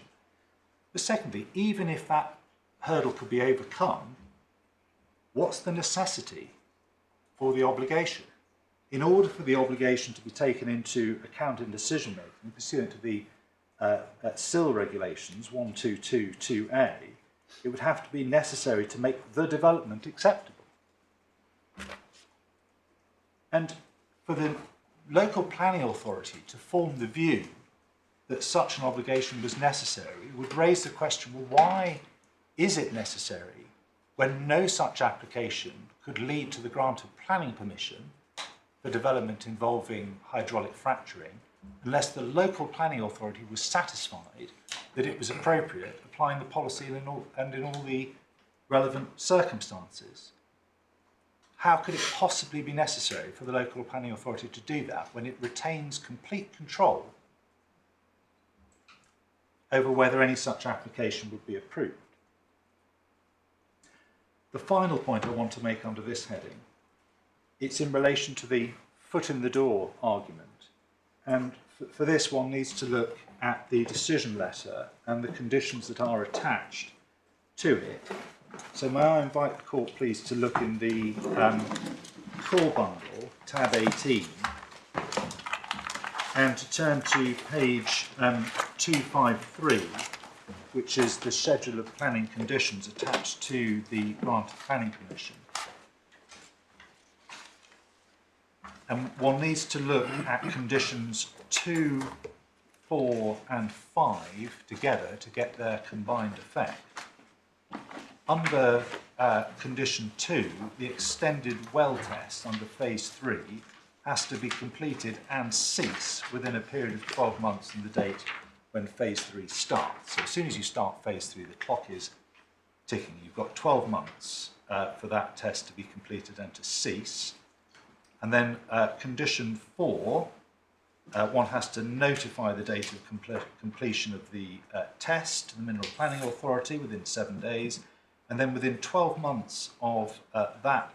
But secondly, even if that hurdle could be overcome, what's the necessity for the obligation? In order for the obligation to be taken into account in decision making, pursuant to the SIL regulations 1222A, it would have to be necessary to make the development acceptable. And for the local planning authority to form the view that such an obligation was necessary would raise the question, well, why is it necessary when no such application could lead to the grant of planning permission for development involving hydraulic fracturing unless the local planning authority was satisfied that it was appropriate, applying the policy in all the relevant circumstances? How could it possibly be necessary for the local planning authority to do that when it retains complete control over whether any such application would be approved? The final point I want to make under this heading, it's in relation to the foot in the door argument. And for this, one needs to look at the decision letter and the conditions that are attached to it. So may I invite the court, please, to look in the core bundle, tab 18, and to turn to page 253, which is the schedule of planning conditions attached to the grant of planning permission. And one needs to look at conditions 2, 4 and 5 together to get their combined effect. Under condition 2, the extended well test under phase 3 has to be completed and cease within a period of 12 months from the date when phase 3 starts. So as soon as you start phase 3, the clock is ticking. You've got 12 months for that test to be completed and to cease. And then condition 4, one has to notify the date of completion of the test to the Mineral Planning Authority within 7 days. And then within 12 months of that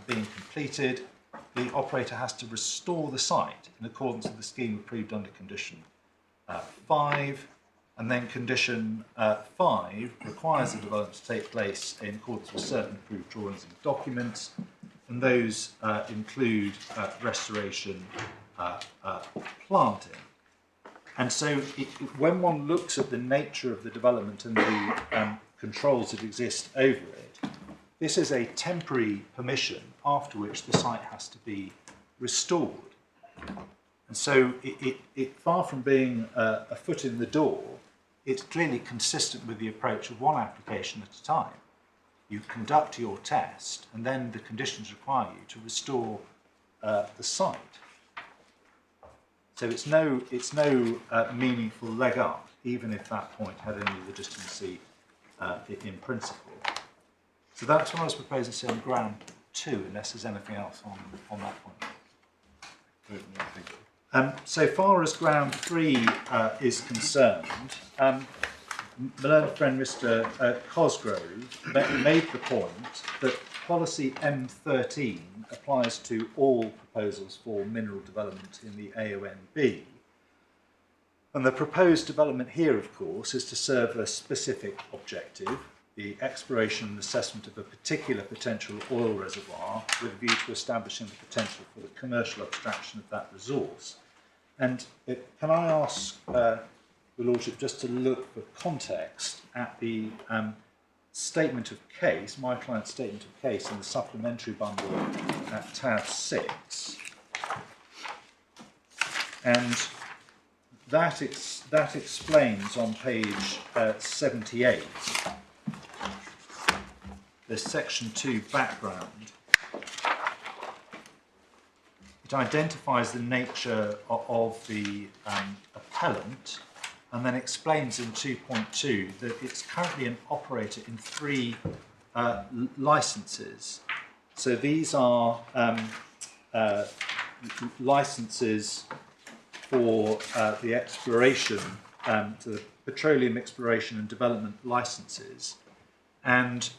being completed, the operator has to restore the site in accordance with the scheme approved under condition 5. And then condition 5 requires the development to take place in accordance with certain approved drawings and documents. And those include restoration, planting. And so when one looks at the nature of the development and the controls that exist over it, this is a temporary permission after which the site has to be restored. And so it far from being a foot in the door, it's clearly consistent with the approach of one application at a time. You conduct your test, and then the conditions require you to restore the site. So it's no meaningful leg up, even if that point had any legitimacy in principle. So that's what I was proposing to say on ground 2, unless there's anything else on that point. So far as ground 3 is concerned, my learned friend Mr Cosgrove made the point that policy M13 applies to all proposals for mineral development in the AONB. And the proposed development here, of course, is to serve a specific objective, the exploration and assessment of a particular potential oil reservoir with a view to establishing the potential for the commercial extraction of that resource. And can I ask Your Lordship just to look for context at the statement of case, my client's statement of case in the supplementary bundle at tab 6. And that explains on page 78 the section 2 background. It identifies the nature of the appellant and then explains in 2.2 that it's currently an operator in 3 licenses. So these are licenses for the exploration, to the petroleum exploration and development licenses, and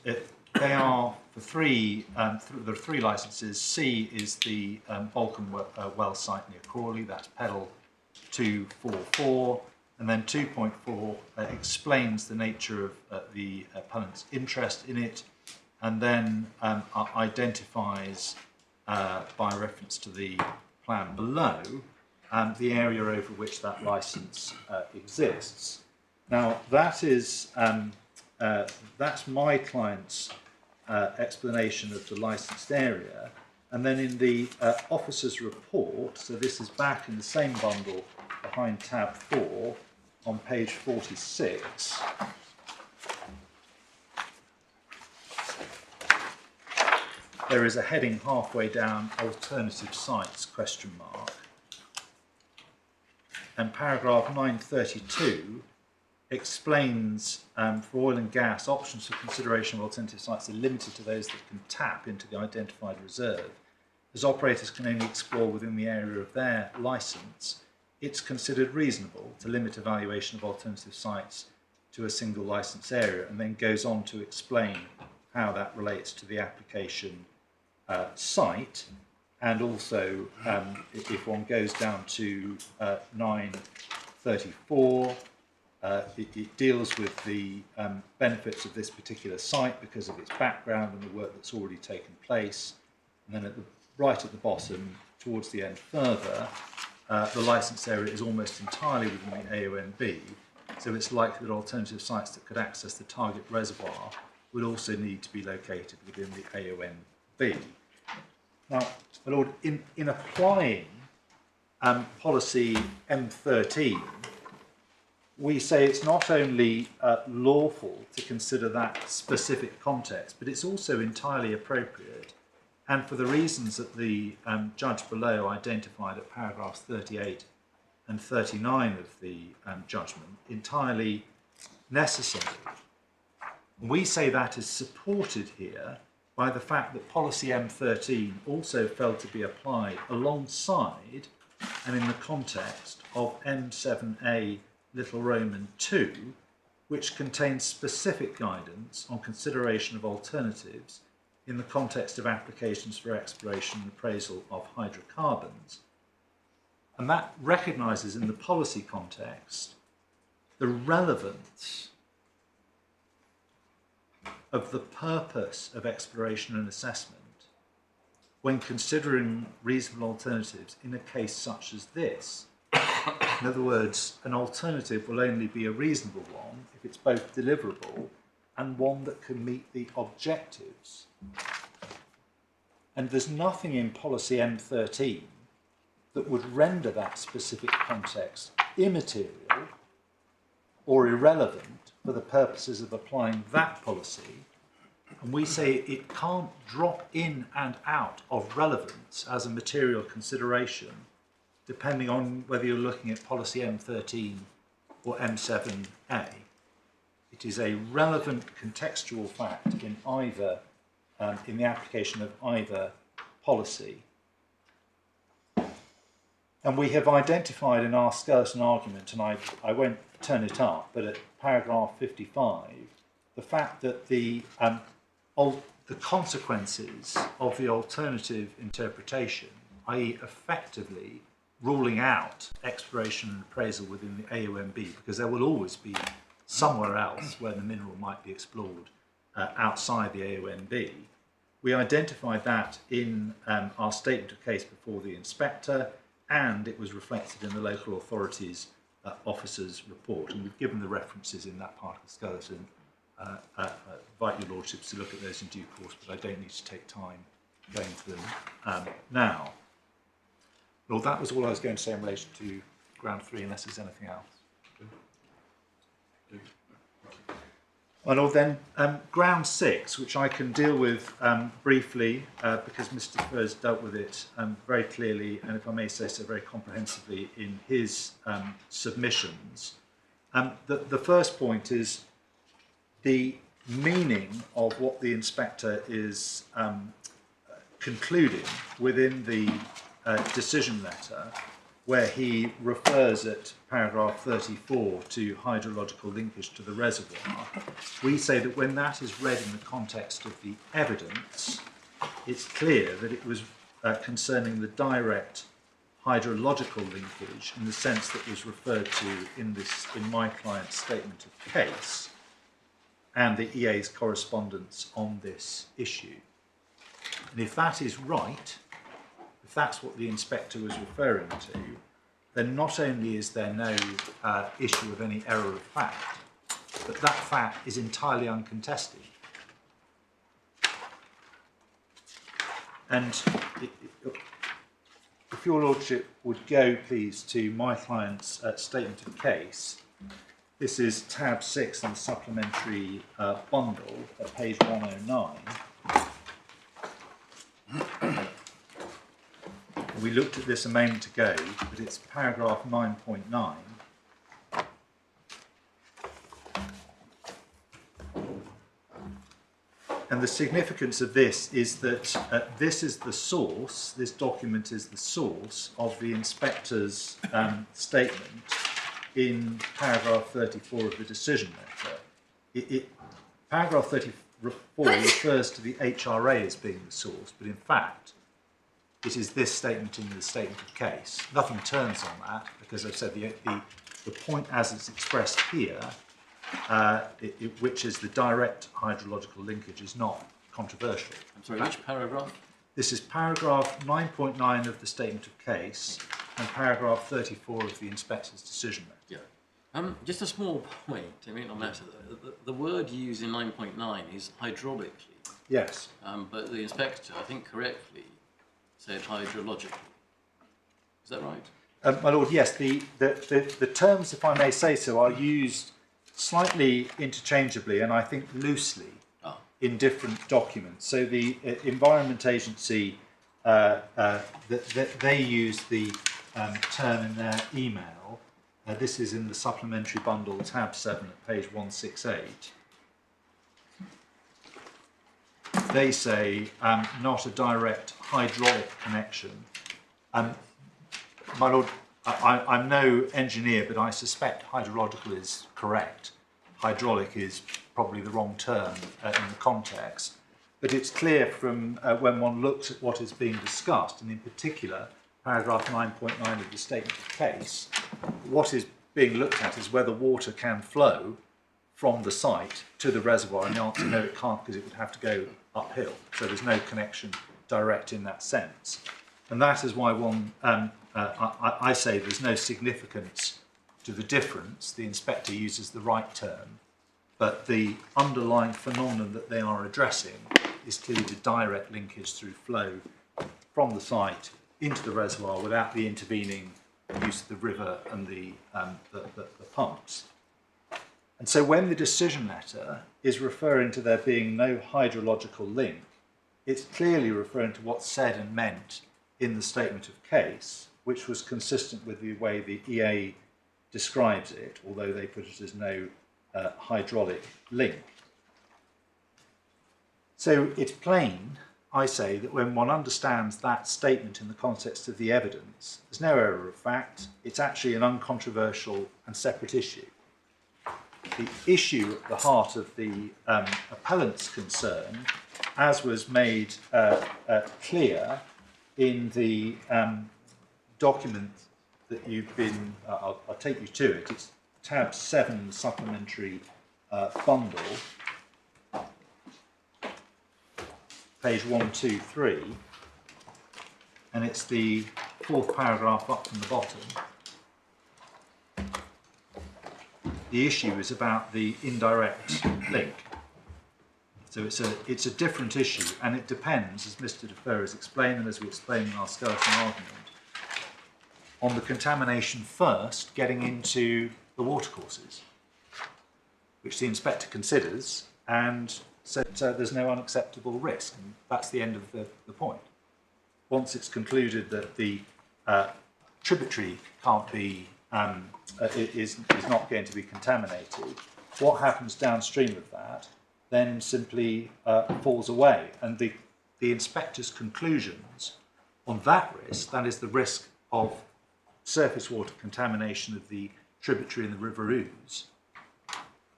they are for 3. There are 3 licenses. C is the Balcombe well site near Crawley. That's pedal 244. And then 2.4 explains the nature of the appellant's interest in it, and then identifies, by reference to the plan below, the area over which that licence exists. Now, that is that's my client's explanation of the licensed area, and then in the officer's report, so this is back in the same bundle behind tab 4 on page 46, there is a heading halfway down, alternative sites, question mark, and paragraph 932 explains for oil and gas, options for consideration of alternative sites are limited to those that can tap into the identified reserve. As operators can only explore within the area of their licence, it's considered reasonable to limit evaluation of alternative sites to a single licence area, and then goes on to explain how that relates to the application site, and also if one goes down to 934, it deals with the benefits of this particular site because of its background and the work that's already taken place. And then right at the bottom, towards the end further, the licence area is almost entirely within the AONB, so it's likely that alternative sites that could access the target reservoir would also need to be located within the AONB. Now, my Lord, in applying policy M13, we say it's not only lawful to consider that specific context, but it's also entirely appropriate, and for the reasons that the judge below identified at paragraphs 38 and 39 of the judgment, entirely necessary. We say that is supported here by the fact that policy M13 also felt to be applied alongside and in the context of M7A Little Roman 2, which contains specific guidance on consideration of alternatives in the context of applications for exploration and appraisal of hydrocarbons. And that recognises in the policy context the relevance of the purpose of exploration and assessment when considering reasonable alternatives in a case such as this. In other words, an alternative will only be a reasonable one if it's both deliverable and one that can meet the objectives. And there's nothing in policy M13 that would render that specific context immaterial or irrelevant for the purposes of applying that policy. And we say it can't drop in and out of relevance as a material consideration, depending on whether you're looking at policy M13 or M7A. It is a relevant contextual fact in either, in the application of either policy. And we have identified in our skeleton argument, and I won't turn it up, but at paragraph 55, the fact that the consequences of the alternative interpretation, i.e. effectively ruling out exploration and appraisal within the AONB, because there will always be somewhere else where the mineral might be explored outside the AONB. We identified that in our statement of case before the inspector, and it was reflected in the local authorities officer's report, and we've given the references in that part of the skeleton. Invite your lordships to look at those in due course, but I don't need to take time going through them now. Lord, that was all I was going to say in relation to ground 3, unless there's anything else. My Lord, then ground 6, which I can deal with briefly because Mr. Spurs dealt with it very clearly, and if I may say so, very comprehensively in his submissions. The first point is the meaning of what the inspector is concluding within the decision letter, where he refers at paragraph 34 to hydrological linkage to the reservoir. We say that when that is read in the context of the evidence, it's clear that it was concerning the direct hydrological linkage in the sense that was referred to in my client's statement of case and the EA's correspondence on this issue. And if that is right, if that's what the inspector was referring to, then not only is there no issue of any error of fact, but that fact is entirely uncontested. And if your lordship would go, please, to my client's statement of case, this is tab 6 in the supplementary bundle at page 109. We looked at this a moment ago, but it's paragraph 9.9. And the significance of this is that this is the source, this document is the source of the inspector's statement in paragraph 34 of the decision letter. Paragraph 34 refers to the HRA as being the source, but in fact, it is this statement in the statement of case. Nothing turns on that, because I've said the point as it's expressed here, which is the direct hydrological linkage, is not controversial. I'm sorry, which paragraph? This is paragraph 9.9 of the statement of case and paragraph 34 of the inspector's decision letter. Yeah. Just a small point, I mean, no matter. The word used in 9.9 is hydraulically. Yes. But the inspector, I think correctly, said hydrologically. Is that right? My lord, yes. The terms, if I may say so, are used slightly interchangeably and I think loosely in different documents. So the Environment Agency, they use the term in their email. This is in the supplementary bundle, tab 7 at page 168. They say not a direct hydraulic connection. My lord, I'm no engineer, but I suspect hydrological is correct. Hydraulic is probably the wrong term in the context. But it's clear from when one looks at what is being discussed, and in particular, paragraph 9.9 of the statement of case, what is being looked at is whether water can flow from the site to the reservoir, and the answer no, it can't, because it would have to go uphill. So there's no connection direct in that sense. And that is why I say there's no significance to the difference. The inspector uses the right term, but the underlying phenomenon that they are addressing is clearly the direct linkage through flow from the site into the reservoir without the intervening use of the river and the pumps. And so when the decision letter is referring to there being no hydrological link, it's clearly referring to what's said and meant in the statement of case, which was consistent with the way the EA describes it, although they put it as no hydraulic link. So it's plain, I say, that when one understands that statement in the context of the evidence, there's no error of fact. It's actually an uncontroversial and separate issue. The issue at the heart of the appellant's concern, as was made clear in the document that you've been, I'll take you to it, it's tab 7 supplementary bundle, page 123, and it's the 4th paragraph up from the bottom. The issue is about the indirect link. So it's a different issue, and it depends, as Mr. Defer has explained and as we explained in our skeleton argument, on the contamination first getting into the watercourses, which the inspector considers and said there's no unacceptable risk, and that's the end of the point. Once it's concluded that the tributary can't be is not going to be contaminated, what happens downstream of that then simply falls away, and the inspector's conclusions on that risk, that is the risk of surface water contamination of the tributary in the River Ouse,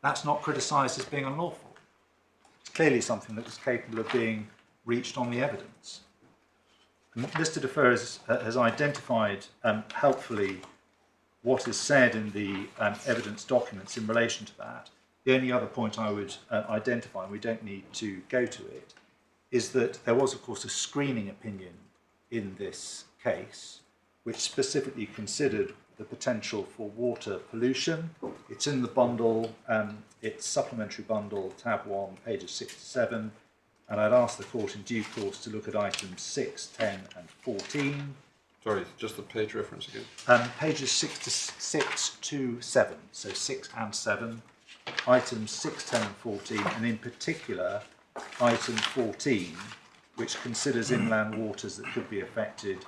that's not criticised as being unlawful. It's clearly something that was capable of being reached on the evidence. Mr. Defer has identified helpfully what is said in the evidence documents in relation to that. The only other point I would identify, and we don't need to go to it, is that there was, of course, a screening opinion in this case, which specifically considered the potential for water pollution. It's in the bundle, it's supplementary bundle, tab 1, pages 6 to 7, and I'd ask the court in due course to look at items 6, 10 and 14. Sorry, just the page reference again. Pages 6 to 7, so 6 and 7, items 6, 10 and 14, and in particular item 14, which considers inland waters that could be affected,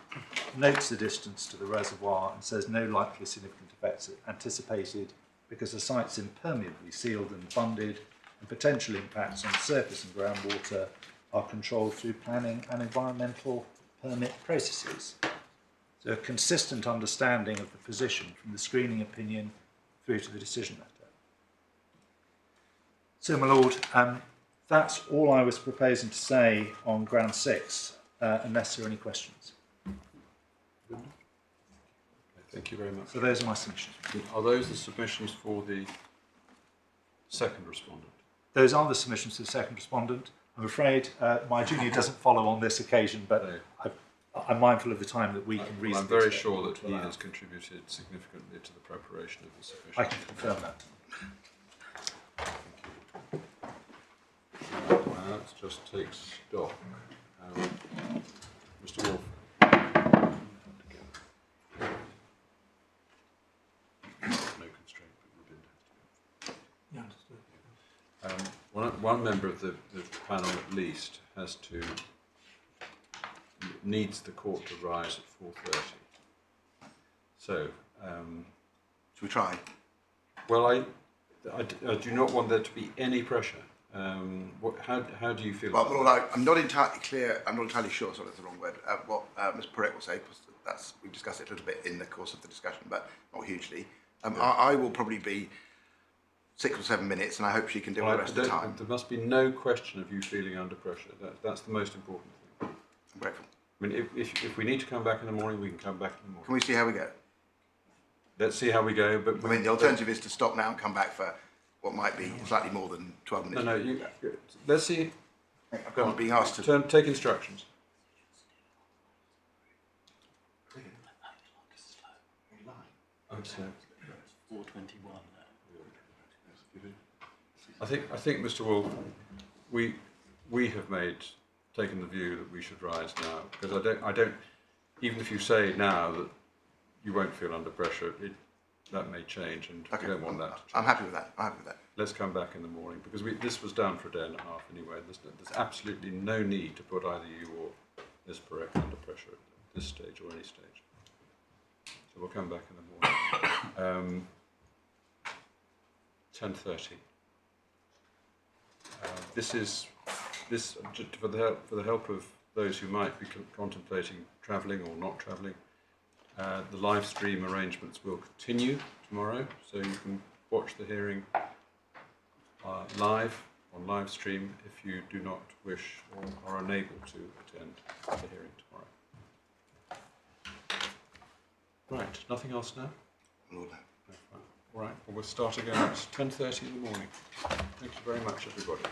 notes the distance to the reservoir and says no likely significant effects anticipated because the site's impermeably sealed and bunded and potential impacts on surface and groundwater are controlled through planning and environmental permit processes. So a consistent understanding of the position from the screening opinion through to the decision letter. So, my Lord, that's all I was proposing to say on ground 6, unless there are any questions. Okay, thank you very much. So those are my submissions. Are those the submissions for the second respondent? Those are the submissions to the second respondent. I'm afraid my duty doesn't follow on this occasion, but No. I'm mindful of the time that we can Well, reasonably I'm very expect sure that to he allow. has contributed significantly to the preparation of the submission. I can confirm that. Well, let's just take stock. Mr. Wolf. No constraint, but we didn't have to. Yeah, understood. One member of the panel at least needs the court to rise at 4:30. So, Should we try? well, I do not want there to be any pressure. How do you feel Well, about Lord, I'm not entirely clear, I'm not entirely sure, sorry, that's the wrong word, what Ms Perret will say, because we've discussed it a little bit in the course of the discussion, but not hugely. I will probably be 6 or 7 minutes, and I hope she can deal with the rest of the time. There must be no question of you feeling under pressure. That's the most important thing. I'm grateful. I mean, if we need to come back in the morning, we can come back in the morning. Can we see how we go? Let's see how we go. But I mean, the alternative is to stop now and come back for what might be slightly more than 12 minutes. No. Let's see. I'm being asked to... Take instructions. I'm sorry. 4:21 I think, Mr. Wolf, we have taken the view that we should rise now, because I don't. Even if you say now that you won't feel under pressure, that may change, and Okay. we don't want that. I'm happy with that. I'm happy with that. Let's come back in the morning, because this was done for a day and a half anyway. There's absolutely no need to put either you or Ms. Perret under pressure at this stage or any stage. So we'll come back in the morning. 10:30. This for the help of those who might be contemplating travelling or not travelling. The live stream arrangements will continue tomorrow, so you can watch the hearing live on live stream if you do not wish or are unable to attend the hearing tomorrow. Right, nothing else now? Lord, no. No, fine. All right, well, we'll start again at 10:30 in the morning. Thank you very much, everybody.